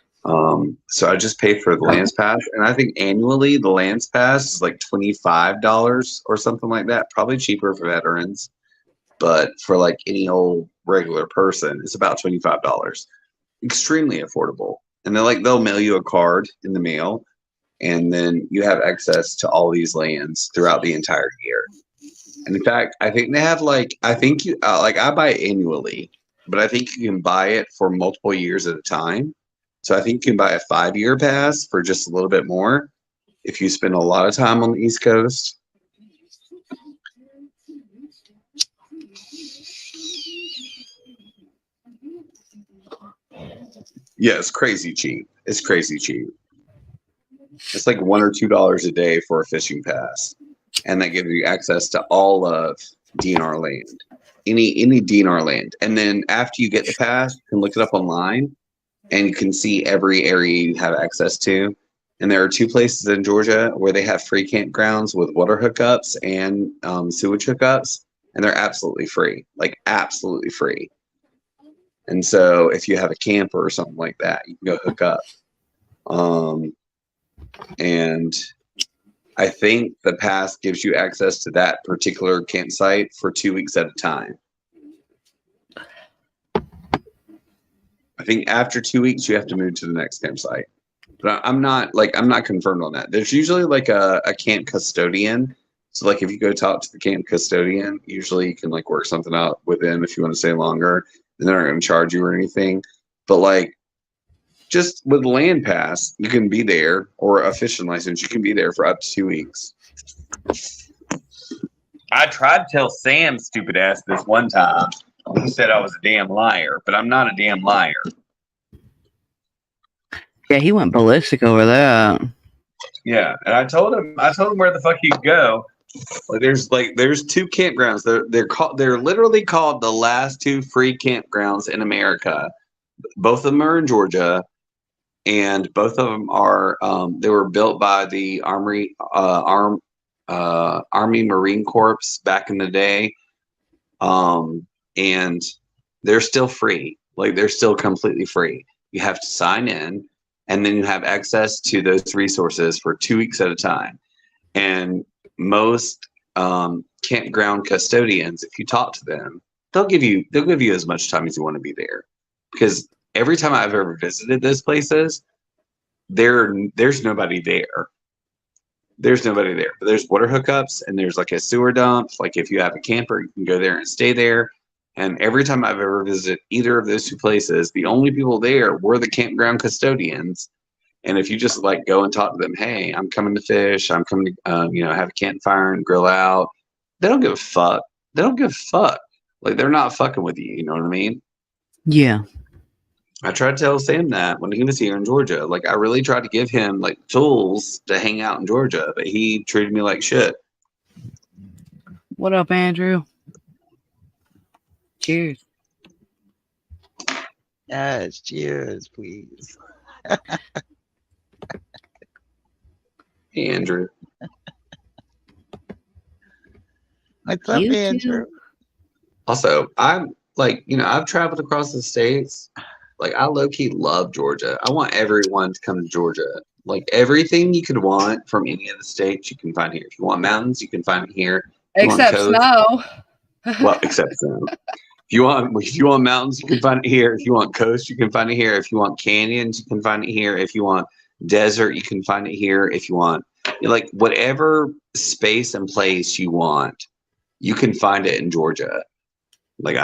S2: So I just paid for the lands pass, and I think annually the lands pass is like $25 or something like that. Probably cheaper for veterans, but for like any old regular person, it's about $25. Extremely affordable. And they'll mail you a card in the mail, and then you have access to all these lands throughout the entire year. And in fact, I think they have I think you I buy it annually, but I think you can buy it for multiple years at a time. So I think you can buy a 5-year pass for just a little bit more if you spend a lot of time on the East Coast. Yeah, it's crazy cheap. It's crazy cheap. It's like $1 or $2 a day for a fishing pass, and that gives you access to all of DNR land, any DNR land. And then after you get the pass, you can look it up online, and you can see every area you have access to. And there are 2 places in Georgia where they have free campgrounds with water hookups and sewage hookups, and they're absolutely free, like absolutely free. And so if you have a camper or something like that, you can go hook up. And I think the pass gives you access to that particular campsite for 2 weeks at a time. I think after 2 weeks, you have to move to the next campsite. But I'm not confirmed on that. There's usually like a camp custodian. So like if you go talk to the camp custodian, usually you can like work something out with them if you want to stay longer. And they're not going to charge you or anything. But like just with land pass, you can be there, or a fishing license, you can be there for up to 2 weeks. I tried to tell Sam, stupid ass, this one time. He said I was a damn liar, but I'm not a damn liar.
S3: Yeah, he went ballistic over that.
S2: Yeah, and I told him where the fuck he'd go. There's 2 campgrounds. They're literally called the last 2 free campgrounds in America. Both of them are in Georgia, and both of them are they were built by the Army Marine Corps back in the day, and they're still free. Like they're still completely free. You have to sign in, and then you have access to those resources for 2 weeks at a time. And most campground custodians, if you talk to them, they'll give you as much time as you want to be there. Because every time I've ever visited those places, there's nobody there. There's nobody there. But there's water hookups, and there's like a sewer dump. Like if you have a camper, you can go there and stay there. And every time I've ever visited either of those 2 places, the only people there were the campground custodians. And if you just like go and talk to them, hey, I'm coming to fish, I'm coming to have a campfire and grill out, they don't give a fuck. They don't give a fuck. Like they're not fucking with you. You know what I mean?
S3: Yeah.
S2: I tried to tell Sam that when he was here in Georgia. Like I really tried to give him like tools to hang out in Georgia, but he treated me like shit.
S3: What up, Andrew? Cheers.
S1: Yes, cheers, please.
S2: Hey, Andrew.
S1: What's up,
S3: You
S1: Andrew?
S2: Also, I'm like, I've traveled across the states. Like, I low-key love Georgia. I want everyone to come to Georgia. Like, everything you could want from any of the states, you can find here. If you want mountains, you can find it here.
S3: Except snow.
S2: Well, except snow. If you want mountains, you can find it here. If you want coast, you can find it here. If you want canyons, you can find it here. If you want desert, you can find it here. If you want, like, whatever space and place you want, you can find it in Georgia. Like,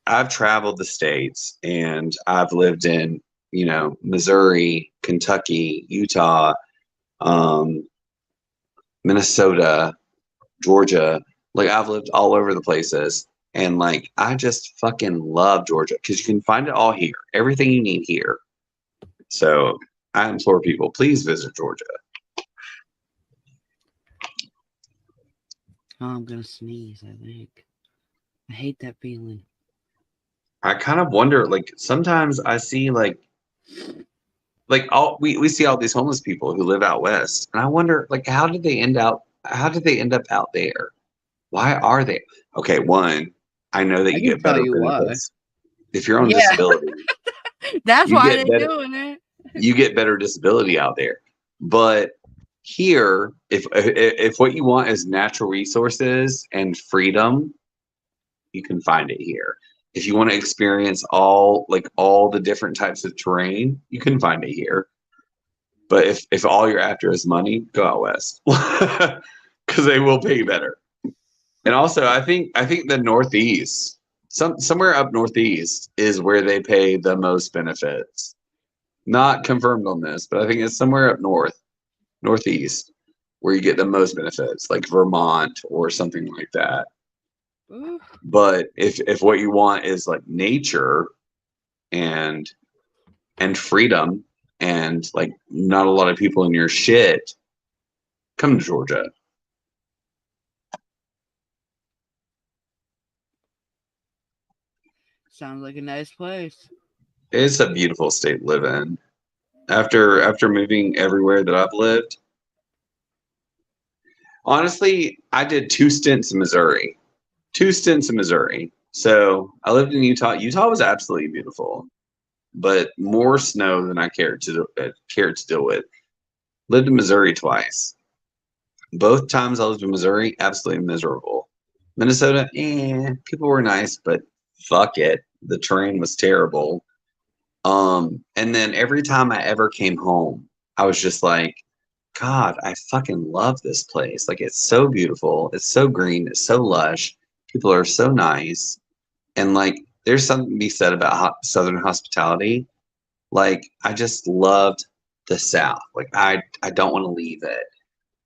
S2: I've traveled the states, and I've lived in, Missouri, Kentucky, Utah, Minnesota, Georgia. Like, I've lived all over the places. And like, I just fucking love Georgia because you can find it all here. Everything you need here. So I implore people, please visit Georgia.
S3: Oh, I'm going to sneeze, I think. I hate that feeling.
S2: I kind of wonder, like, sometimes I see like like we see all these homeless people who live out west, and I wonder like how did they end up out there? Why are they? Okay, one, I know that
S3: I
S2: you
S3: can
S2: get
S3: tell
S2: better
S3: you why.
S2: benefits if you're on
S3: Yeah.
S2: disability.
S3: That's
S2: You
S3: why
S2: get
S3: they're
S2: better.
S3: doing it.
S2: You get better disability out there. But here, if what you want is natural resources and freedom, you can find it here. If you want to experience all the different types of terrain, you can find it here. But if all you're after is money, go out west because they will pay you better. And also, I think the Northeast, somewhere up Northeast, is where they pay the most benefits. Not confirmed on this, but I think it's somewhere up Northeast, where you get the most benefits, like Vermont or something like that.
S3: Ooh.
S2: But if what you want is like nature and freedom and like not a lot of people in your shit, come to Georgia.
S3: Sounds like a nice place.
S2: It's a beautiful state to live in. After moving everywhere that I've lived, honestly, I did 2 stints in Missouri. 2 stints in Missouri. So I lived in Utah. Utah was absolutely beautiful, but more snow than I cared to deal with. Lived in Missouri twice. Both times I lived in Missouri, absolutely miserable. Minnesota, people were nice, but fuck it. The terrain was terrible. And then every time I ever came home, I was just like, God, I fucking love this place. Like, it's so beautiful. It's so green. It's so lush. People are so nice. And like, there's something to be said about Southern hospitality. Like, I just loved the South. Like, I don't want to leave it.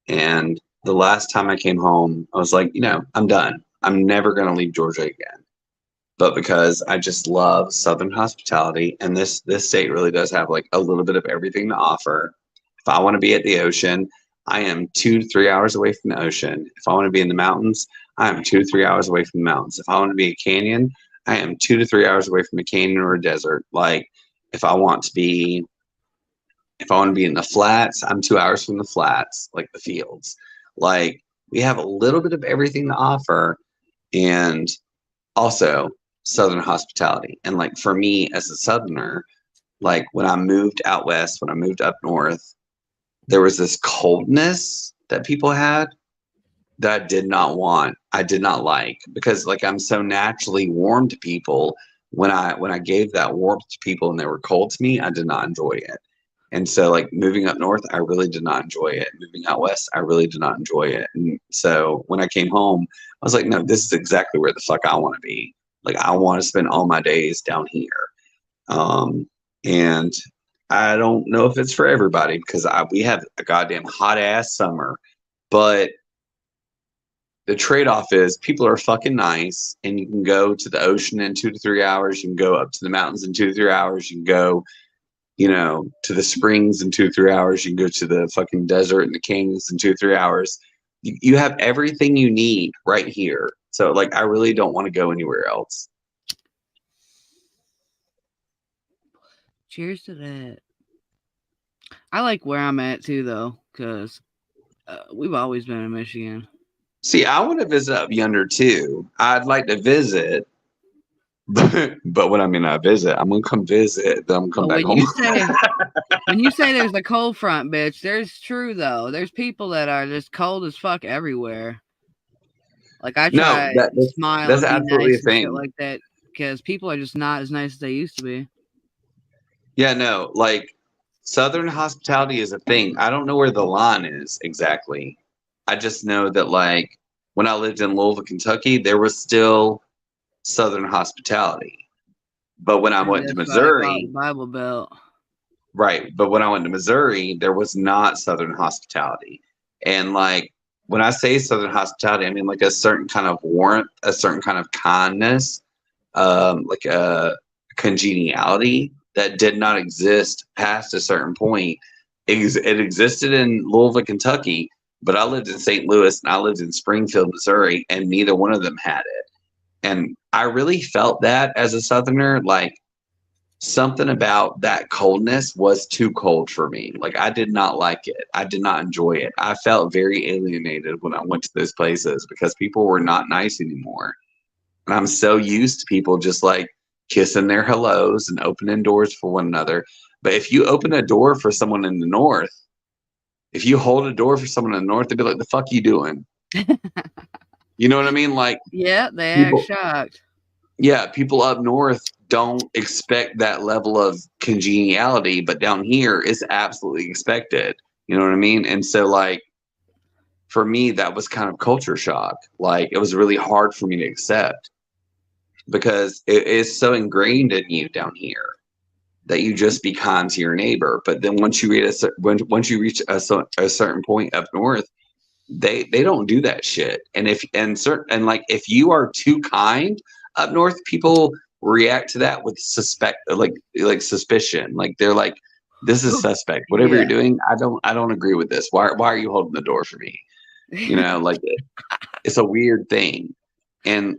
S2: And the last time I came home, I was like, I'm done. I'm never going to leave Georgia again. But because I just love Southern hospitality, and this state really does have like a little bit of everything to offer. If I want to be at the ocean, I am 2 to 3 hours away from the ocean. If I want to be in the mountains, I am 2 to 3 hours away from the mountains. If I want to be a canyon, I am 2 to 3 hours away from a canyon or a desert. Like if I want to be in the flats, I'm 2 hours from the flats, like the fields. Like we have a little bit of everything to offer, and also Southern hospitality. And like for me as a Southerner, like when I moved out west, when I moved up north, there was this coldness that people had that I did not want. I did not like, because like I'm so naturally warm to people. When I gave that warmth to people and they were cold to me, I did not enjoy it. And so like moving up north, I really did not enjoy it. Moving out west, I really did not enjoy it. And so when I came home, I was like, no, this is exactly where the fuck I want to be. Like I want to spend all my days down here. And I don't know if it's for everybody, because we have a goddamn hot ass summer, but the trade-off is people are fucking nice, and you can go to the ocean in 2 to 3 hours. You can go up to the mountains in 2 to 3 hours. You can go, to the springs in 2 to 3 hours. You can go to the fucking desert and the canyons in 2 to 3 hours. You have everything you need right here. So like, I really don't want to go anywhere else.
S3: Cheers to that. I like where I'm at too, though, because we've always been in Michigan.
S2: See, I want to visit up yonder too. I'd like to visit, but when I visit, I'm gonna come visit. Then I'm gonna come back home.
S3: When you say there's a cold front, bitch, there's true though. There's people that are just cold as fuck everywhere. Like I try to smile.
S2: That's
S3: and be
S2: absolutely
S3: nice
S2: a thing.
S3: and shit like that, because people are just not as nice as they used to be.
S2: Yeah, no, like Southern hospitality is a thing. I don't know where the line is exactly. I just know that like when I lived in Louisville, Kentucky, there was still Southern hospitality. But when I went to Missouri,
S3: Bible Belt.
S2: right. But when I went to Missouri, there was not Southern hospitality. And like when I say Southern hospitality, I mean like a certain kind of warmth, a certain kind of kindness, like a congeniality that did not exist past a certain point. It existed in Louisville, Kentucky, but I lived in St. Louis and I lived in Springfield, Missouri, and neither one of them had it. And I really felt that as a Southerner, like something about that coldness was too cold for me. Like, I did not like it. I did not enjoy it. I felt very alienated when I went to those places because people were not nice anymore. And I'm so used to people just like kissing their hellos and opening doors for one another. But if you open a door for someone in the north, if you hold a door for someone in the north, they'd be like, the fuck you doing? You know what I mean? Like,
S3: yeah, they are
S2: people,
S3: shocked.
S2: yeah, people up north don't expect that level of congeniality, but down here it's absolutely expected. You know what I mean? And so, like, for me, that was kind of culture shock. Like, it was really hard for me to accept because it is so ingrained in you down here that you just be kind to your neighbor. But then once you reach a certain point up north, they don't do that shit. And if you are too kind up north, people react to that with suspicion. Like, they're like, this is suspect. Whatever you're doing, I don't agree with this. Why are you holding the door for me? You know, like, it's a weird thing. And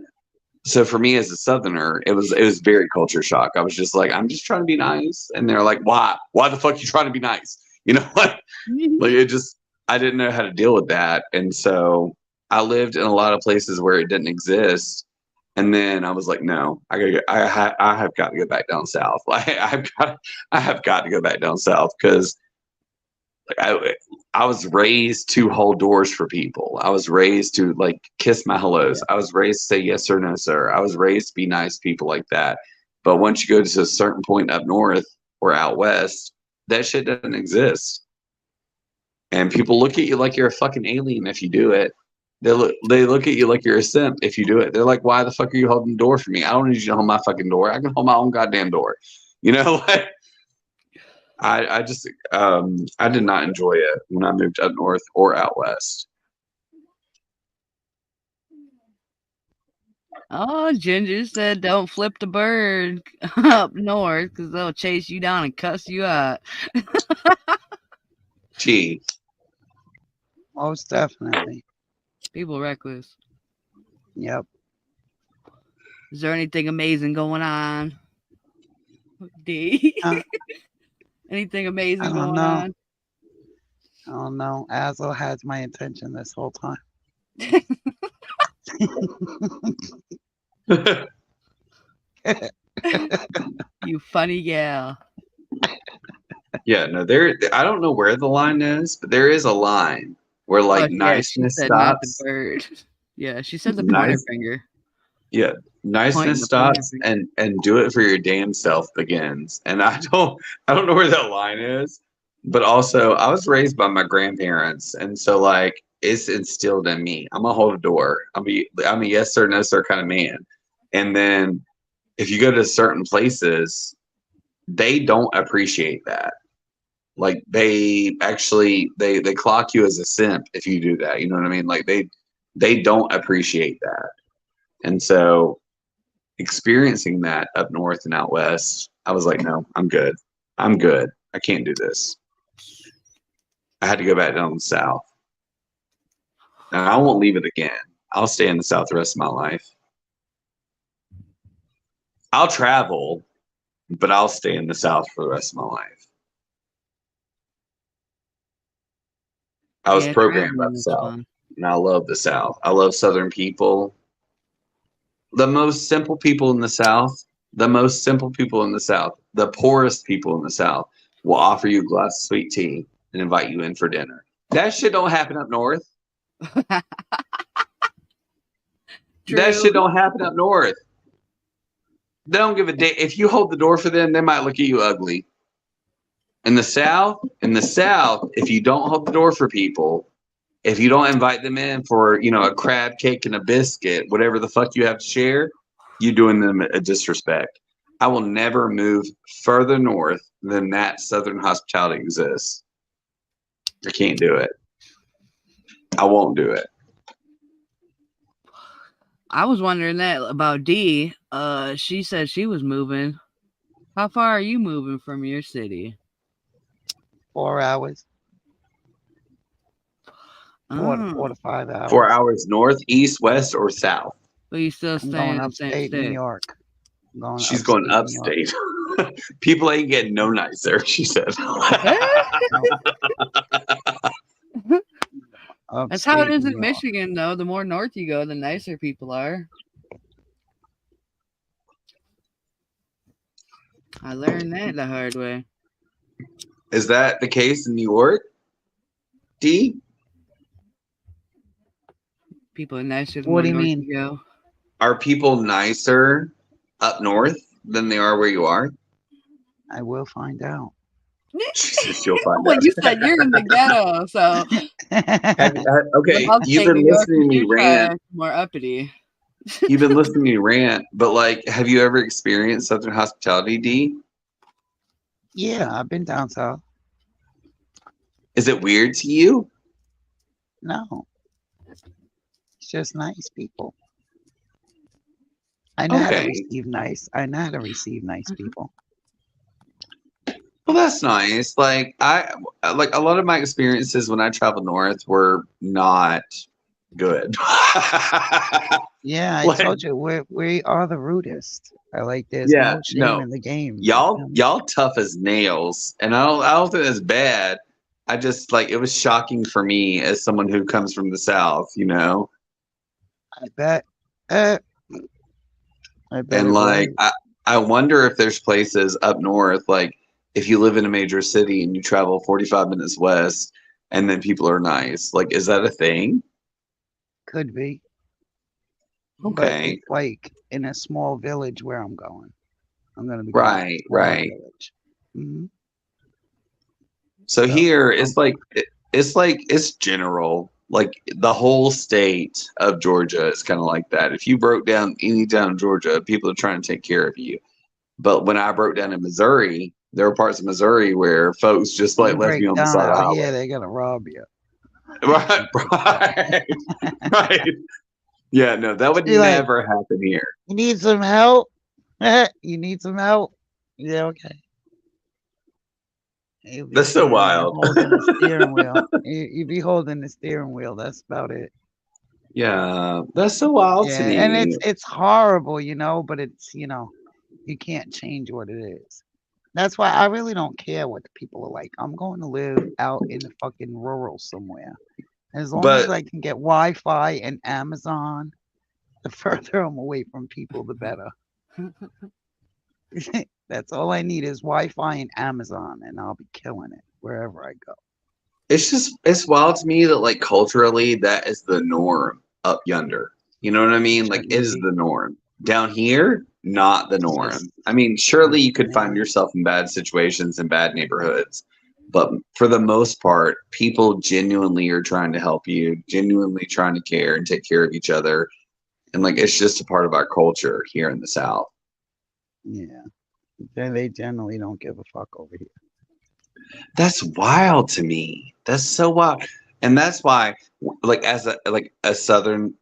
S2: so for me as a Southerner, it was very culture shock. I was just like, I'm just trying to be nice. And they're like, why the fuck you trying to be nice? You know, like it just, I didn't know how to deal with that. And so I lived in a lot of places where it didn't exist. And then I was like, no, I have got to go back down south. Like, I have got to go back down south because, like, I was raised to hold doors for people. I was raised to, like, kiss my hellos. I was raised to say yes or no, sir. I was raised to be nice to people like that. But once you go to a certain point up north or out west, that shit doesn't exist. And people look at you like you're a fucking alien if you do it. They look at you like you're a simp if you do it. They're like, why the fuck are you holding the door for me? I don't need you to hold my fucking door. I can hold my own goddamn door. You know, like, I just I did not enjoy it when I moved up north or out west.
S3: Oh, Ginger said don't flip the bird up north because they'll chase you down and cuss you out.
S2: Gee.
S1: Most definitely.
S3: People reckless.
S1: Yep.
S3: Is there anything amazing going on? D. Anything amazing going on?
S1: I don't know. Azzo has my attention this whole time.
S3: You funny gal.
S2: Yeah, no, I don't know where the line is, but there is a line where, like, niceness stops.
S3: Not the bird. Yeah, she said the pointer finger.
S2: Yeah, niceness stops and do it for your damn self begins. And I don't know where that line is, but also I was raised by my grandparents, and so, like, it's instilled in me. I'm gonna hold a door. I'm a yes sir, no sir kind of man. And then if you go to certain places, they don't appreciate that. Like, they actually they clock you as a simp if you do that. You know what I mean? Like, they don't appreciate that. And so experiencing that up north and out west, I was like, no, I'm good. I can't do this. I had to go back down to the south. And I won't leave it again. I'll stay in the south the rest of my life. I'll travel, but I'll stay in the south for the rest of my life. I was programmed by the south. Fun. And I love the south. I love southern people. The most simple people in the south, the poorest people in the south will offer you a glass of sweet tea and invite you in for dinner. That shit don't happen up north. That shit don't happen up north. They don't give a damn. If you hold the door for them, they might look at you ugly. In the south, if you don't hold the door for people, if you don't invite them in for, you know, a crab cake and a biscuit, whatever the fuck you have to share, you're doing them a disrespect. I will never move further north than that southern hospitality exists. I can't do it. I won't do it.
S3: I was wondering that about D. She said she was moving. How far are you moving from your city?
S1: 4 hours. 4 to 5 hours.
S2: 4 hours north, east, west, or south?
S3: But you still staying in the same state.
S1: New York.
S2: She's going upstate. People ain't getting no nicer, she said.
S3: That's how it is in
S1: Upstate New York.
S3: Michigan, though. The more north you go, the nicer people are. I learned that the hard way.
S2: Is that the case in New York? D?
S3: People are nicer the
S1: What
S3: more
S1: do you
S3: north
S1: mean?
S3: you go.
S2: Are people nicer up north than they are where you are?
S1: I will find out.
S2: She says you'll find
S3: Well,
S2: out.
S3: you said you're in the ghetto, so
S2: Okay,
S3: upstate
S2: you've been
S3: New York
S2: listening to me
S3: is
S2: rant.
S3: more uppity.
S2: You've been listening to me rant, but like, have you ever experienced Southern hospitality, D?
S1: Yeah, I've been down south.
S2: Is it weird to you?
S1: No, it's just nice people. I know how to
S2: Okay.
S1: receive nice. I know how to receive nice people.
S2: Well, that's nice. Like a lot of my experiences when I travel north were not good.
S1: Yeah, I
S2: Like,
S1: told you we are the rudest. I like there's
S2: yeah,
S1: no shame
S2: no.
S1: in the game. you feel me?
S2: Y'all tough as nails, and I don't think that's bad. I just like, it was shocking for me as someone who comes from the South, you know.
S1: I bet. I bet
S2: And
S1: it
S2: like,
S1: was.
S2: I wonder if there's places up north, like if you live in a major city and you travel 45 minutes west, and then people are nice. Like, is that a thing?
S1: Could be. But
S2: Okay,
S1: it's like in a small village where I'm going. I'm gonna be going to a
S2: right,
S1: small
S2: right.
S1: village. hmm
S2: So
S1: So
S2: here
S1: I'm
S2: it's general. Like the whole state of Georgia is kind of like that. If you broke down any town in Georgia, people are trying to take care of you. But when I broke down in Missouri, there were parts of Missouri where folks just like
S1: you
S2: left
S1: break
S2: me on the
S1: down
S2: side of the
S1: out
S2: highway.
S1: here, they're gonna rob you.
S2: Right, right, right. Yeah, no, that would
S1: Be like,
S2: never happen here.
S1: you need some help? You need some help? Yeah, okay. You'll be
S2: That's so
S1: sitting there
S2: wild.
S1: holding the steering wheel. You be holding the steering wheel. That's about it.
S2: Yeah, that's so wild to
S1: Yeah, and
S2: me.
S1: it's horrible, but it's you can't change what it is. That's why I really don't care what the people are like. I'm going to live out in the fucking rural somewhere. As long as
S2: But
S1: I can get Wi-Fi and Amazon, the further I'm away from people, the better. That's all I need is Wi-Fi and Amazon, and I'll be killing it wherever I go.
S2: it's wild to me that like culturally that is the norm up yonder. You know what I mean? Like, it
S1: Shouldn't
S2: is
S1: be.
S2: the norm. Down here, not the
S1: It's
S2: norm.
S1: just
S2: I mean, surely you could find
S1: man.
S2: yourself in bad situations in bad neighborhoods, but for the most part, people genuinely are trying to help you, genuinely trying to care and take care of each other. And like, it's just a part of our culture here in the South.
S1: Yeah, they generally don't give a fuck over here.
S2: That's wild to me. That's so wild. And that's why, like, as a Southern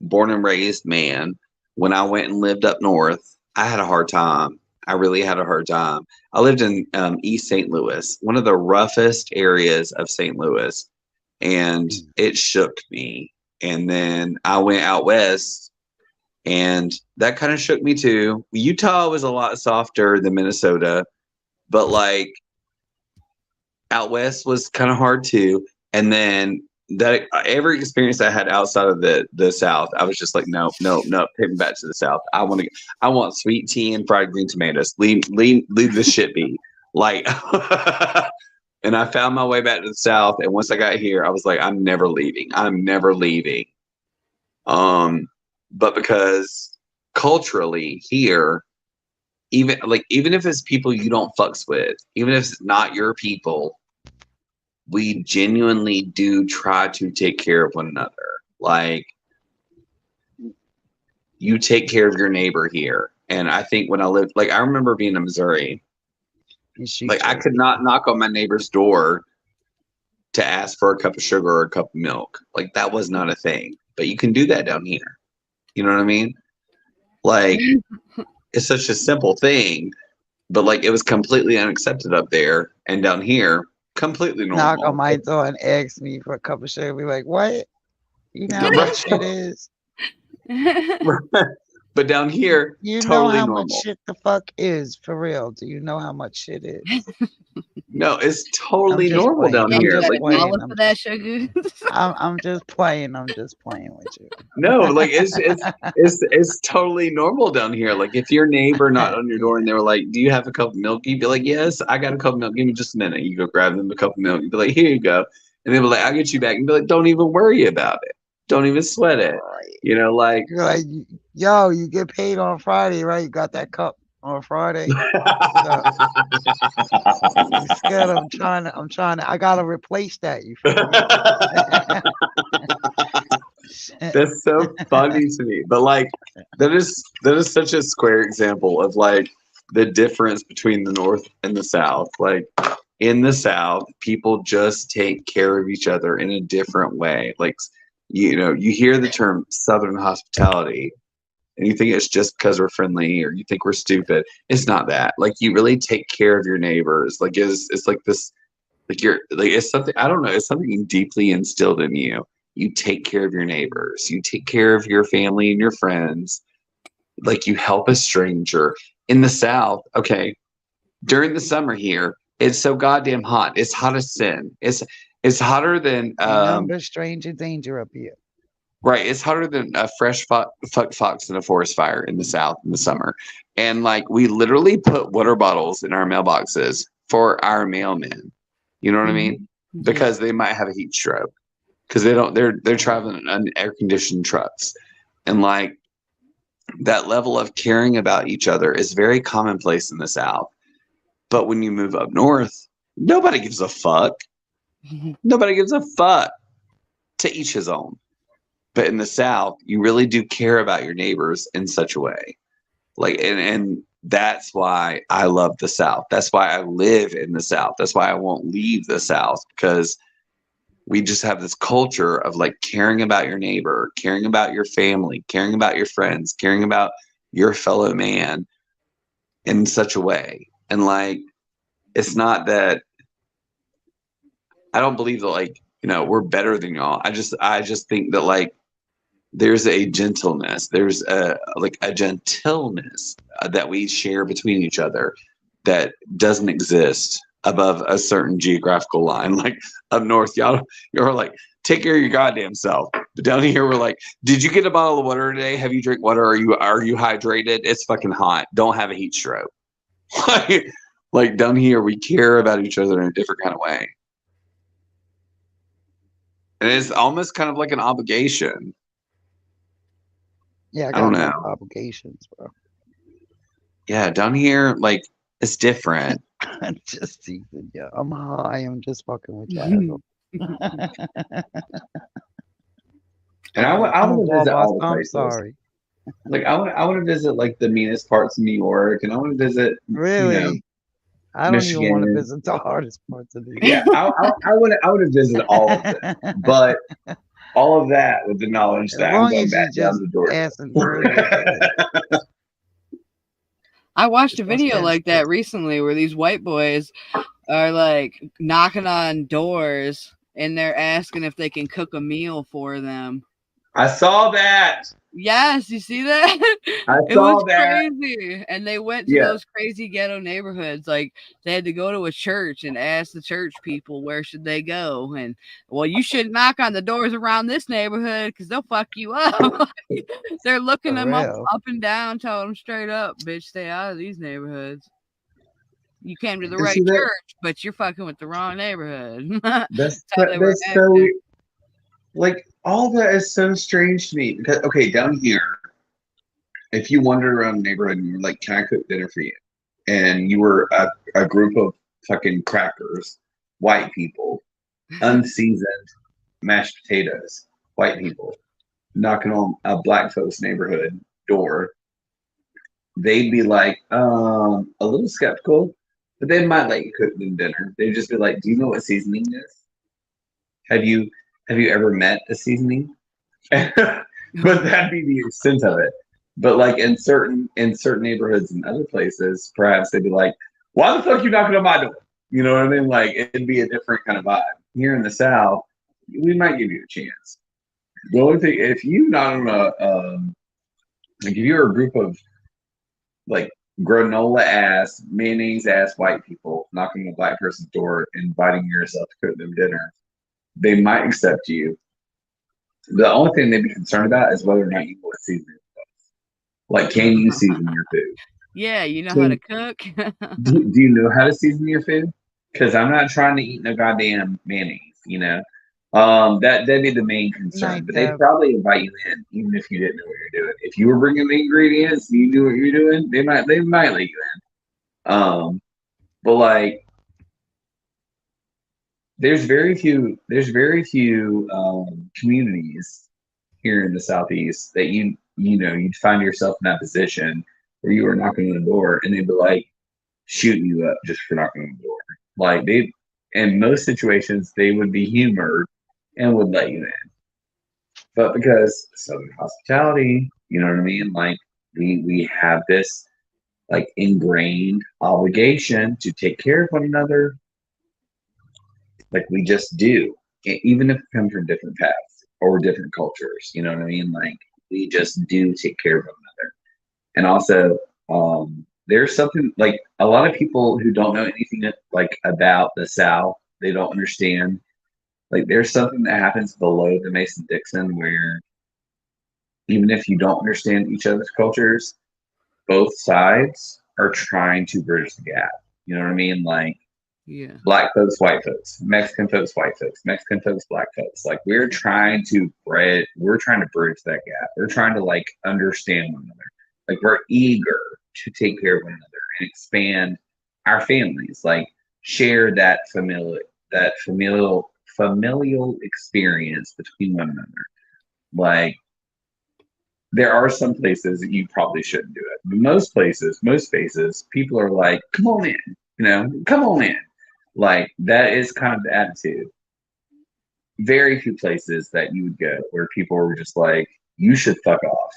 S2: born and raised man, when I went and lived up north, I had a hard time. I really had a hard time. I lived in East St. Louis, one of the roughest areas of St. Louis, and it shook me. And then I went out west, and that kind of shook me too. Utah was a lot softer than Minnesota, but like, out west was kind of hard too. And then that every experience I had outside of the South, I was just like, no, take me back to the South. I want sweet tea and fried green tomatoes. Leave this shit be. Like, and I found my way back to the South. And once I got here, I was like, I'm never leaving. I'm never leaving. But because culturally here, even if it's people you don't fucks with, even if it's not your people, we genuinely do try to take care of one another. Like, you take care of your neighbor here. And I think when I lived, like, I remember being in Missouri, like, I could not knock on my neighbor's door to ask for a cup of sugar or a cup of milk. Like, that was not a thing. But you can do that down here. You know what I mean? Like, it's such a simple thing, but like, it was completely unaccepted up there, and down here, completely normal.
S1: Knock on my door and ask me for a cup of sugar. Be like, what? You know how much it is?
S2: But down here,
S1: You know
S2: totally
S1: how
S2: normal.
S1: much shit the fuck is for real? Do you know how much shit is?
S2: No, it's totally
S1: just
S2: normal
S1: playing.
S2: down
S3: Yeah,
S1: I'm
S3: you
S2: here.
S1: just
S3: got a
S2: Like
S1: playing.
S3: dollar for that sugar.
S1: I'm just playing. I'm just playing with you.
S2: no, like it's totally normal down here. Like if your neighbor knocked on your door and they were like, "Do you have a cup of milk?" You'd be like, "Yes, I got a cup of milk. Give me just a minute." You go grab them a cup of milk. You'd be like, "Here you go," and they'd be like, "I'll get you back." And be like, "Don't even worry about it. Don't even sweat it."
S1: Right.
S2: You know, like.
S1: You're like, yo, you get paid on Friday, right? You got that cup on Friday. Instead, I'm trying to. I gotta replace that. You feel me?
S2: That's so funny to me. But like that is such a square example of like the difference between the North and the South. Like in the South, people just take care of each other in a different way. Like you hear the term Southern hospitality and you think it's just because we're friendly or you think we're stupid. It's not that. Like you really take care of your neighbors. Like it's like this like you're like it's something I don't know, it's something deeply instilled in you. You take care of your neighbors, you take care of your family and your friends, like you help a stranger. In the South, okay, during the summer here, it's so goddamn hot. It's hot as sin. It's hotter than
S1: There's stranger danger up here.
S2: right. It's hotter than a fresh fuck fox in a forest fire in the South in the summer. And like we literally put water bottles in our mailboxes for our mailmen. You know what I mean? Because they might have a heat stroke. Because they're traveling in air conditioned trucks. And like that level of caring about each other is very commonplace in the South. But when you move up north, nobody gives a fuck. Nobody gives a fuck. To each his own. But in the South, you really do care about your neighbors in such a way. Like and that's why I love the South. That's why I live in the South. That's why I won't leave the South, because we just have this culture of like caring about your neighbor, caring about your family, caring about your friends, caring about your fellow man in such a way. And like, it's not that I don't believe that like, we're better than y'all. I just think that like there's a gentleness, there's a gentleness that we share between each other that doesn't exist above a certain geographical line. Like up north, you're like, take care of your goddamn self. But down here, we're like, did you get a bottle of water today? Have you drank water? Are you hydrated? It's fucking hot. Don't have a heat stroke. like down here, we care about each other in a different kind of way. And it's almost kind of like an obligation.
S1: Yeah, I
S2: don't
S1: got
S2: know.
S1: obligations, bro.
S2: Yeah, down here, like it's different.
S1: I'm just teasing, yeah. I'm high. I'm just fucking with you.
S2: And I want to visit all the
S1: I'm
S2: places.
S1: sorry.
S2: Like I want to visit like the meanest parts of New York, and I want to visit,
S1: Really? I don't even want to
S2: Michigan.
S1: visit the hardest parts of New York.
S2: Yeah, I want to visit all of it, but all of that with the knowledge
S1: As
S2: that I'm
S1: long
S2: going
S1: as you
S2: back down
S1: just
S2: the door.
S1: asking further.
S3: I watched a
S1: Just
S3: video
S1: understand
S3: like that
S1: this.
S3: recently where these white boys are like knocking on doors and they're asking if they can cook a meal for them.
S2: I saw that.
S3: Yes, you see that? It
S2: saw
S3: was
S2: that.
S3: crazy. And they went to
S2: Yeah.
S3: those crazy ghetto neighborhoods. Like they had to go to a church and ask the church people where should they go. And well, you should knock on the doors around this neighborhood because they'll fuck you up. They're looking
S1: For
S3: them up
S1: real.
S3: and down, telling them straight up, bitch, stay out of these neighborhoods. You came to the
S2: And
S3: right
S2: see that-
S3: church, but you're fucking with the wrong neighborhood.
S2: That's
S3: how they were
S2: so
S3: acting.
S2: like all that is so strange to me because okay, down here, if you wandered around the neighborhood and you were like, "Can I cook dinner for you?" and you were a group of fucking crackers, white people, unseasoned mashed potatoes, white people, knocking on a black folks neighborhood door, they'd be like, a little skeptical, but they might let you cook them dinner. They'd just be like, "Do you know what seasoning is? Have you ever met a seasoning?" But that'd be the extent of it. But like in certain neighborhoods and other places, perhaps they'd be like, "Why the fuck are you knocking on my door?" You know what I mean? Like it'd be a different kind of vibe. Here in the South, we might give you a chance. The only thing, if you knock on Like if you're a group of like granola ass, mayonnaise ass white people knocking on a black person's door, inviting yourself to cook them dinner, they might accept you. The only thing they'd be concerned about is whether or not you will season it. Like, can you season your food?
S3: Yeah, you know how to cook.
S2: Do you know how to season your food? Because I'm not trying to eat no goddamn mayonnaise, you know. That'd be the main concern. But they'd probably invite you in, even if you didn't know what you're doing. If you were bringing the ingredients, and you knew what you're doing, they might let you in. But like, there's very few communities here in the Southeast that you'd find yourself in that position where you were knocking on the door and they'd be like shooting you up just for knocking on the door. Like in most situations, they would be humored and would let you in. But because Southern hospitality, you know what I mean? Like we have this like ingrained obligation to take care of one another. Like we just do, even if it comes from different paths or different cultures, you know what I mean? Like we just do take care of one another. And also, there's something like a lot of people who don't know anything like about the South, they don't understand. Like there's something that happens below the Mason-Dixon where even if you don't understand each other's cultures, both sides are trying to bridge the gap. You know what I mean? Like,
S3: yeah,
S2: black folks, white folks, Mexican folks, white folks, Mexican folks, black folks. Like we're trying to bridge that gap. We're trying to like understand one another. Like we're eager to take care of one another and expand our families. Like share that familial experience between one another. Like there are some places that you probably shouldn't do it. But most spaces, people are like, come on in, come on in. Like that is kind of the attitude. Very few places that you would go where people were just like, you should fuck off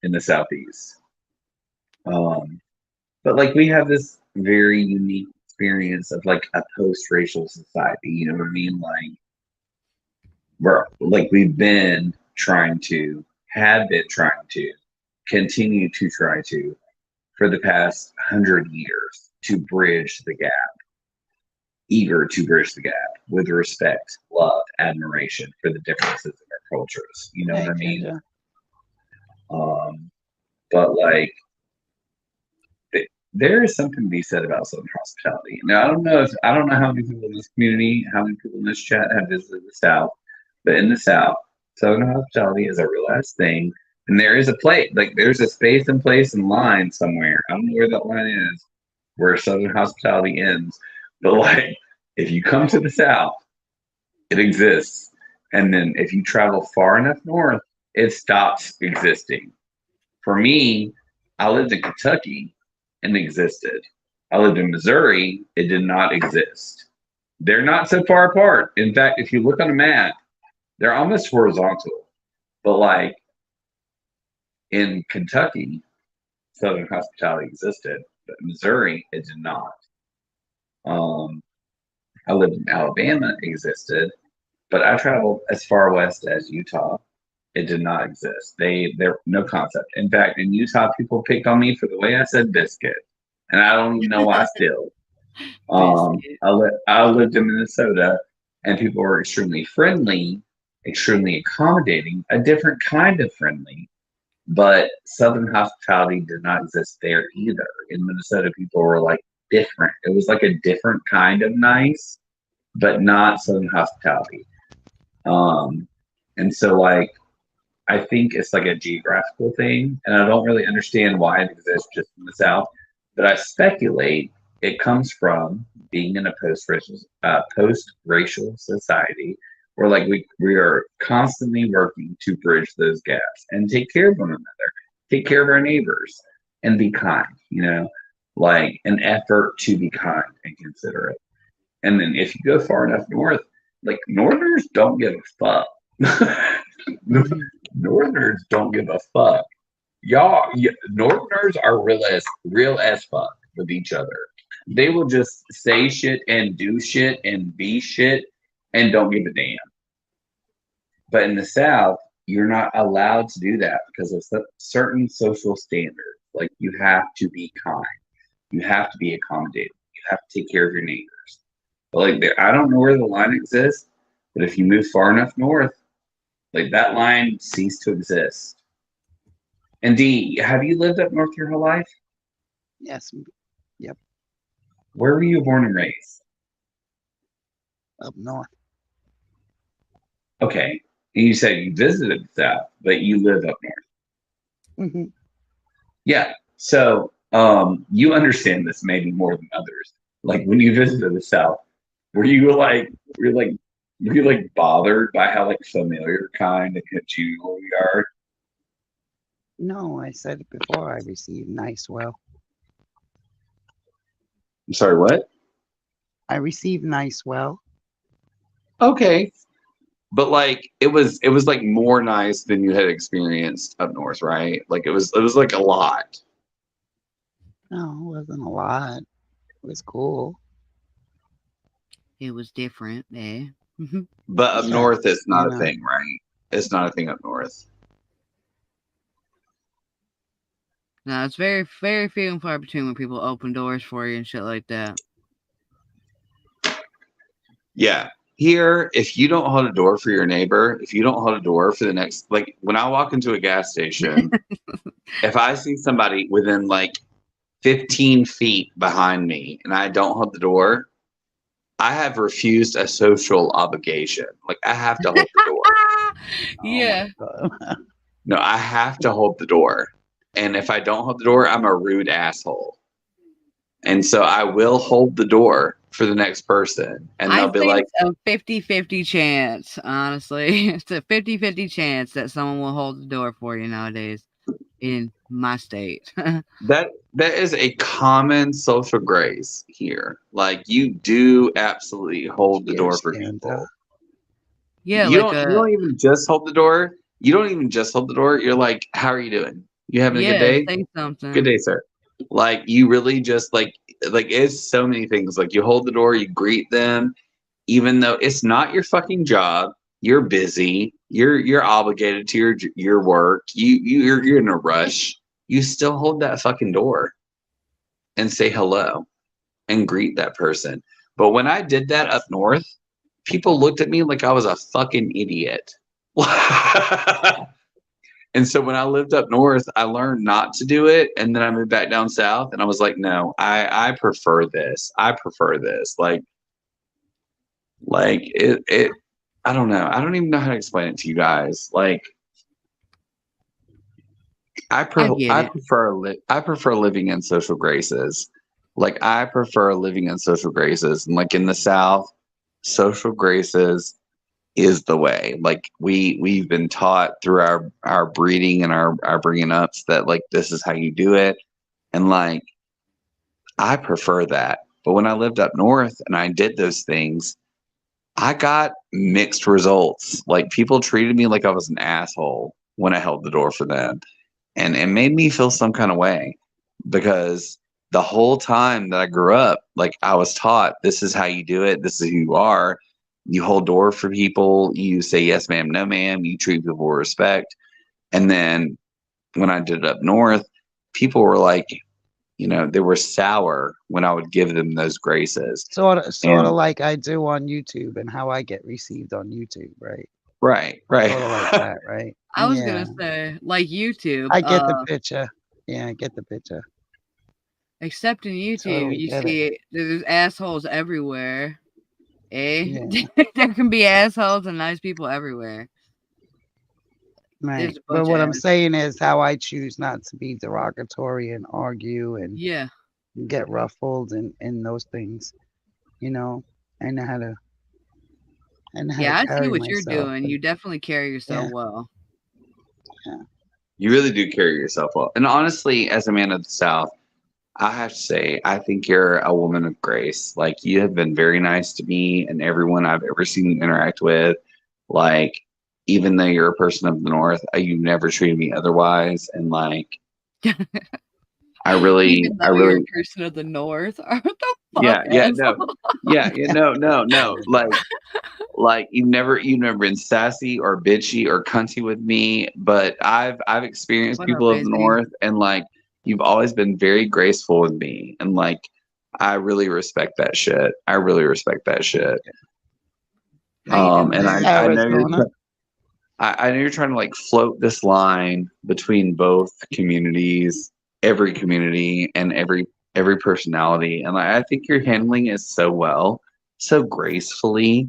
S2: in the Southeast. But like we have this very unique experience of like a post-racial society, you know what I mean? We've been trying to, continue to try to, for the past 100 years to bridge the gap. Eager to bridge the gap with respect, love, admiration for the differences in our cultures. You know what I mean? But like, there is something to be said about Southern hospitality. Now, I don't know how many people in this community, how many people in this chat have visited the South, but in the South, Southern hospitality is a real ass thing. And there is there's a space and place and line somewhere. I don't know where that line is, where Southern hospitality ends. But like, if you come to the South, it exists. And then if you travel far enough north, it stops existing. For me, I lived in Kentucky and it existed. I lived in Missouri, it did not exist. They're not so far apart. In fact, if you look on a map, they're almost horizontal. But like in Kentucky, Southern hospitality existed, but in Missouri, it did not. I lived in Alabama, existed, but I traveled as far west as Utah. It did not exist. They're no concept. In fact, in Utah, people picked on me for the way I said biscuit, and I don't even know why still. I lived in Minnesota, and people were extremely friendly, extremely accommodating, a different kind of friendly. But Southern hospitality did not exist there either. In Minnesota, people were like different. It was like a different kind of nice, but not Southern hospitality. And so like, I think it's like a geographical thing, and I don't really understand why it exists just in the South, but I speculate it comes from being in a post-racial society where like we are constantly working to bridge those gaps and take care of one another, take care of our neighbors, and be kind, like an effort to be kind and considerate. And then if you go far enough north, like Northerners don't give a fuck. Northerners don't give a fuck. Northerners are real as fuck with each other. They will just say shit and do shit and be shit and don't give a damn. But in the South, you're not allowed to do that because of certain social standards. Like you have to be kind, you have to be accommodating, you have to take care of your neighbors. But like there, I don't know where the line exists, but if you move far enough north, like that line ceased to exist. And D, have you lived up north your whole life?
S1: Yes. Yep.
S2: Where were you born and raised?
S1: Up north.
S2: Okay. And you said you visited the South, but you live up north.
S1: Mm-hmm.
S2: Yeah. So you understand this maybe more than others. Like when you visited the South, were you like bothered by how like familiar, kind, and congenial we are?
S1: No, I said it before. I received nice well.
S2: I'm sorry, what?
S1: I received nice well.
S2: Okay. But like it was like more nice than you had experienced up north, right? Like it was like a lot.
S1: No, it wasn't a lot. It was cool.
S3: It was different, eh?
S2: But up
S1: Yeah,
S2: north it's not
S1: you
S2: a
S1: know.
S2: thing, right? It's not a thing up north.
S3: No, it's very, very few and far between when people open doors for you and shit like that.
S2: Yeah. Here, if you don't hold a door for your neighbor, if you don't hold a door for the next, like when I walk into a gas station, if I see somebody within like 15 feet behind me and I don't hold the door, I have refused a social obligation. Like I have to hold the door.
S3: Yeah.
S1: Oh my God.
S2: No, I have to hold the door. And if I don't hold the door, I'm a rude asshole. And so I will hold the door for the next person. And they'll be like,
S3: it's a 50-50 chance, honestly. It's a 50-50 chance that someone will hold the door for you nowadays in my state.
S2: that is a common social grace here. Like you do absolutely hold the door for
S1: Cheeerz,
S2: people.
S1: Santa.
S3: Yeah,
S2: You
S3: like
S2: don't even just hold the door. You don't even just hold the door. You're like, how are you doing? You having a good day?
S3: say something.
S2: Good day, sir. Like you really just like it's so many things. Like you hold the door, you greet them, even though it's not your fucking job. You're busy. You're obligated to your work. You're in a rush. You still hold that fucking door and say hello and greet that person. But when I did that up north, people looked at me like I was a fucking idiot. And so when I lived up north, I learned not to do it. And then I moved back down south and I was like, no, I prefer this. I prefer this. Like it I don't know. I don't even know how to explain it to you guys. Like I prefer living in social graces. Like I prefer living in social graces. And like in the South, social graces is the way. Like we've been taught through our breeding and our bringing ups that like this is how you do it. And like I prefer that. But when I lived up north and I did those things, I got mixed results. Like people treated me like I was an asshole when I held the door for them. And it made me feel some kind of way because the whole time that I grew up, like I was taught this is how you do it, this is who you are. You hold door for people, you say yes ma'am, no ma'am, you treat people with respect. And then when I did it up north, people were like, you know, they were sour when I would give them those graces.
S1: Sort of like I do on YouTube and how I get received on YouTube, right?
S2: Right.
S1: Sort of like that, right?
S3: I was gonna say, like YouTube.
S1: I get the picture. Yeah, I get the picture.
S3: Except in YouTube,
S1: Totally
S3: you
S1: get it.
S3: see there's assholes everywhere. Eh?
S1: Yeah.
S3: There can be assholes and nice people everywhere.
S1: Right.
S3: There's a
S1: But
S3: bunch
S1: what
S3: of
S1: I'm saying is how I choose not to be derogatory and argue and
S3: Yeah.
S1: get ruffled and those things, you know, and how to
S3: Yeah, I see
S1: carry
S3: what you're
S1: myself.
S3: doing. You definitely carry yourself
S1: Yeah.
S3: well.
S1: Yeah.
S2: You really do carry yourself well. And honestly, as a man of the South, I have to say, I think you're a woman of grace. Like you have been very nice to me and everyone I've ever seen you interact with. Like, even though you're a person of the North, you've never treated me otherwise. And like,
S3: Even though you're a person of the North. What the fuck?
S2: No. Like you've never been sassy or bitchy or cunty with me, but I've experienced
S3: What
S2: people
S3: up,
S2: of the
S3: Jezzy?
S2: North, and like you've always been very graceful with me, and like I really respect that shit. I really respect that shit.
S3: How you doing?
S2: And I know
S1: Arizona.
S2: I know you're trying to like float this line between both communities, every community, and every personality, and I think you're handling it so well, so gracefully.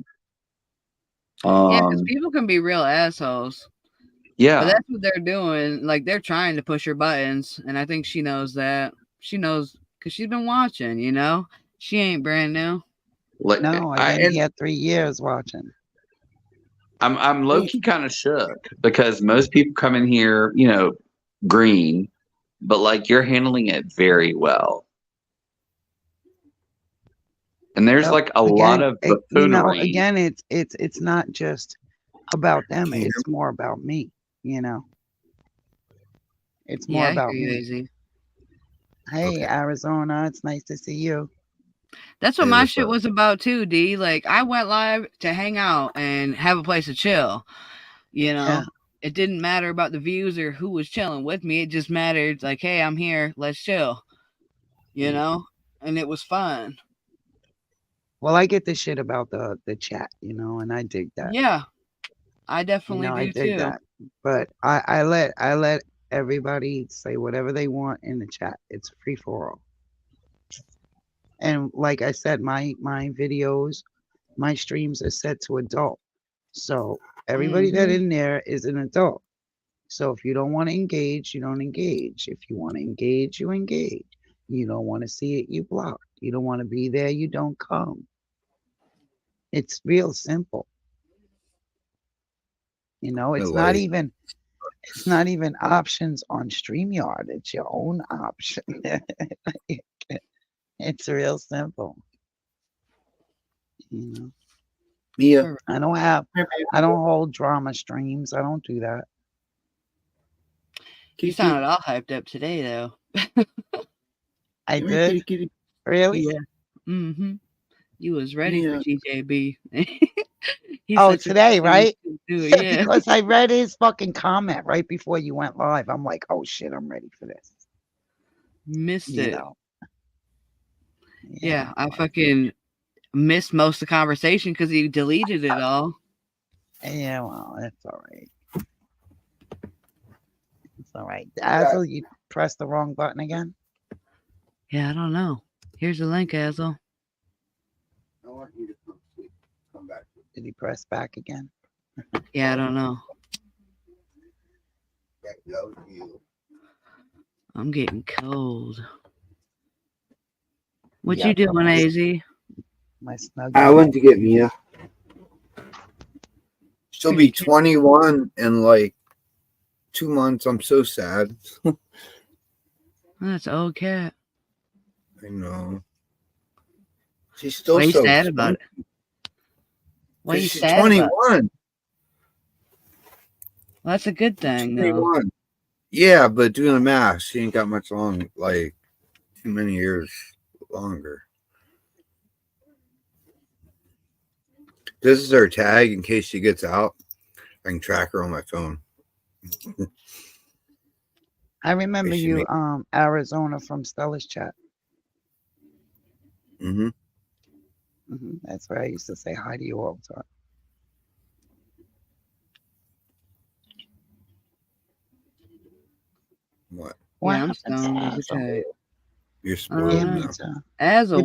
S3: Yeah, because people can be real assholes. But
S2: Yeah,
S3: that's what they're doing. Like, they're trying to push her buttons. And I think she knows that. She knows because she's been watching, you know? She ain't brand new.
S2: like
S1: No, I've been here 3 years watching.
S2: I'm low key kind of shook because most people come in here, you know, green, but like you're handling it very well. And there's
S1: Well,
S2: like a lot of
S1: you know,
S2: buffoonery.
S1: again, it's not just about them. It's more about me, you know. It's more
S3: Yeah, I
S1: about
S3: hear you,
S1: me.
S3: Jezzy.
S1: Hey, Arizona, it's nice to see you.
S3: That's what my shit was about too, D. Like, I went live to hang out and have a place to chill. You know,
S1: Yeah.
S3: it didn't matter about the views or who was chilling with me. It just mattered, like, hey, I'm here. Let's chill. You know, and it was fun.
S1: Well, I get the shit about the chat, you know, and I dig that.
S3: Yeah, I definitely
S1: I
S3: do
S1: dig
S3: too.
S1: that. But I let everybody say whatever they want in the chat. It's free for all. And like I said, my videos, my streams are set to adult. So everybody that in there is an adult. So if you don't want to engage, you don't engage. If you want to engage, you engage. You don't want to see it, you block. You don't want to be there, you don't come. It's real simple. You know, it's not even options on StreamYard. It's your own option. It's real simple. You know.
S5: Mia.
S1: I don't hold drama streams. I don't do that.
S3: You sounded all hyped up today though.
S1: I did. Really?
S3: Yeah. Mm-hmm. You was ready for GJB.
S1: Oh, today, right?
S3: Yeah.
S1: Because I read his fucking comment right before you went live. I'm like, oh shit, I'm ready for this.
S3: Missed it.
S1: Know.
S3: Yeah, I fucking missed most of the conversation because he deleted it all.
S1: Yeah, well, that's all right. It's all right. Azel, you pressed the wrong button again?
S3: Yeah, I don't know. Here's the link, Azel.
S5: I want you to come back.
S1: Did he press back again?
S3: Yeah, I don't know. I'm getting cold. What you doing, AZ?
S1: My snuggie.
S5: I went to get Mia. She'll be 21 in like 2 months. I'm so sad.
S3: That's old cat.
S5: I know. She's still
S3: Why are you
S5: so
S3: sad about it? Why are you
S5: she's
S3: sad
S5: 21.
S3: about it? Well, that's a good thing,
S5: 21.
S3: though.
S5: Yeah, but doing the math, she ain't got much long, like too many years longer. This is her tag in case she gets out. I can track her on my phone.
S1: I remember you, Arizona from Stella's chat.
S5: Mm-hmm.
S1: That's where I used to say hi to you all the time.
S5: What?
S3: Yeah, I'm stoned.
S5: You're spoiled now.
S3: Azel,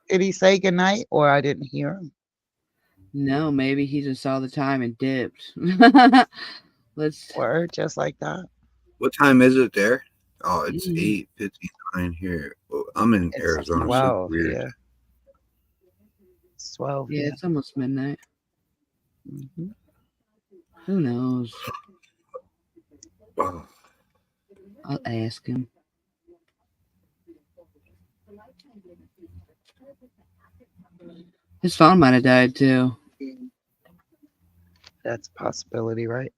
S1: did he say goodnight or I didn't hear him?
S3: No, maybe he just saw the time and dipped.
S1: Word, just like that.
S5: What time is it there? Oh, it's 8:59 here. Well, I'm in Arizona.
S1: 12,
S5: so weird.
S1: yeah. It's 12.
S3: Yeah, it's almost midnight. Who knows?
S5: Oh.
S3: I'll ask him. His phone might have died too.
S1: That's a possibility, right?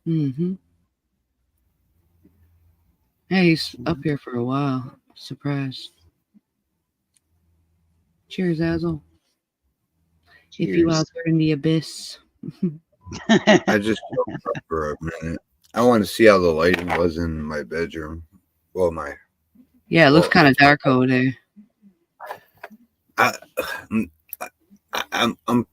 S3: Mm-hmm. Hey, he's up here for a while. Surprise. Cheers, Azel. If you out
S1: Cheers.
S3: there in the abyss.
S5: I just woke up for a minute. I want to see how the lighting was in my bedroom. Well,
S3: Yeah, it looks
S5: Well,
S3: kind of dark over there.
S5: I'm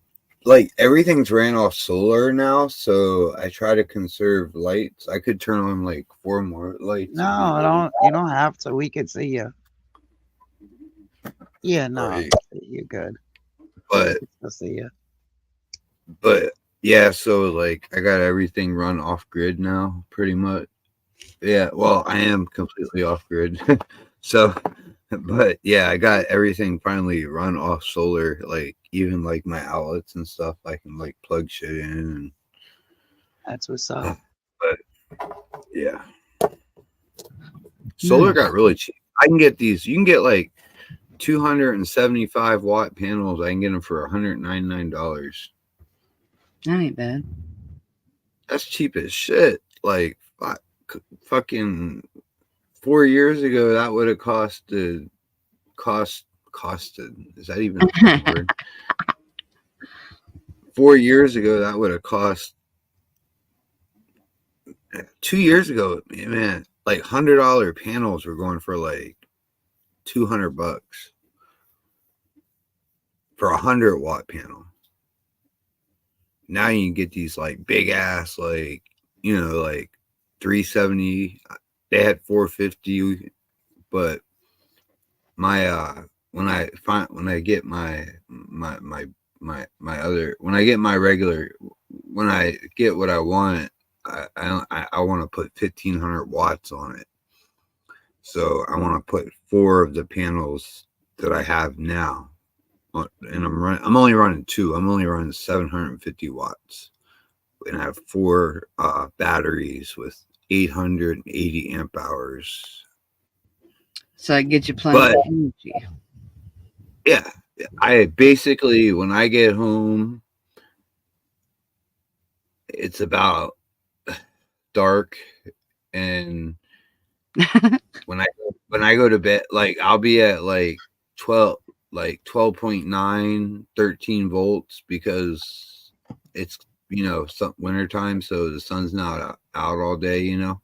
S5: like everything's ran off solar now, so I try to conserve lights. I could turn on like 4 more lights.
S1: No, you don't have to. We could see you. Yeah, no,
S5: Right.
S1: you're good.
S5: But
S1: We'll see you.
S5: But yeah, so like I got everything run off grid now, pretty much. Yeah, well, I am completely off grid. So, but yeah, I got everything finally run off solar, like even like my outlets and stuff. I can like plug shit in.
S1: That's what's up.
S5: But yeah, solar got really cheap. I can get these. You can get like 275 watt panels. I can get them for $199.
S3: That ain't bad.
S5: That's cheap as shit. Like fucking 4 years ago, that would have costed. Is that even a word? 4 years ago, that would have cost. 2 years ago, man, like $100 panels were going for like $200 for a 100-watt panel. Now you can get these like big ass, like, you know, like 370. They had 450, but my when I get my what I want, I want to put 1,500 watts on it. So I want to put 4 of the panels that I have now, and I'm only running 2. I'm only running 750 watts, and I have 4 batteries with 880 amp hours.
S3: So I get you plenty of energy.
S5: Yeah, I basically, when I get home, it's about dark, and when I go to bed, like I'll be at like 12.9, 13 volts, because it's, you know, wintertime, so the sun's not out all day, you know.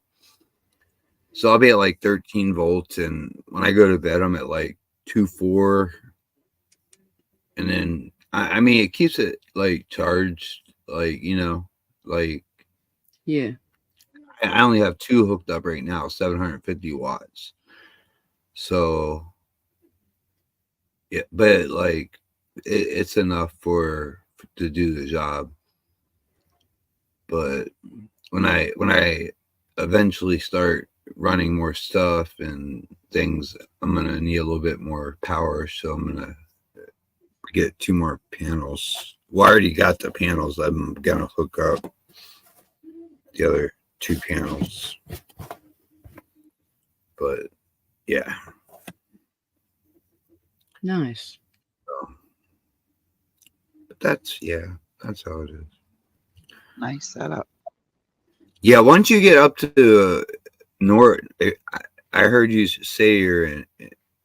S5: So I'll be at like 13 volts, and when I go to bed, I'm at like 2.4. And then, I mean, it keeps it like charged, like, you know, like,
S3: yeah.
S5: I only have 2 hooked up right now, 750 watts. So, yeah, but like, it's enough to do the job. But when I eventually start running more stuff and things, I'm gonna need a little bit more power. So I'm gonna get 2 more panels. Well, I already got the panels. I'm gonna hook up the other 2 panels. But yeah.
S3: Nice.
S5: But that's how it is.
S1: Nice setup.
S5: Yeah, once you get up to north, I heard you say you're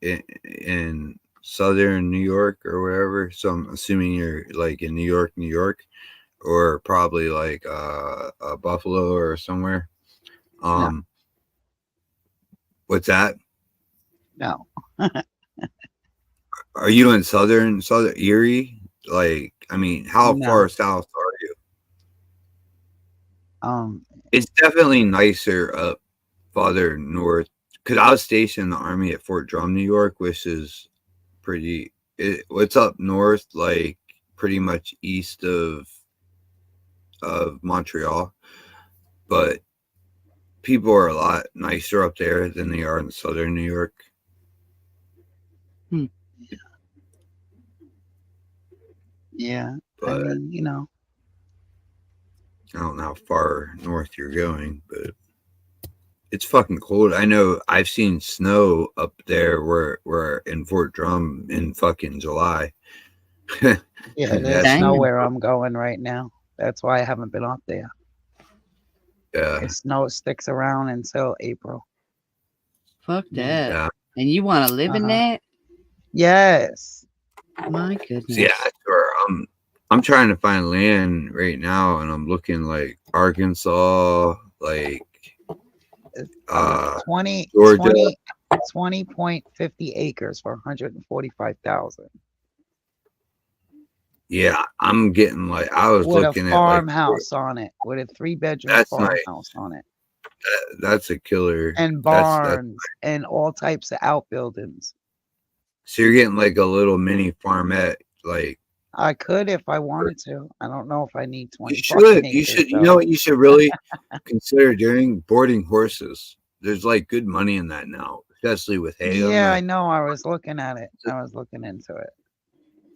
S5: in southern New York or wherever. So I'm assuming you're like in New York, or probably like Buffalo or somewhere.
S1: No.
S5: What's that?
S1: No.
S5: Are you in southern Erie? Like, I mean, how far south are you? It's definitely nicer up farther north, because I was stationed in the Army at Fort Drum, New York, which is what's up north, like pretty much east of Montreal. But people are a lot nicer up there than they are in southern New York.
S1: Yeah,
S5: but
S1: I mean, you know,
S5: I don't know how far north you're going, but it's fucking cold. I know I've seen snow up there where in Fort Drum in fucking July.
S1: yeah, there's snow where I'm going right now. That's why I haven't been up there.
S5: Yeah.
S1: The snow sticks around until April.
S3: Fuck that.
S5: Yeah.
S3: And you want to live in that?
S1: Yes.
S3: My goodness.
S5: Yeah, that's where I'm trying to find land right now, and I'm looking like Arkansas, like
S1: 20,
S5: Georgia.
S1: 20.50 acres for 145,000
S5: Yeah, I'm getting like I was
S1: with a
S5: looking at like
S1: farmhouse on it, with a 3-bedroom
S5: That's nice.
S1: farmhouse on it,
S5: that's a killer.
S1: and
S5: That's
S1: barns and all types of outbuildings.
S5: so you're getting like a little mini farmette. Like
S1: I could if I wanted to. I don't know if I need 20
S5: you
S1: acres,
S5: should. You
S1: though.
S5: know what you should really consider doing? Boarding horses. There's like good money in that now, especially with hay.
S1: Yeah, I know. I was looking at it. I was looking into it.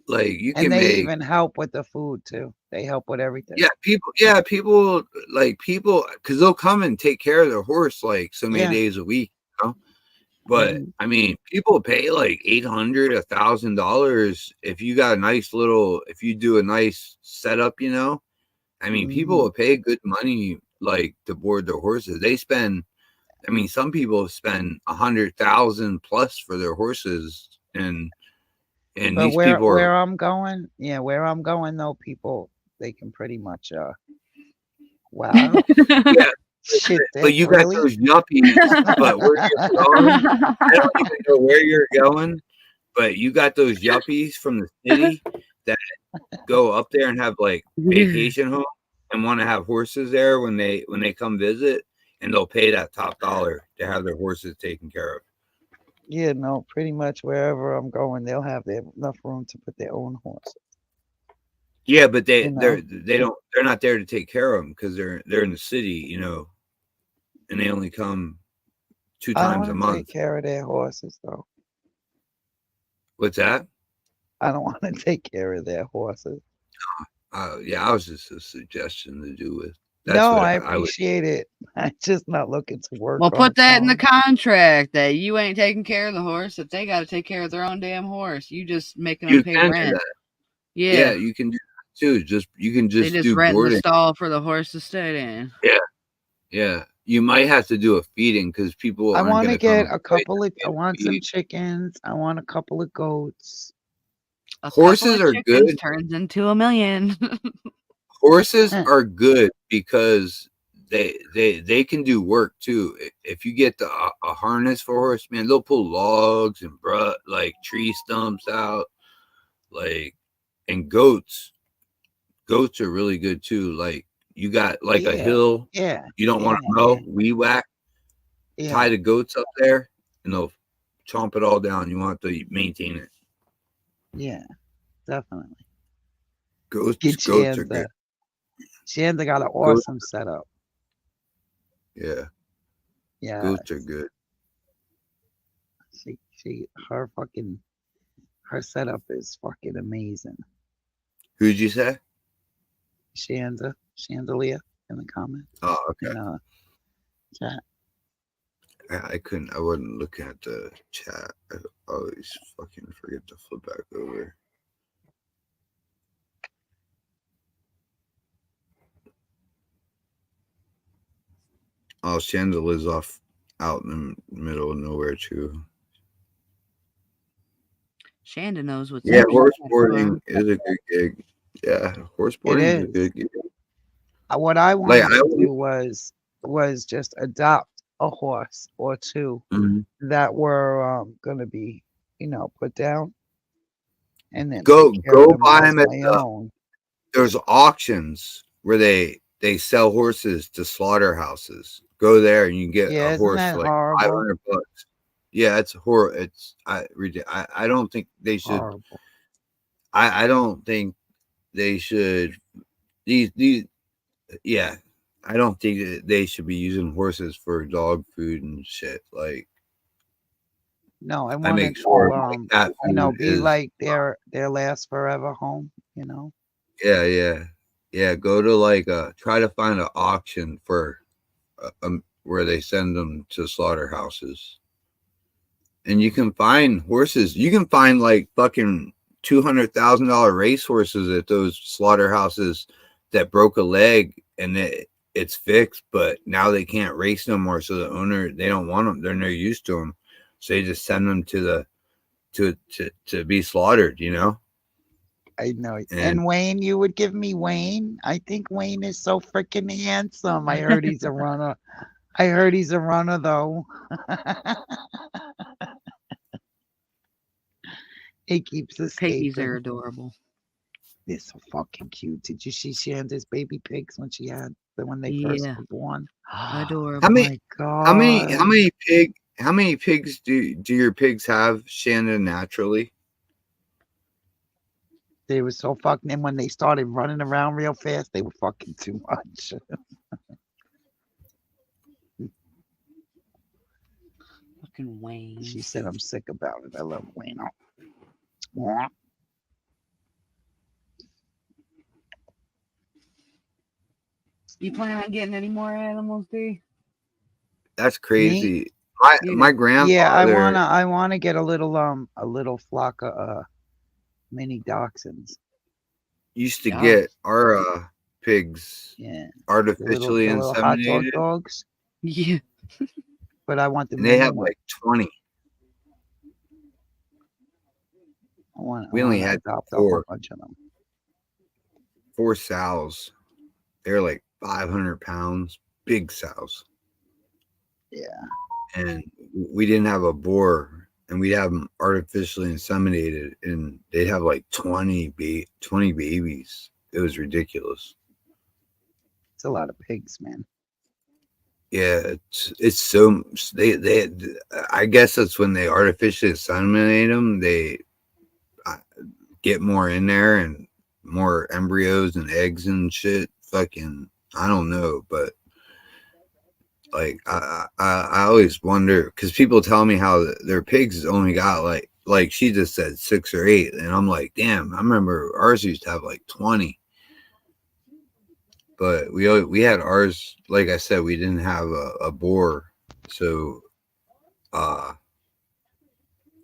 S5: Like you
S1: And
S5: can
S1: they
S5: make.
S1: even help with the food too. They help with everything.
S5: Yeah, people, because they'll come and take care of their horse like so many
S1: Yeah.
S5: days a week, you know? But
S1: Mhm.
S5: I mean, people pay like $800, $1,000 if you got a nice little, if you do a nice setup, you know. I mean, people will pay good money like to board their horses. They spend, I mean, some people spend 100,000 plus for their horses, and
S1: But
S5: these people are.
S1: where I'm going, where I'm going though, people, they can pretty much wow.
S5: Yeah.
S1: Shit,
S5: But you
S1: really?
S5: got those yuppies, but where you're going, I don't even know where you're going, but you got those yuppies from the city that go up there and have like vacation home and want to have horses there when they come visit, and they'll pay that top dollar to have their horses taken care of.
S1: Yeah, no, pretty much wherever I'm going, they'll have enough room to put their own horses.
S5: Yeah, but they're not there to take care of them because they're in the city, you know, and they only come 2 times a month.
S1: Take care of their horses though.
S5: What's that?
S1: I don't want to take care of their horses.
S5: Yeah, I was just a suggestion to do with.
S1: No, I appreciate it. I'm just not looking to work.
S3: Well, put that in the contract that you ain't taking care of the horse, that they got to take care of their own damn horse. You just making them pay rent.
S5: Yeah, you can do that too. You can just
S3: they just
S5: do
S3: rent
S5: boarding.
S3: the stall for the horse to stay in.
S5: Yeah. You might have to do a feeding because people.
S1: I want to get a couple of. I want some chickens. I want a couple of goats.
S5: Horses are good.
S3: Turns into $1 million.
S5: Horses are good because they can do work too. If you get a harness for a horse, man, they'll pull logs and like tree stumps out, like. And goats are really good too. Like you got like a hill, you don't want to mow, weed whack, tie the goats up there, and they'll chomp it all down. You want to maintain it.
S1: Yeah, definitely.
S5: Goats are good.
S1: Shanda got an awesome setup.
S5: Yeah. Goats are good.
S1: Her setup is fucking amazing.
S5: Who'd you say?
S1: Chandelier in the comments.
S5: Oh, okay.
S1: Chat.
S5: I wasn't looking at the chat. I always fucking forget to flip back over. Oh, Chandelier's out in the middle of nowhere too.
S3: Shanda knows what's
S5: up. Horse boarding is a good gig. Yeah, horse boarding is a good gig.
S1: What I wanted to do was just adopt a horse or two that were going to be, put down, and then
S5: go buy them at there's auctions where they sell horses to slaughterhouses. Go there and you can get a horse for like $500. Yeah, it's horrible. I don't think they should. Horrible. I don't think they should. I don't think that they should be using horses for dog food and shit. Like,
S1: no, I want to sure be like their last forever home.
S5: Yeah. Go to try to find an auction for where they send them to slaughterhouses. And you can find horses. You can find like fucking $200,000 race horses at those slaughterhouses that broke a leg, and it's fixed, but now they can't race no more. So the owner, they don't want them. They're not used to them. So they just send them to be slaughtered, you know?
S1: I know. And Wayne, you would give me Wayne? I think Wayne is so freaking handsome. I heard he's a runner. I heard he's a runner, though. He keeps escaping.
S3: Piggies are adorable.
S1: They're so fucking cute. Did you see Shanda's baby pigs when they first were born?
S3: Adorable.
S1: Oh my god!
S5: How many pigs do your pigs have, Shanda, naturally?
S1: They were so fucking. And when they started running around real fast, they were fucking too much.
S3: Fucking Wayne.
S1: She said, "I'm sick about it. I love Wayne."
S3: You plan on getting any more animals, D?
S5: That's crazy.
S1: Me?
S5: My grandfather.
S1: Yeah, I wanna get a little flock of mini dachshunds.
S5: Used to get our pigs artificially
S1: the little hot
S5: inseminated.
S1: dogs.
S3: Yeah.
S1: But I want the
S5: they have like 20. We only had
S1: adopt
S5: 4.
S1: A bunch of them.
S5: 4 sows. They're like 500 pounds, big sows.
S1: Yeah.
S5: And we didn't have a boar, and we'd have them artificially inseminated, and they'd have like 20 babies. It was ridiculous.
S1: It's a lot of pigs, man.
S5: Yeah, it's so they I guess that's when they artificially inseminate them. They get more in there and more embryos and eggs and shit. Fucking, I don't know, but like I always wonder, because people tell me how their pigs only got like she just said 6 or 8, and I'm like, damn, I remember ours used to have like 20. But we had ours, like I said, we didn't have a boar, so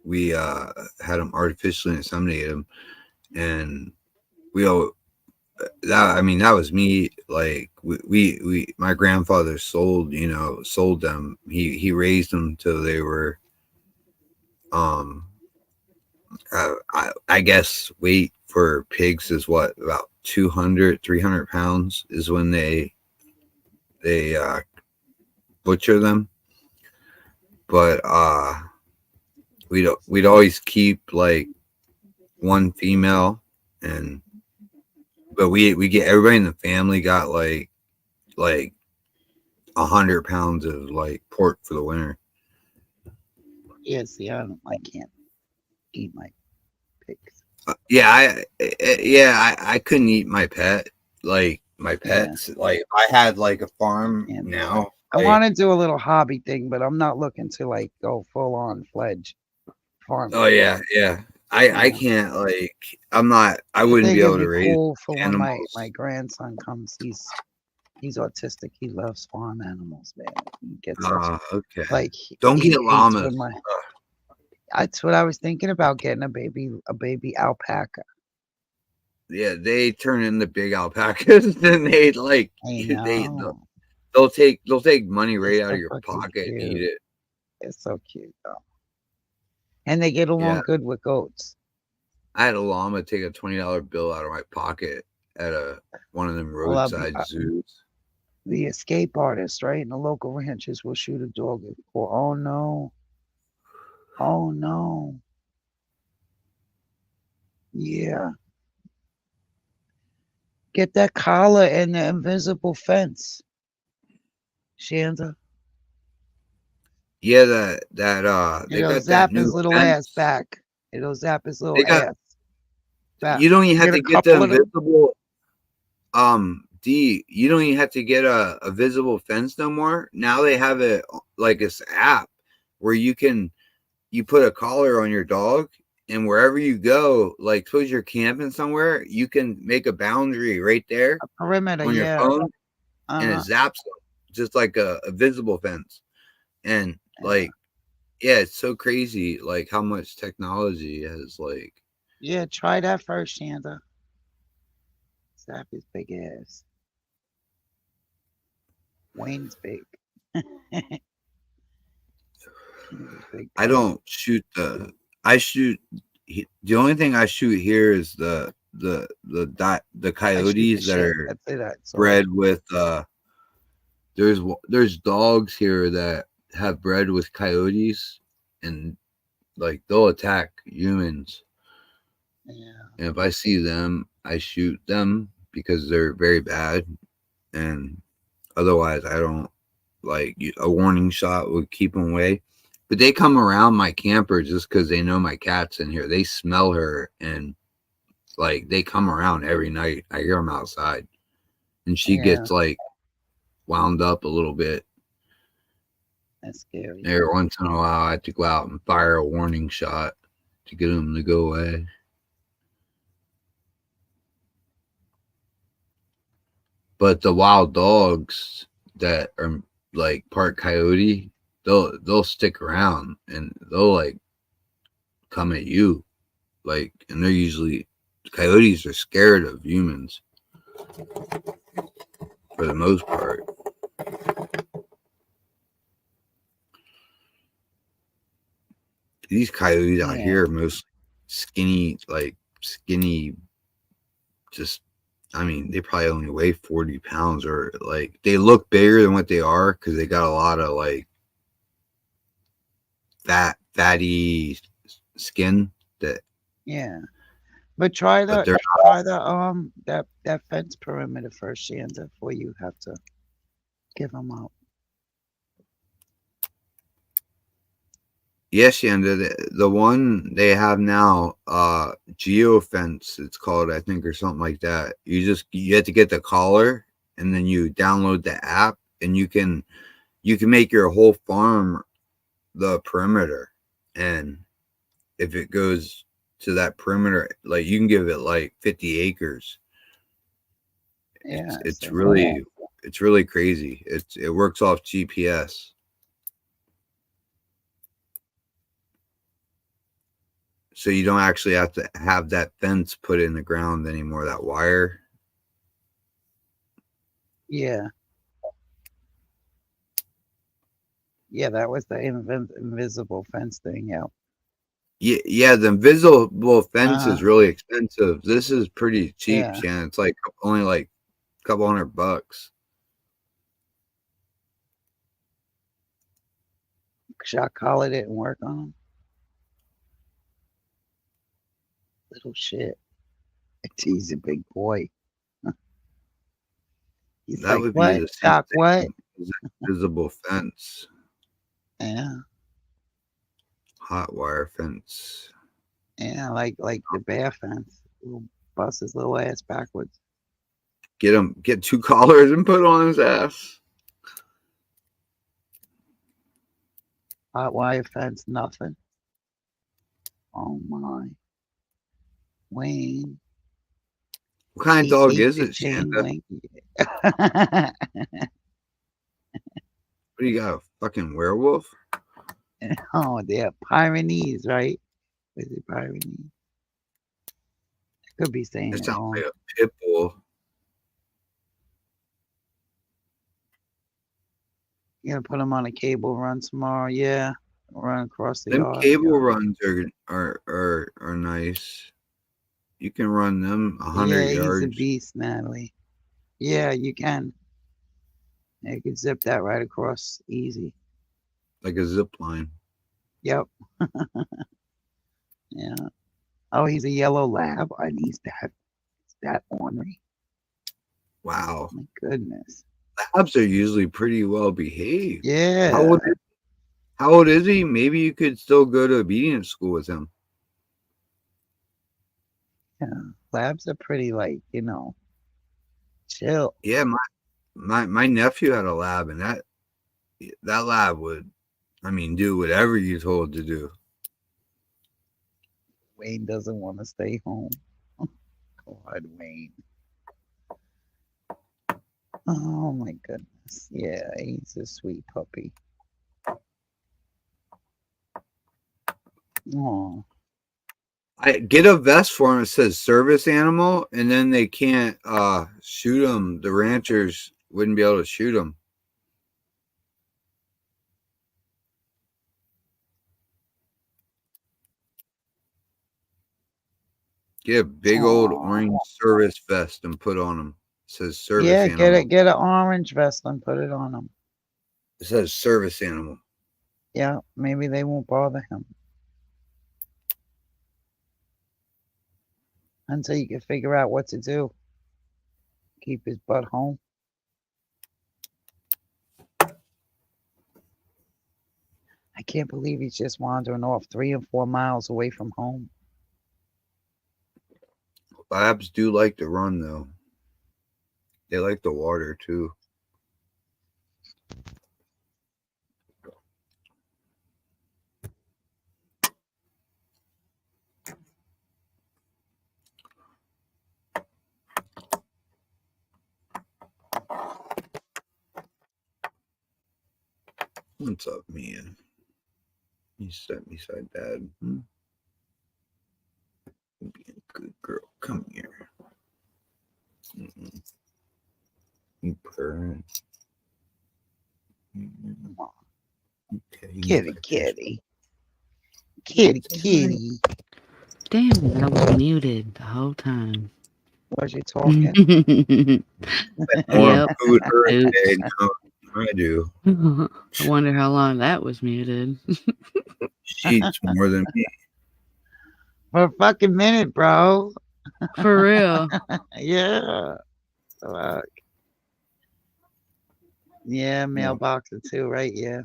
S5: we had them artificially inseminated them, and that was me. Like we my grandfather sold them. He raised them till they were I guess weight for pigs is what, about 200-300 pounds is when they butcher them. But we'd always keep like one female, but we get, everybody in the family got like 100 pounds of like pork for the winter.
S1: Yeah, see, I can't eat my pigs.
S5: I couldn't eat my pet, like my pets. Yeah. Like I had like a farm now.
S1: I want to do a little hobby thing, but I'm not looking to like go full on fledged farm.
S5: Oh yeah. I can't, like, I wouldn't be able to raise
S1: cool for
S5: animals.
S1: When my grandson comes. He's autistic. He loves farm animals, man. He gets
S5: okay.
S1: Like,
S5: don't get llamas.
S1: That's what I was thinking about, getting a baby alpaca.
S5: Yeah, they turn into big alpacas, and they like they'll take money right out of your pocket and eat it.
S1: It's so cute though. And they get along good with goats.
S5: I had a llama take a $20 bill out of my pocket at one of them roadside zoos.
S1: The escape artist, right? And the local ranchers will shoot a dog. Oh no. Oh no. Yeah. Get that collar and the invisible fence, Shanda.
S5: Yeah, they
S1: It'll
S5: got
S1: zap
S5: that
S1: his little
S5: fence.
S1: Ass back. It'll zap his little ass back.
S5: You don't even have to get the invisible. You don't even have to get a visible fence no more. Now they have it like this app where you put a collar on your dog, and wherever you go, like suppose you're camping somewhere, you can make a boundary right there,
S1: a perimeter
S5: on your phone, and it zaps them just like a visible fence. And like, yeah, it's so crazy, like how much technology has like.
S1: Yeah, try that first, Shanda. Zap his big ass. Wayne's big. Big
S5: I don't shoot I shoot. The only thing I shoot here is the coyotes that are
S1: That's it. I saw
S5: bred with there's dogs here that have bred with coyotes, and like they'll attack humans.
S1: Yeah.
S5: And if I see them, I shoot them because they're very bad. And otherwise, I don't like a warning shot would keep them away. But they come around my camper just because they know my cat's in here. They smell her and like they come around every night. I hear them outside, and she gets like wound up a little bit.
S1: That's scary.
S5: Every once in a while, I have to go out and fire a warning shot to get them to go away. But the wild dogs that are like part coyote, they'll stick around and they'll like come at you, like, and they're usually coyotes are scared of humans for the most part. These coyotes out here are mostly skinny, just, I mean, they probably only weigh 40 pounds, or like they look bigger than what they are because they got a lot of like fatty skin that.
S1: Yeah. But try that fence perimeter first, Shanda, before you have to give them out.
S5: Yes, Shanda, the one they have now, geofence, it's called, I think, or something like that. You have to get the collar, and then you download the app, and you can make your whole farm the perimeter. And if it goes to that perimeter, like you can give it like 50 acres.
S1: Yeah,
S5: it's really crazy. It works off GPS. So you don't actually have to have that fence put in the ground anymore, that wire.
S1: Yeah. Yeah, that was the invisible fence thing, yeah.
S5: Yeah, the invisible fence is really expensive. This is pretty cheap, Shannon. It's like only like a couple $100.
S1: Should I call it and work on them? Little shit. He's a big boy. He's
S5: that
S1: like,
S5: would
S1: what?
S5: be the same
S1: Doc, what?
S5: Invisible fence.
S1: Yeah.
S5: Hot wire fence.
S1: Yeah, like the bear fence. We'll bust his little ass backwards.
S5: Get 2 collars and put on his ass.
S1: Hot wire fence, nothing. Oh my. Wayne.
S5: What kind of dog is it, Shanda? What do you got, a fucking werewolf?
S1: Oh, they're Pyrenees, right? Is it Pyrenees? I could be saying it wrong.
S5: Like a pit bull.
S1: You're gonna put them on a cable run tomorrow, yeah. Run across the yard.
S5: Cable runs are nice. You can run them 100 yards.
S1: He's a beast, Natalie. Yeah, you can. You can zip that right across easy.
S5: Like a zip line.
S1: Yep. Yeah. Oh, he's a yellow lab. And he's that ornery.
S5: Wow.
S1: My goodness.
S5: Labs are usually pretty well behaved.
S1: Yeah.
S5: How old is he? Maybe you could still go to obedience school with him.
S1: Yeah. Labs are pretty, like, chill.
S5: Yeah, my nephew had a lab, and that lab would, do whatever you told to do.
S1: Wayne doesn't want to stay home. God, Wayne. Oh my goodness. Yeah, he's a sweet puppy. Oh.
S5: I get a vest for him that says service animal, and then they can't shoot him. The ranchers wouldn't be able to shoot him. Get a big old orange service vest and put on them. It says service
S1: Yeah,
S5: animal.
S1: get an orange vest and put it on him.
S5: It says service animal.
S1: Yeah, maybe they won't bother him until you can figure out what to do. Keep his butt home. I can't believe he's just wandering off 3 and 4 miles away from home.
S5: Labs do like to run though. They like the water too. What's up, man? You sat beside Dad. Being a good girl. Come here. You purring. Okay.
S1: Kitty. Kitty.
S3: Damn it, I was muted the whole time.
S1: Was you talking?
S3: Yep.
S5: Food her a day now. I do.
S3: I wonder how long that was muted.
S5: She eats more than me.
S1: For a fucking minute, bro.
S3: For real.
S1: Yeah. Fuck. Yeah, mailbox or two, right? Yeah.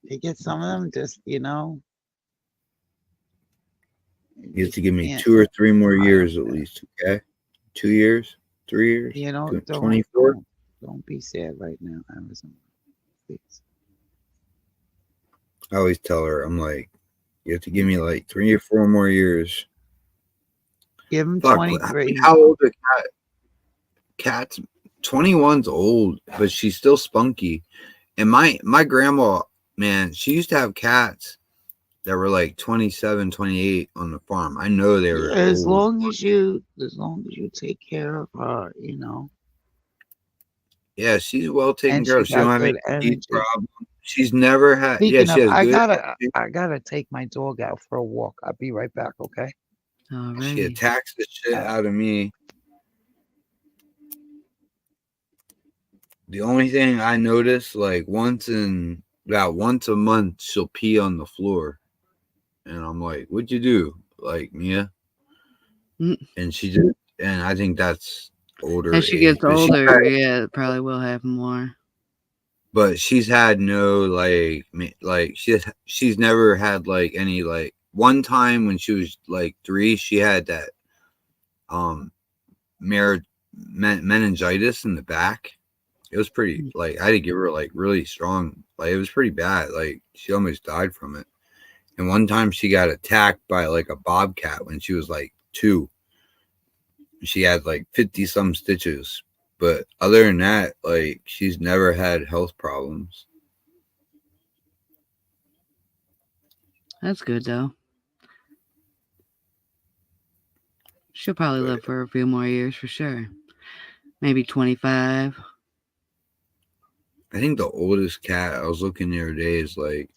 S1: They get some of them just,
S5: You have to give me
S1: can't-
S5: 2 or 3 more years at least, okay? 2 years? 3 years?
S1: You know,
S5: 24?
S1: Don't be sad right now, Amazon. Please.
S5: I always tell her, I'm like, you have to give me like 3 or 4 more years.
S1: Give him
S5: Fuck,
S1: 23.
S5: how old are cats? 21's old, but she's still spunky. And my grandma, man, she used to have cats that were like 27, 28 on the farm. I know they were
S1: As
S5: old.
S1: long as you take care of her,
S5: Yeah, she's well taken
S1: And
S5: care of.
S1: she
S5: She don't
S1: got
S5: have any
S1: good
S5: teeth
S1: energy.
S5: problems. She's never had.
S1: Speaking
S5: Yeah, she
S1: of,
S5: has good.
S1: I gotta take my dog out for a walk. I'll be right back, okay?
S5: She
S3: Alrighty.
S5: attacks the shit out of me. The only thing I notice, like once a month, she'll pee on the floor, and I'm like, "What'd you do?" Like Mia, and she did, and I think that's older.
S3: As she
S5: age,
S3: gets
S5: but
S3: older, yeah, it probably will happen more.
S5: But she's had no she's never had like any like one time when she was like 3, she had that meningitis in the back. It was pretty like I had to give her like really strong, like it was pretty bad. Like she almost died from it. And one time she got attacked by like a bobcat when she was like 2. She had like 50 some stitches. But other than that, like she's never had health problems.
S3: That's good though. She'll probably live for a few more years for sure. Maybe 25.
S5: I think the oldest cat I was looking the other day is like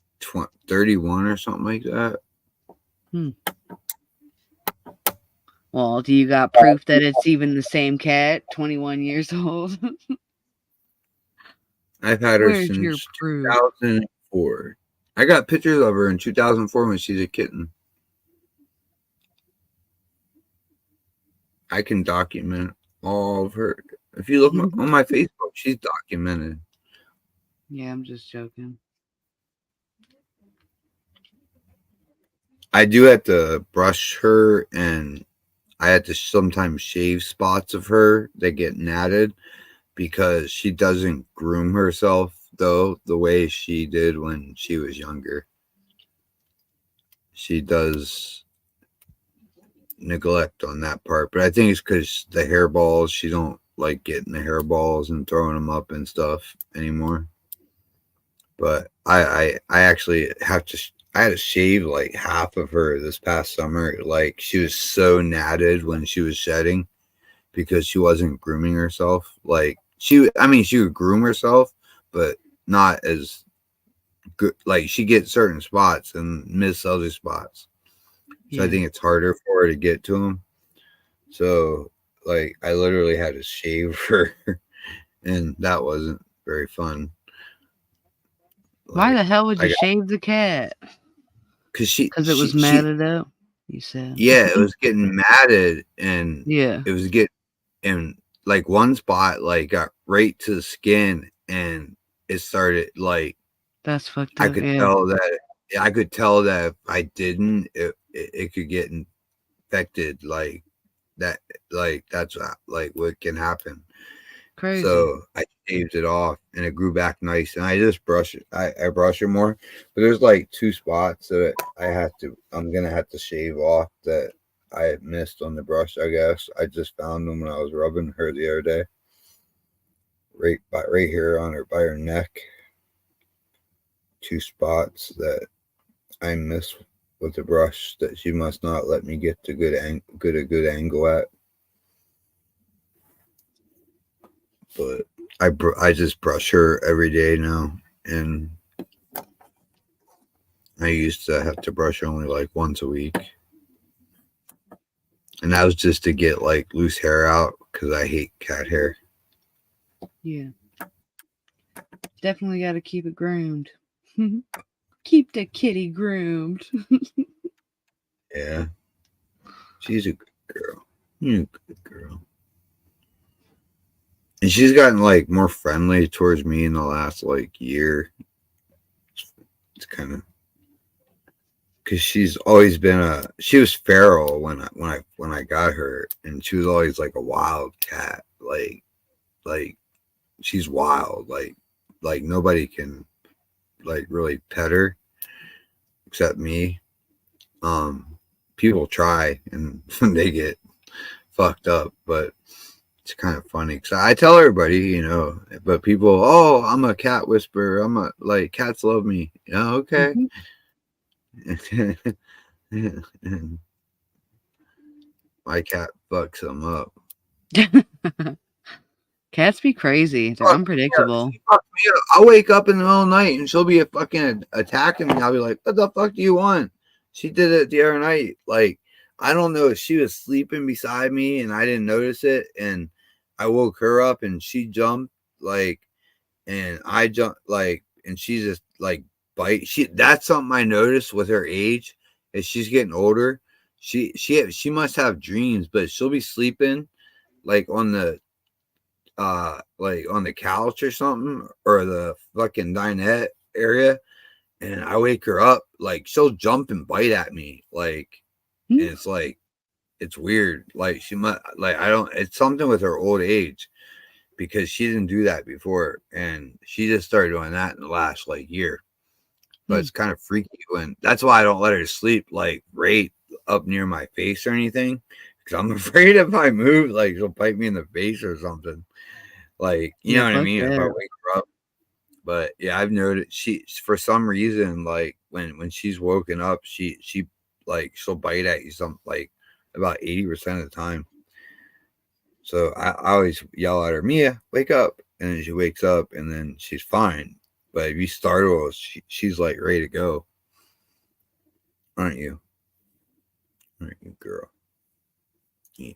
S5: 31 or something like that.
S3: Well, do you got proof that it's even the same cat, 21 years old?
S5: I've had her
S3: Where's your
S5: since
S3: proof?
S5: 2004. I got pictures of her in 2004 when she's a kitten. I can document all of her. If you look on my Facebook, she's documented.
S3: Yeah, I'm just joking.
S5: I do have to brush her, and I had to sometimes shave spots of her that get natted because she doesn't groom herself, though, the way she did when she was younger. She does neglect on that part, but I think it's because the hairballs, she don't like getting the hairballs and throwing them up and stuff anymore. But I actually have to I had to shave like half of her this past summer. Like she was so natted when she was shedding because she wasn't grooming herself. Like she would groom herself, but not as good. Like she gets certain spots and miss other spots. So I think it's harder for her to get to them. So like I literally had to shave her, and that wasn't very fun.
S3: Why the hell would you shave the cat?
S5: Because
S3: it was matted up. You said.
S5: Yeah, it was getting matted, and
S3: yeah,
S5: it was and like one spot like got right to the skin, and it started like
S3: that's fucked up.
S5: I could tell that if I didn't, it could get infected like that. Like that's what can happen.
S3: Crazy.
S5: So I shaved it off, and it grew back nice. And I just brush it. I brush it more, but there's like 2 spots that I'm gonna have to shave off that I had missed on the brush. I guess I just found them when I was rubbing her the other day. Right here on her by her neck. 2 spots that I missed with the brush that she must not let me get a good angle at. But I just brush her every day now, and I used to have to brush her only like once a week, and that was just to get like loose hair out because I hate cat hair.
S3: Yeah, definitely got to keep it groomed. Keep the kitty groomed.
S5: Yeah, she's a good girl. You're a good girl. And she's gotten like more friendly towards me in the last like year. It's kind of because she's always been she was feral when I got her, and she was always like a wild cat. Like she's wild. Like nobody can like really pet her except me. People try and they get fucked up, but it's kind of funny because I tell everybody, but people, oh, I'm a cat whisperer. I'm like cats love me. Yeah, okay. My cat fucks them up.
S3: Cats be crazy. They're unpredictable.
S5: Yeah, I'll wake up in the middle of the night and she'll be fucking attacking me. I'll be like, what the fuck do you want? She did it the other night. Like, I don't know if she was sleeping beside me and I didn't notice it. And I woke her up and she jumped and I jumped and she just bite. That's something I noticed with her age as she's getting older. She must have dreams, but she'll be sleeping on the couch or something, or the fucking dinette area, and I wake her up, she'll jump and bite at me, and it's weird. She might it's something with her old age, because she didn't do that before, and she just started doing that in the last year. But it's kind of freaky that's why I don't let her sleep right up near my face or anything, because I'm afraid if I move, she'll bite me in the face or something. You know what I mean? If I wake her up. But yeah, I've noticed she, for some reason, when she's woken up, she'll bite at you about 80% of the time. So I always yell at her, Mia, wake up. And then she wakes up and then she's fine. But if you startle her, she's ready to go. Aren't you? Aren't you, girl? Yeah.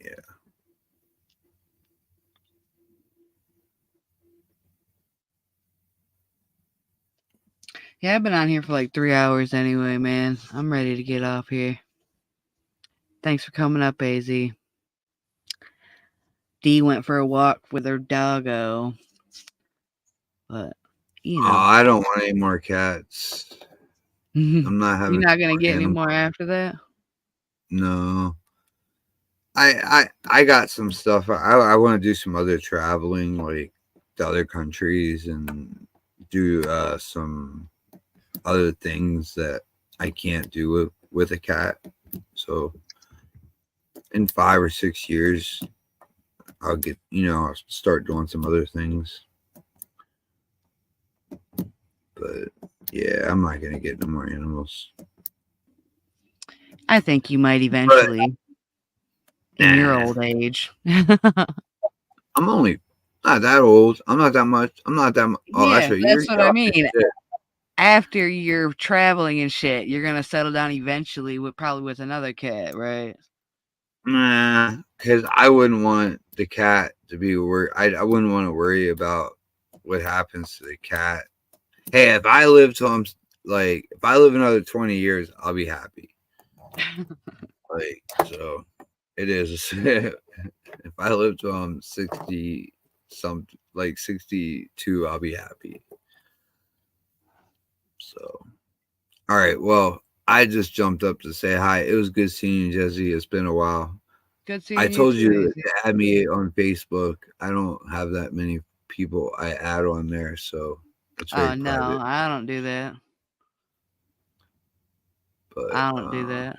S3: Yeah, I've been on here for 3 hours anyway, man. I'm ready to get off here. Thanks for coming up, AZ. Dee went for a walk with her doggo. But,
S5: Oh, I don't want any more cats. I'm not having.
S3: You're not going to get any more after that?
S5: No. I got some stuff. I want to do some other traveling, to other countries, and do some other things that I can't do with a cat. So in 5 or 6 years, I'll get, I'll start doing some other things. But yeah, I'm not going to get no more animals.
S3: I think you might eventually in your old age.
S5: I'm only not that old. I'm not that much. I'm not that much. Oh,
S3: yeah, that's what I mean. after you're traveling and shit, you're gonna settle down eventually with probably with another cat, right?
S5: Nah, because I wouldn't want the cat to be worried. I wouldn't want to worry about what happens to the cat. Hey, if I live till I'm like, if I live another 20 years, I'll be happy. Like, so it is. If I live till I'm 60 something, like 62, I'll be happy. So, all right. Well, I just jumped up to say hi. It was good seeing you, Jezzy. It's been a while.
S3: Good seeing
S5: I
S3: you.
S5: told you
S3: too,
S5: to add me on Facebook. I don't have that many people I add on there, so it's very
S3: no,
S5: private.
S3: I don't do that.
S5: But
S3: I don't do that.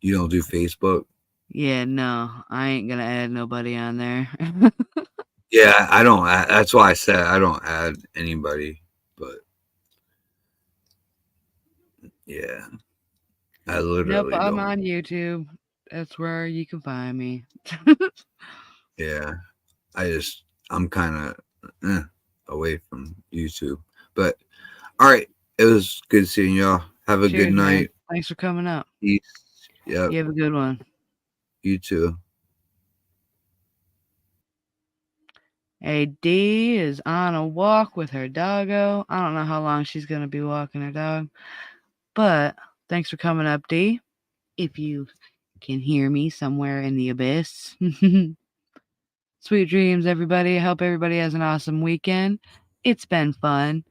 S5: You don't do Facebook?
S3: Yeah, no, I ain't gonna add nobody on there.
S5: Yeah, I don't. That's why I said I don't add anybody. But yeah, I literally
S3: nope, I'm
S5: don't.
S3: on YouTube. That's where you can find me.
S5: Yeah, I'm kind of away from YouTube. But all right, it was good seeing y'all. Have a
S3: Cheers,
S5: good night.
S3: man. Thanks for coming up.
S5: Peace. Yep.
S3: You have a good one.
S5: You too.
S3: Hey, D is on a walk with her doggo. I don't know how long she's going to be walking her dog, but thanks for coming up, D. If you can hear me somewhere in the abyss. Sweet dreams, everybody. I hope everybody has an awesome weekend. It's been fun.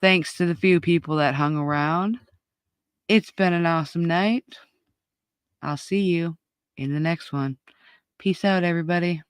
S3: Thanks to the few people that hung around. It's been an awesome night. I'll see you in the next one. Peace out, everybody.